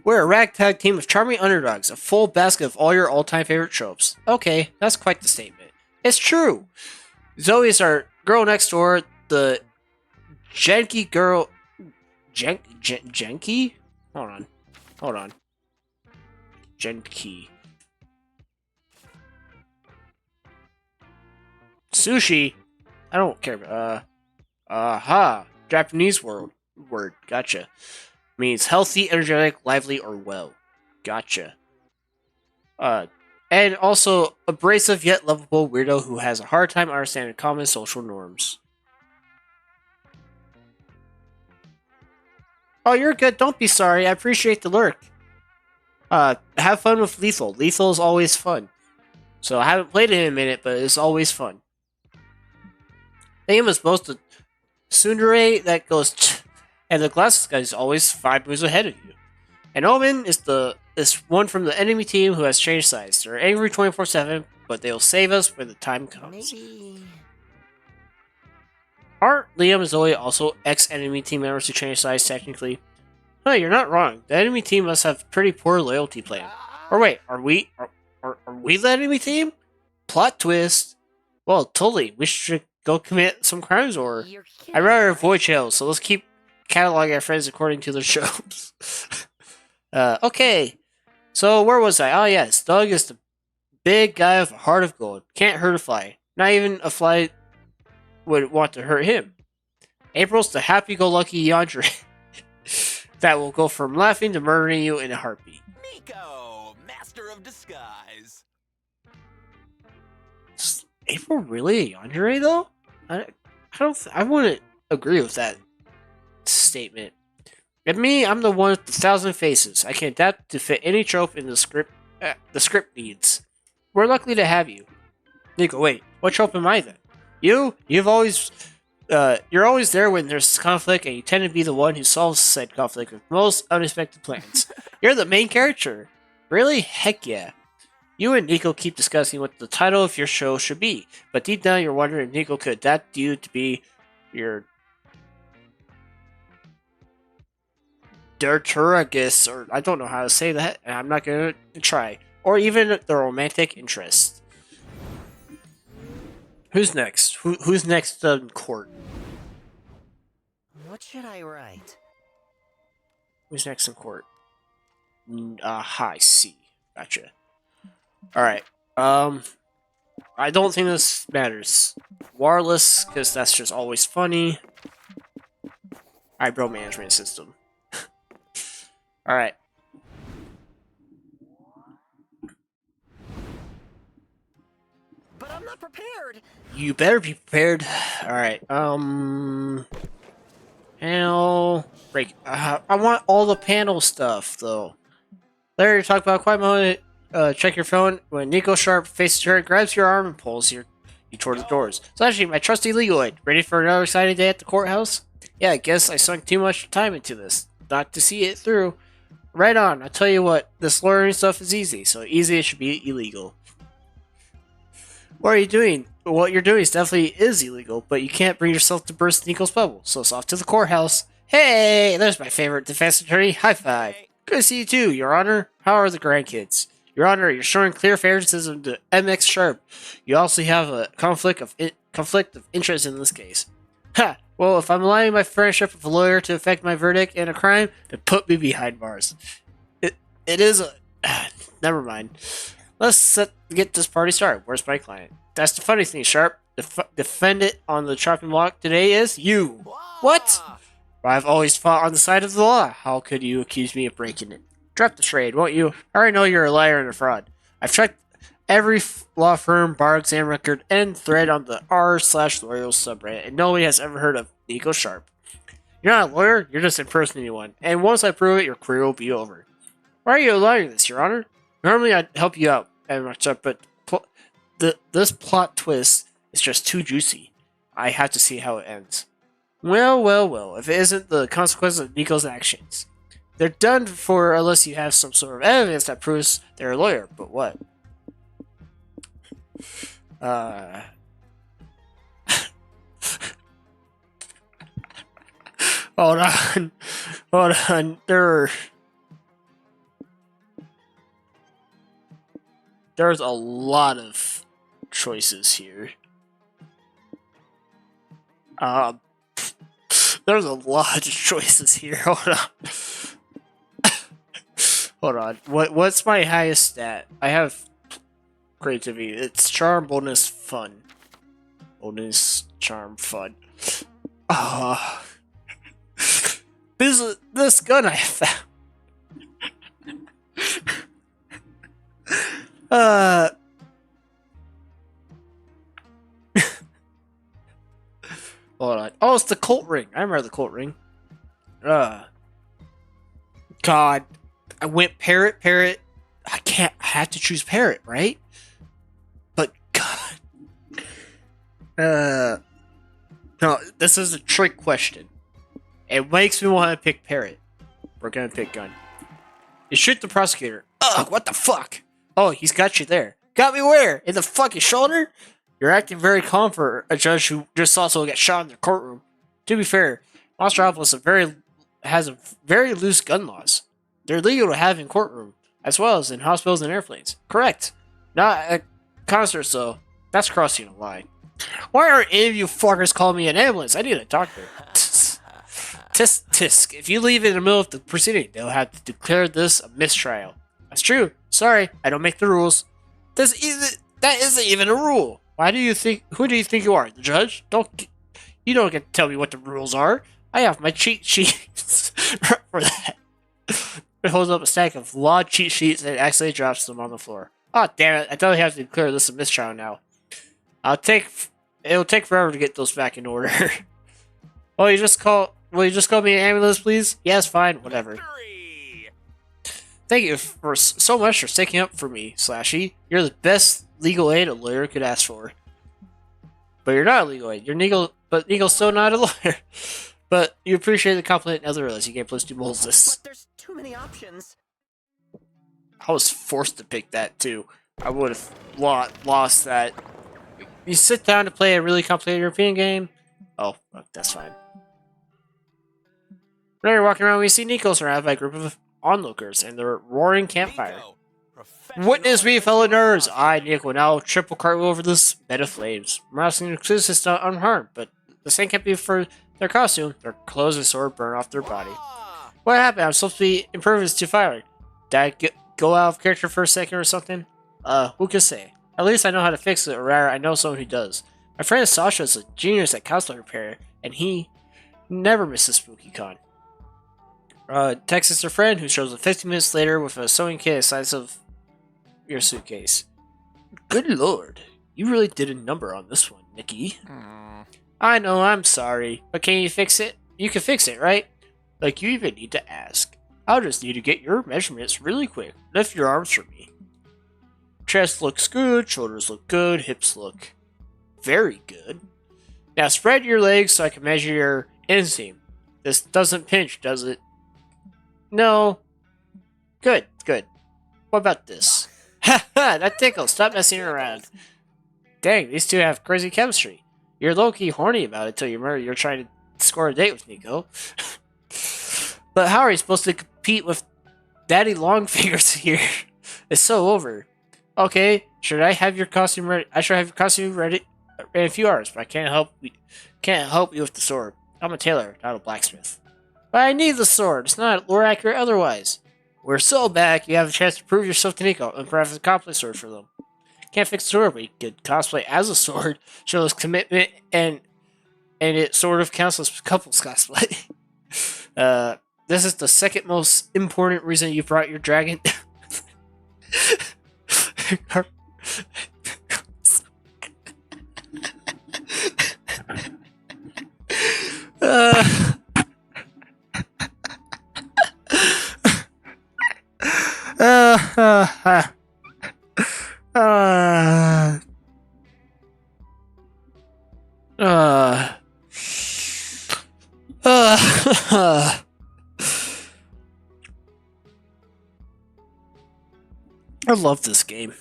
We're a ragtag team of charming underdogs, a full basket of all your all-time favorite tropes. Okay, that's quite the statement. It's true! Zoe is our girl next door, the Genki girl... Genki? Hold on. Genki. Sushi? I don't care. Aha. Japanese word. Gotcha. Means healthy, energetic, lively, or well. Gotcha. And also abrasive yet lovable weirdo who has a hard time understanding common social norms. Oh, you're good. Don't be sorry. I appreciate the lurk. Have fun with Lethal. Lethal is always fun. So I haven't played it in a minute, but it's always fun. Name is both the tsundere that goes and the glasses guy is always 5 moves ahead of you. And Omen is one from the enemy team who has changed sides. They're angry 24/7, but they'll save us when the time comes. Maybe... Aren't Liam and Zoe also ex-enemy team members who change sides technically? Huh, you're not wrong. The enemy team must have pretty poor loyalty plan. Or wait, are we the enemy team? Plot twist. Well, totally. We should go commit some crimes, or You're kidding, I'd rather right? avoid jail. So let's keep cataloging our friends according to their shows. Okay. So where was I? Oh yes, Doug is the big guy with a heart of gold. Can't hurt a fly. Not even a fly would want to hurt him. April's the happy-go-lucky yandere that will go from laughing to murdering you in a heartbeat. Nico, master of disguise. Is April really a yandere though? I wouldn't agree with that statement. And me, I'm the one with the 1,000 faces. I can adapt to fit any trope in the script needs. We're lucky to have you. Nico, wait, what trope am I then? You're always there when there's conflict, and you tend to be the one who solves said conflict with most unexpected plans. You're the main character. Really? Heck yeah. You and Nico keep discussing what the title of your show should be, but deep down you're wondering if Nico could adapt you to be your Derturagus, or I don't know how to say that, and I'm not going to try. Or even the romantic interest. Who's next? Who's next in court? What should I write? Who's next in court? I see. Gotcha. Alright. I don't think this matters. Wireless, because that's just always funny. Eyebrow management system. Alright. But I'm not prepared. You better be prepared. Alright, panel break. I want all the panel stuff, though. Larry, talk about quiet moment. Check your phone. When Nico Sharp faces her, grabs your arm and pulls you toward the doors. So actually, my trusty legal ready for another exciting day at the courthouse? Yeah, I guess I sunk too much time into this, not to see it through. Right on. I tell you what, this lawyering stuff is easy, so easy it should be illegal. What are you doing? What you're doing is illegal, but you can't bring yourself to burst Nico's bubble, so it's off to the courthouse. Hey, there's my favorite defense attorney. High five. Good to see you too, Your Honor. How are the grandkids? Your Honor, you're showing clear favoritism to MX Sharp. You also have a conflict of interest in this case. Ha! Well, if I'm allowing my friendship with a lawyer to affect my verdict in a crime, then put me behind bars. It is a... Never mind. Let's get this party started. Where's my client? That's the funny thing, Sharp. The defendant on the chopping block today is you. What? I've always fought on the side of the law. How could you accuse me of breaking it? Drop the trade, won't you? I already know you're a liar and a fraud. I've checked every law firm, bar exam record, and thread on the r/lawyers subreddit, and nobody has ever heard of Nico Sharp. You're not a lawyer, you're just impersonating one. And once I prove it, your career will be over. Why are you allowing this, Your Honor? Normally I'd help you out, but this plot twist is just too juicy. I have to see how it ends. Well, if it isn't the consequence of Nico's actions. They're done for unless you have some sort of evidence that proves they're a lawyer, but what? Hold on, there's a lot of choices here. There's a lot of choices here. Hold on. What's my highest stat? I have creativity. It's charm, boldness, fun. Boldness, charm, fun. This gun I found. Hold on. Oh, it's the Colt ring. I remember the Colt ring. God. I went parrot. I have to choose parrot, right? But God. No, this is a trick question. It makes me want to pick parrot. We're gonna pick gun. You shoot the prosecutor. Ugh, what the fuck? Oh, he's got you there. Got me where? In the fucking shoulder? You're acting very calm for a judge who just saw someone get shot in their courtroom. To be fair, Monsteropolis has a very loose gun laws. They're legal to have in courtroom, as well as in hospitals and airplanes. Correct. Not at concerts, though. That's crossing a line. Why aren't any of you fuckers calling me an ambulance? I need a doctor. Tisk. If you leave in the middle of the proceeding, they'll have to declare this a mistrial. That's true. Sorry, I don't make the rules. That isn't even a rule. Who do you think you are? The judge? You don't get to tell me what the rules are. I have my cheat sheets for that. It holds up a stack of law cheat sheets and accidentally drops them on the floor. Oh, damn it. I totally have to declare this a mistrial now. It'll take forever to get those back in order. Will you just call me an ambulance, please? Yes, fine, whatever. Victory! Thank you so much for sticking up for me, Slashy. You're the best legal aid a lawyer could ask for. But you're not a legal aid. Neagle's still not a lawyer. But you appreciate the compliment nevertheless. You gave +2 moles this. But there's too many options. I was forced to pick that too. I would have lost that. You sit down to play a really complicated European game. Oh, that's fine. Now you're walking around, we see Nico surrounded by a group of onlookers and their roaring campfire. Nico, professional Witness me, fellow nerds! ambulance I, Nico, now triple cartwheel over this bed of flames. Mousing is not unharmed, but the same can't be for their costume. Their clothes and sword burn off their body. Ah, What happened? I'm supposed to be impervious to fire. Did I go out of character for a second or something? Who can say? At least I know how to fix it, or rather, I know someone who does. My friend Sasha is a genius at cosplay repair, and he never misses Spooky Con. Texts her friend, who shows up 15 minutes later with a sewing kit the size of your suitcase. Good lord, you really did a number on this one, Nikki. I know, I'm sorry, but can you fix it? You can fix it, right? Like you even need to ask. I'll just need to get your measurements really quick. Lift your arms for me. Chest looks good, shoulders look good, hips look very good. Now spread your legs so I can measure your inseam. This doesn't pinch, does it? No. Good. What about this? Ha ha, that tickles. Stop messing around. Dang, these two have crazy chemistry. You're low-key horny about it till you remember you're trying to score a date with Nico. But how are you supposed to compete with Daddy Longfingers here? It's so over. Okay, should I have your costume ready? I should have your costume ready in a few hours, but I can't help you with the sword. I'm a tailor, not a blacksmith. But I need the sword. It's not lore accurate otherwise. We're so back, you have a chance to prove yourself to Nico and perhaps a cosplay sword for them. Can't fix the sword, but you could cosplay as a sword, show us commitment, and it sort of counts as couples cosplay. This is the second most important reason you brought your dragon. I love this game.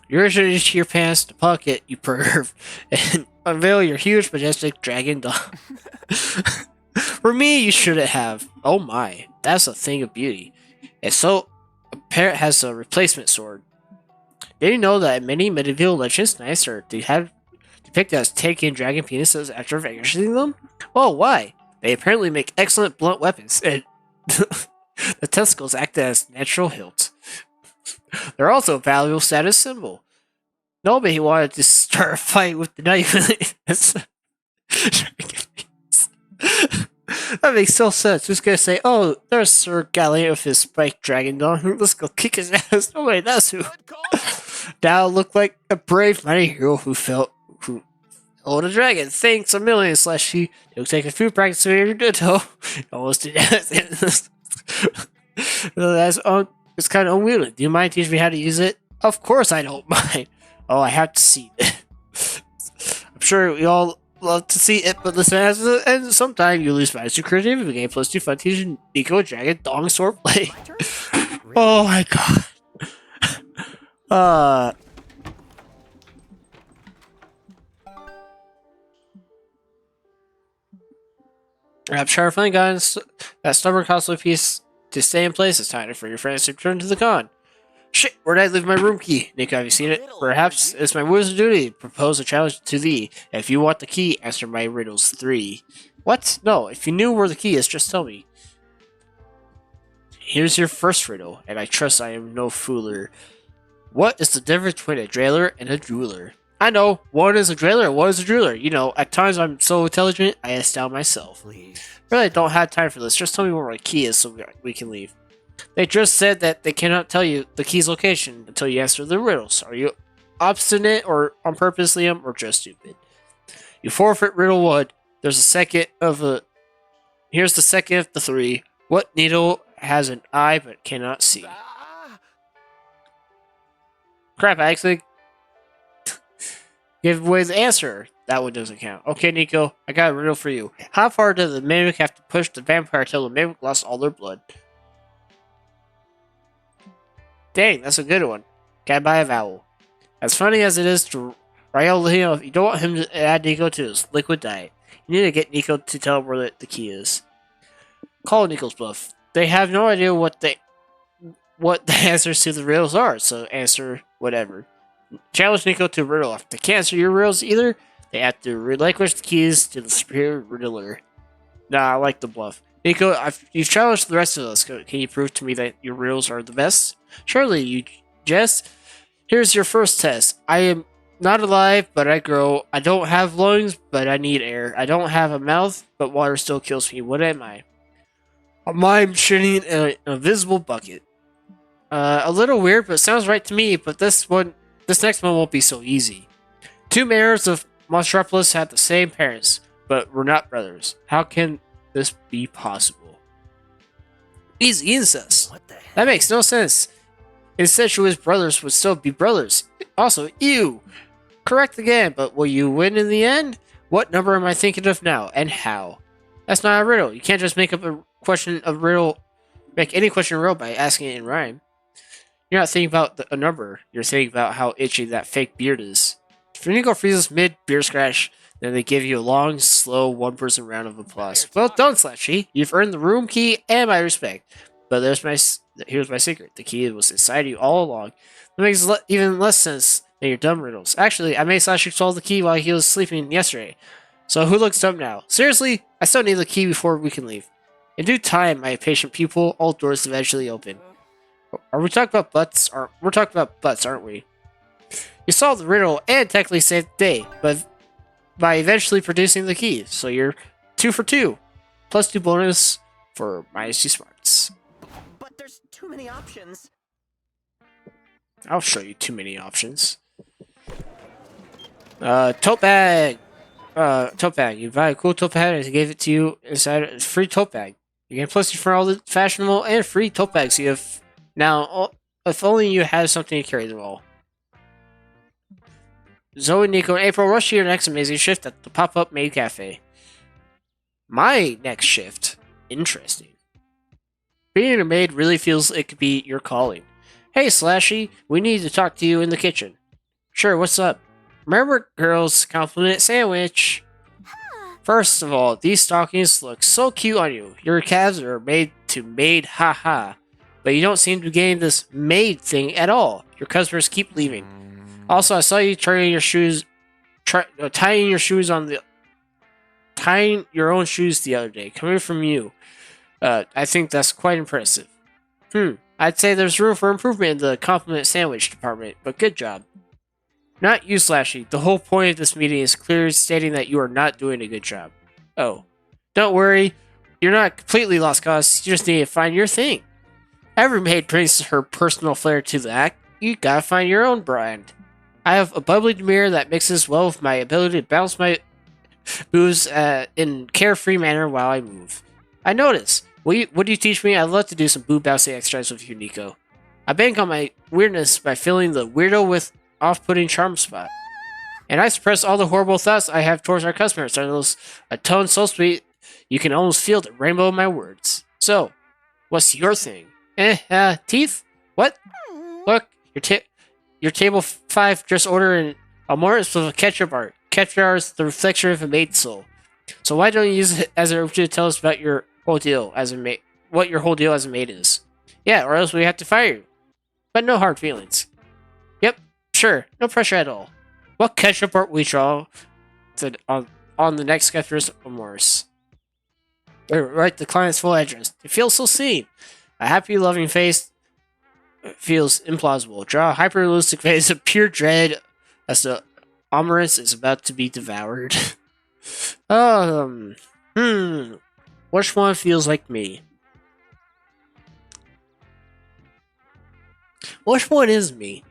You reach your pants to pocket, you perv, and unveil your huge, majestic dragon dog. For me, you shouldn't have. Oh my, that's a thing of beauty. And so, a parrot has a replacement sword. Did you know that in many medieval legends, knights are depicted as taking dragon penises after vanquishing them? Oh, why? They apparently make excellent blunt weapons, and the testicles act as natural hilts. They're also a valuable status symbol. Nobody wanted to start a fight with the knife. That makes no sense. Who's gonna say, "Oh, there's Sir Galliant with his spiked dragon dog. Let's go kick his ass"? No way, that's who. good call. Now look like a brave mighty hero who held a dragon. Thanks a million, Slashy. You'll take a few practice to your ditto. Almost did that. It's kind of unwieldy. Do you mind teaching me how to use it? Of course I don't mind. Oh, I have to see it. I'm sure we all love to see it, but listen, and sometime you lose minus 2 creativity in the game, +2 fun teaching Nico a dragon dong sword play. My turn? Oh my god. Perhaps try to find that stubborn costly piece to stay in place this time for your friends to return to the con. Shit, where'd I leave my room key? Nico, have you seen it? Perhaps it's my wizard's duty to propose a challenge to thee. If you want the key, answer my riddles 3. What? No, if you knew where the key is, just tell me. Here's your first riddle, and I trust I am no fooler. What is the difference between a drailer and a jeweler? I know, one is a drailer and one is a jeweler. You know, at times I'm so intelligent, I astound myself. Please. Really don't have time for this, just tell me where my key is so we can leave. They just said that they cannot tell you the key's location until you answer the riddles. Are you obstinate or on purpose, Liam, or just stupid? You forfeit riddle 1. Here's the second of the 3. What needle has an eye but cannot see? Ah, Crap, I actually gave away the answer. That one doesn't count. Okay, Nico, I got a riddle for you. How far did the mimic have to push the vampire till the mimic lost all their blood? Dang, that's a good one. Gotta buy a vowel. As funny as it is to rile him up, you don't want him to add Nico to his liquid diet. You need to get Nico to tell him where the key is. Call Nico's bluff. They have no idea what the answers to the riddles are, so answer whatever. Challenge Nico to a riddle. If they can't answer your riddles either, they have to relinquish the keys to the superior riddler. Nah, I like the bluff. Nico, you've challenged the rest of us. Can you prove to me that your riddles are the best? Surely, you jest. Here's your first test. I am not alive, but I grow. I don't have lungs, but I need air. I don't have a mouth, but water still kills me. What am I? I'm shitting in an invisible bucket. A little weird, but sounds right to me. But this next one won't be so easy. 2 mayors of Monstropolis had the same parents, but were not brothers. How can this be possible? Easy incest. what the hell? That makes no sense. Incestuous brothers would still be brothers. Also, ew. Correct again, but will you win in the end? What number am I thinking of now, and how? That's not a riddle. You can't just make up a question of riddle, make any question a riddle by asking it in rhyme. You're not thinking about a number. You're thinking about how itchy that fake beard is. If Nico freezes mid-beard scratch, then they give you a long, slow, one-person round of applause. Well done, Slashy. You've earned the room key and my respect. But here's my secret. The key was inside you all along. That makes even less sense than your dumb riddles. Actually, I made Slashy solve the key while he was sleeping yesterday. So who looks dumb now? Seriously, I still need the key before we can leave. In due time, my patient pupil, all doors eventually open. Are we talking about butts? We're talking about butts, aren't we? You solved the riddle and technically saved the day, but by eventually producing the key. So you're 2 for 2. Plus 2 bonus for -2 smarts. But there's too many options. I'll show you too many options. Tote bag. Tote bag. You buy a cool tote bag and I gave it to you inside a free tote bag. You get plus for all the fashionable and free tote bags you have now. If only you had something to carry them all. Zoe, Nico, and April, rush to your next amazing shift at the pop-up maid cafe. My next shift? Interesting. Being a maid really feels it could be your calling. Hey, Slashy, we need to talk to you in the kitchen. Sure, what's up? Remember, girls, compliment sandwich. First of all, these stockings look so cute on you. Your calves are made to maid, haha. But you don't seem to gain this maid thing at all. Your customers keep leaving. Also, I saw you tying your own shoes the other day. Coming from you, I think that's quite impressive. I'd say there's room for improvement in the compliment sandwich department, but good job. Not you, Slashy. The whole point of this meeting is clearly stating that you are not doing a good job. Oh, don't worry. You're not completely lost cause. You just need to find your thing. Every maid brings her personal flair to the act. You gotta find your own brand. I have a bubbly demeanor that mixes well with my ability to bounce my moves in carefree manner while I move. I notice. Would you teach me? I'd love to do some boob bouncing exercise with you, Nico. I bank on my weirdness by filling the weirdo with off-putting charm spot. And I suppress all the horrible thoughts I have towards our customers. I those a tone so sweet you can almost feel the rainbow in my words. So, what's your thing? Teeth? What? Look, your table 5 just ordered a more with a ketchup art. Ketchup art is the reflection of a maid's soul. So why don't you use it as an opportunity to tell us about your whole deal as a maid? What your whole deal as a maid is? Yeah, or else we have to fire you. But no hard feelings. Yep, sure, no pressure at all. What ketchup art we draw on the next sketchers of Morris? Write the client's full address. It feels so seen. A happy, loving face feels implausible. Draw a hyper-realistic face of pure dread as the Omerus is about to be devoured. Which one feels like me? Which one is me?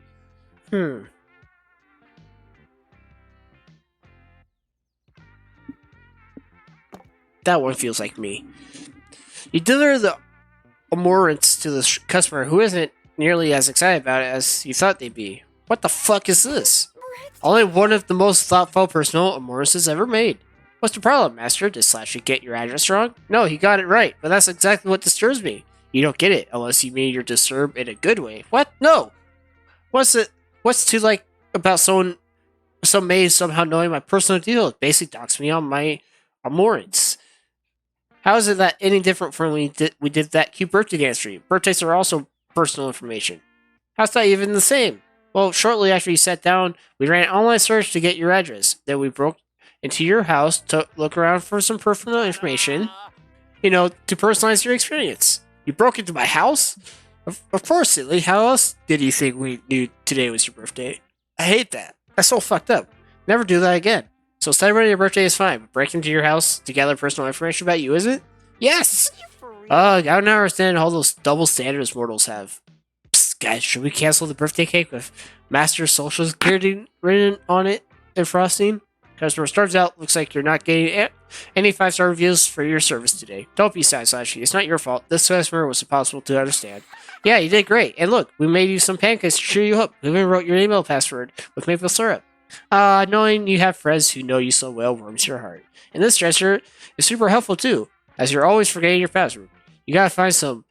That one feels like me. You deliver the Amorants to the customer who isn't nearly as excited about it as you thought they'd be. What the fuck is this? Only one of the most thoughtful personal Amorances ever made. What's the problem, Master? Did Slashy get your address wrong? No, he got it right, but that's exactly what disturbs me. You don't get it, unless you mean you're disturbed in a good way. What? No! What's to like about some maid somehow knowing my personal deal? It basically docks me on my Amorants. How is it that any different from when we did that cute birthday dance for you? Birthdays are also personal information. How's that even the same? Well, shortly after you sat down, we ran an online search to get your address. Then we broke into your house to look around for some personal information, to personalize your experience. You broke into my house? Of course, silly. How else did you think we knew today was your birthday? I hate that. That's so fucked up. Never do that again. So celebrating your birthday is fine, but breaking into your house to gather personal information about you isn't? Yes! I don't understand all those double standards mortals have. Psst, guys, should we cancel the birthday cake with Master Social Security written on it and frosting? Customer starts out, looks like you're not getting any 5-star reviews for your service today. Don't be sad, Slashy. It's not your fault. This customer was impossible to understand. Yeah, you did great. And look, we made you some pancakes to cheer you up. We even wrote your email password with maple syrup. Knowing you have friends who know you so well warms your heart. And this gesture is super helpful too, as you're always forgetting your password. You gotta find some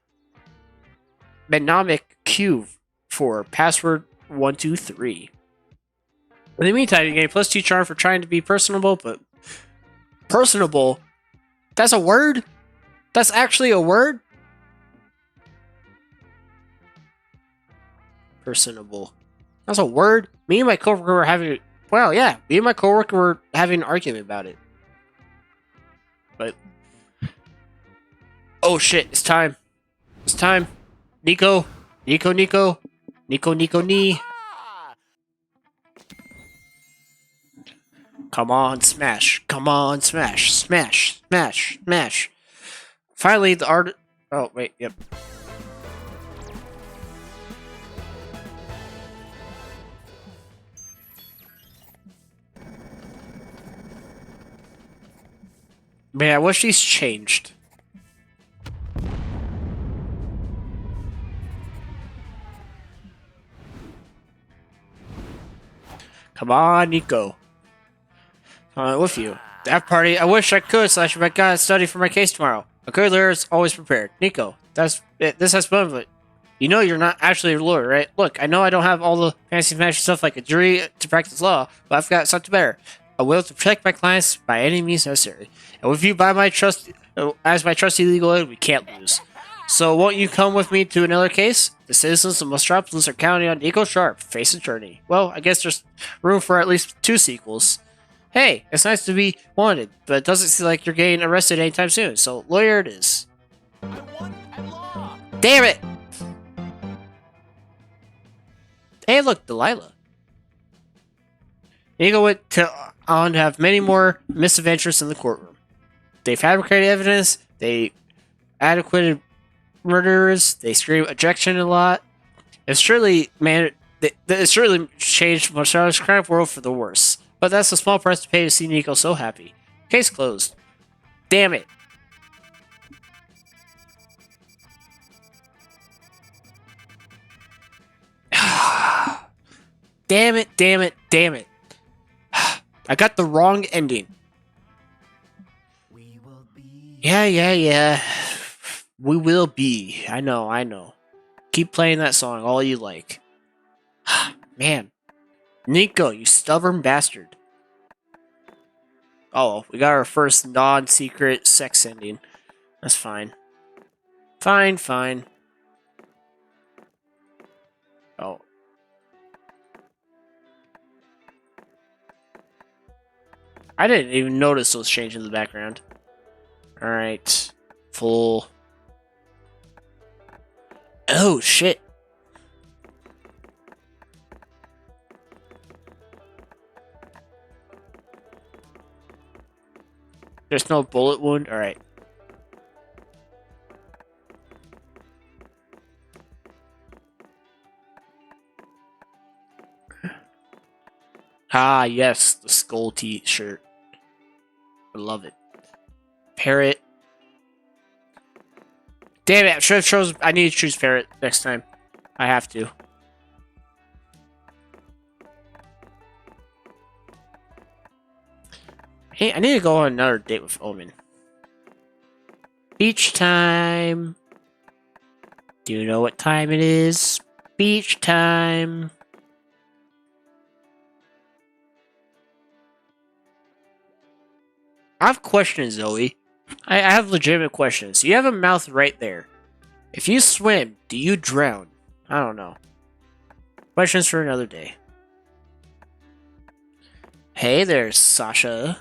mnemonic cue for password 123. In the meantime, you get a +2 charm for trying to be personable, but personable? That's a word? That's actually a word? Personable. That's a word? Me and my coworker were having an argument about it. But oh shit, it's time. It's time. Nico. Knee. Come on, smash. Come on, smash. Smash. Finally, the art. Oh, wait, yep. Man, I wish he's changed. Come on, Nico. With you. That party, I wish I could, Slash, but I gotta study for my case tomorrow. A good lawyer is always prepared. Nico, this has fun, but you know you're not actually a lawyer, right? Look, I know I don't have all the fancy stuff like a jury to practice law, but I've got something better. A will to protect my clients by any means necessary. And with you as my trusty legal aid, we can't lose. So won't you come with me to another case? The citizens of Metropolis are counting on Nico Sharp, face attorney. Well, I guess there's room for at least 2 sequels. Hey, it's nice to be wanted, but it doesn't seem like you're getting arrested anytime soon, so lawyer it is. Damn it! Hey, look, Delilah. Nico went on to have many more misadventures in the courtroom. They fabricated evidence, they adequated murderers, they screamed objection a lot. It's surely changed Marshall's crime world for the worse. But that's a small price to pay to see Nico so happy. Case closed. Damn it. Damn it. I got the wrong ending. Yeah. We will be. I know. Keep playing that song all you like. Man. Nico, you stubborn bastard. Oh, we got our first non-secret sex ending. That's fine. Fine, fine. Oh. I didn't even notice those changes in the background. Alright. Full. Oh, shit. There's no bullet wound? Alright. Ah, yes. The skull t-shirt. I love it. Parrot. Damn it, I should have chosen. I need to choose Parrot next time. I have to. Hey, I need to go on another date with Omen. Beach time. Do you know what time it is? Beach time. I have questions, Zoe. I have legitimate questions. You have a mouth right there. If you swim, do you drown? I don't know. Questions for another day. Hey there, Sasha.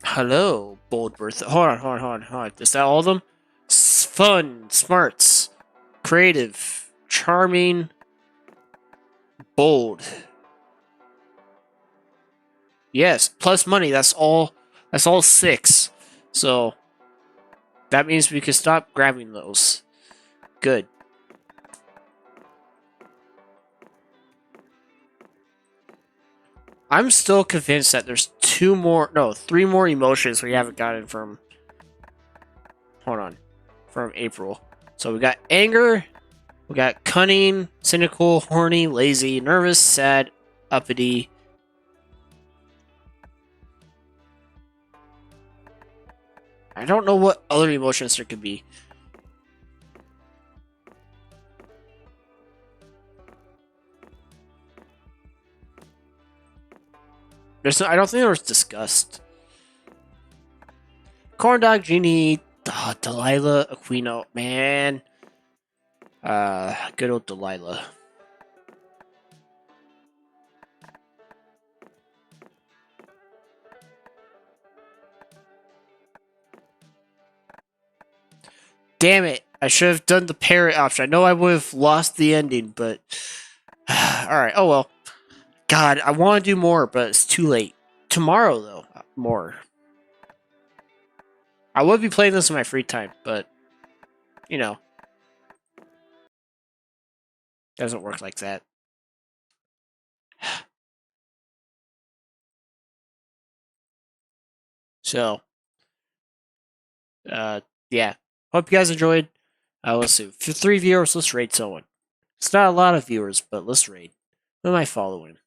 Hello, Bold Bertha. Hold on. Is that all of them? Fun, smarts, creative, charming, bold. Yes, plus money. That's all. That's all 6. So that means we can stop grabbing those. Good. I'm still convinced that there's 3 more emotions we haven't gotten from. Hold on, from April. So we got anger, we got cunning, cynical, horny, lazy, nervous, sad, uppity. I don't know what other emotions there could be. I don't think there was disgust. Corn dog, genie, Delilah, Aquino, man. Good old Delilah. Damn it! I should have done the parrot option. I know I would have lost the ending, but alright, oh well. God, I want to do more, but it's too late. Tomorrow, though, more. I would be playing this in my free time, but, you know, doesn't work like that. So, yeah. Hope you guys enjoyed. Let's see. For 3 viewers, let's raid someone. It's not a lot of viewers, but let's raid. Who am I following?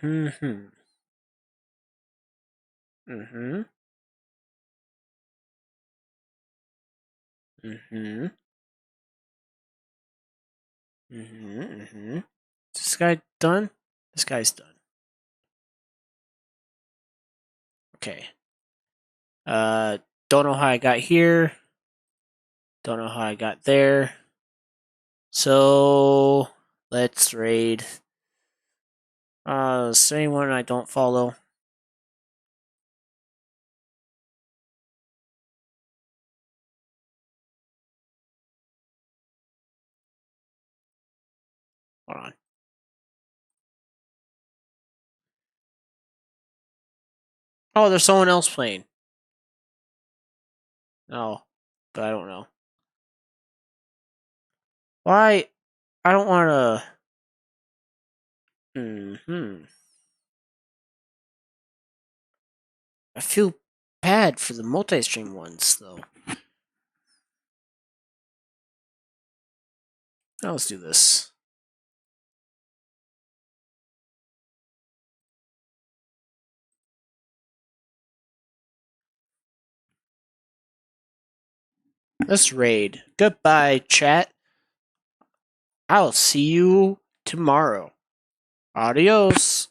Mm-hmm. Mm-hmm. Mm-hmm. Mm-hmm. Mm-hmm. Is this guy done? This guy's done. Okay. Don't know how I got here. Don't know how I got there. So let's raid. Is anyone I don't follow? Hold on. Oh, there's someone else playing. No, but I don't know. Why? I don't want to. Hmm. I feel bad for the multi-stream ones, though. Now let's do this. Let's raid. Goodbye, chat. I'll see you tomorrow. Adios.